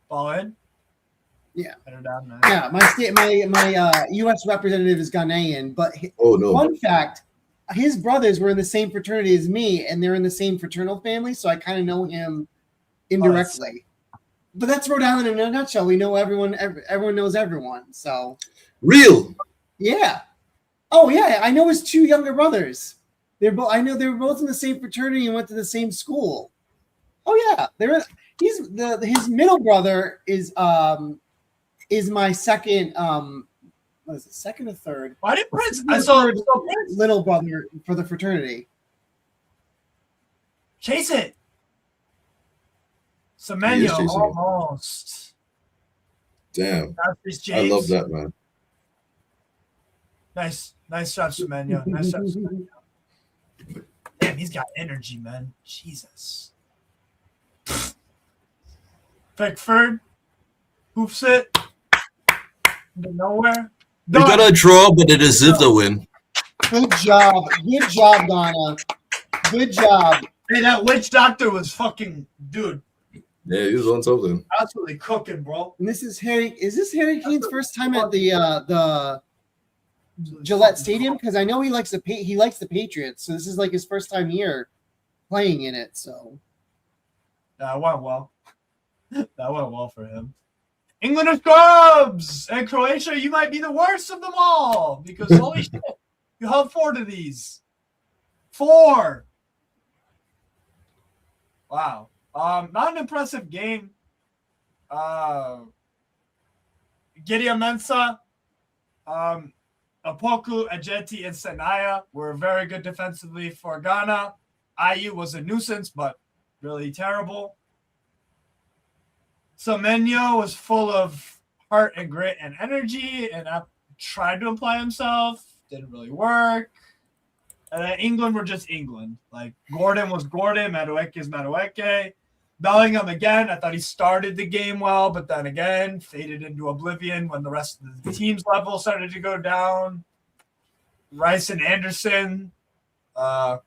Ball in. Yeah. Better down there. Yeah, my U.S. representative is Ghanaian, but Oh no. fun fact, his brothers were in the same fraternity as me, and they're in the same fraternal family, so I kind of know him indirectly. But that's Rhode Island in a nutshell. We know everyone. Everyone knows everyone. So Real. yeah. Oh yeah, I know his 2 younger brothers. I know they were both in the same fraternity and went to the same school. Oh yeah, his middle brother is my second what is it, second or third? Why did Prince? I saw little brother for the fraternity. Chase it. He is Semenyo chasing it. almost. Damn. James. I love that, man. Nice shot, Semenyo. Nice shot, Semenyo. Damn, he's got energy, man. Jesus. Pickford. Hoofs it. Into nowhere. We got a draw, but it deserved a win. Good job, Ghana. Good job. Hey, that witch doctor was fucking dude. Yeah, he was on something. Absolutely cooking, bro. And this is Harry. Is this Harry Kane's first time at the Gillette Stadium? Because I know he likes the Patriots, so this is like his first time here playing in it. So That went well. That went well for him. England are scrubs! And Croatia, you might be the worst of them all because holy shit, you held 4 to these. 4. Wow. Not an impressive game. Gideon Mensah, Apoku, Ajeti, and Sanaya were very good defensively for Ghana. Ayu was a nuisance, but really terrible. Semenyo was full of heart and grit and energy, and tried to apply himself. Didn't really work. And then England were just England. Like, Gordon was Gordon, Madueke is Madueke. Bellingham again, I thought he started the game well, but then again, faded into oblivion when the rest of the team's level started to go down. Rice and Anderson were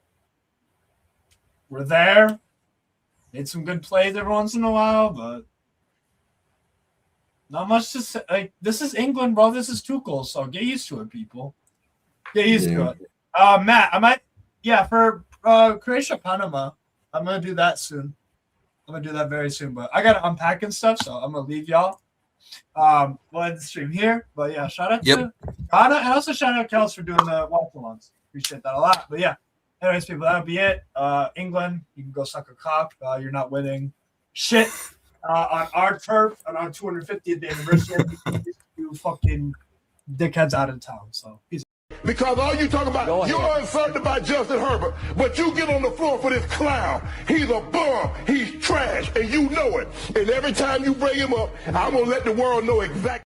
there. Made some good plays every once in a while, but not much to say. Like, this is England, bro. This is Tuchel, so get used to it, people. Get used to it. Matt, I might, for Croatia Panama, I'm gonna do that soon. I'm gonna do that very soon, but I gotta unpack and stuff, so I'm gonna leave y'all. We'll end the stream here, but yeah, shout out to Ghana, and also shout out Kels for doing the walk-alongs. Appreciate that a lot. But yeah, anyways, people, that'll be it. England, you can go suck a cock. You're not winning shit on our turf on our 250th anniversary. You fucking dickheads out of town. So peace. Because all you talk about, you're uncertain about Justin Herbert, but you get on the floor for this clown. He's a bum, he's trash, and you know it. And every time you bring him up, I'm going to let the world know exactly.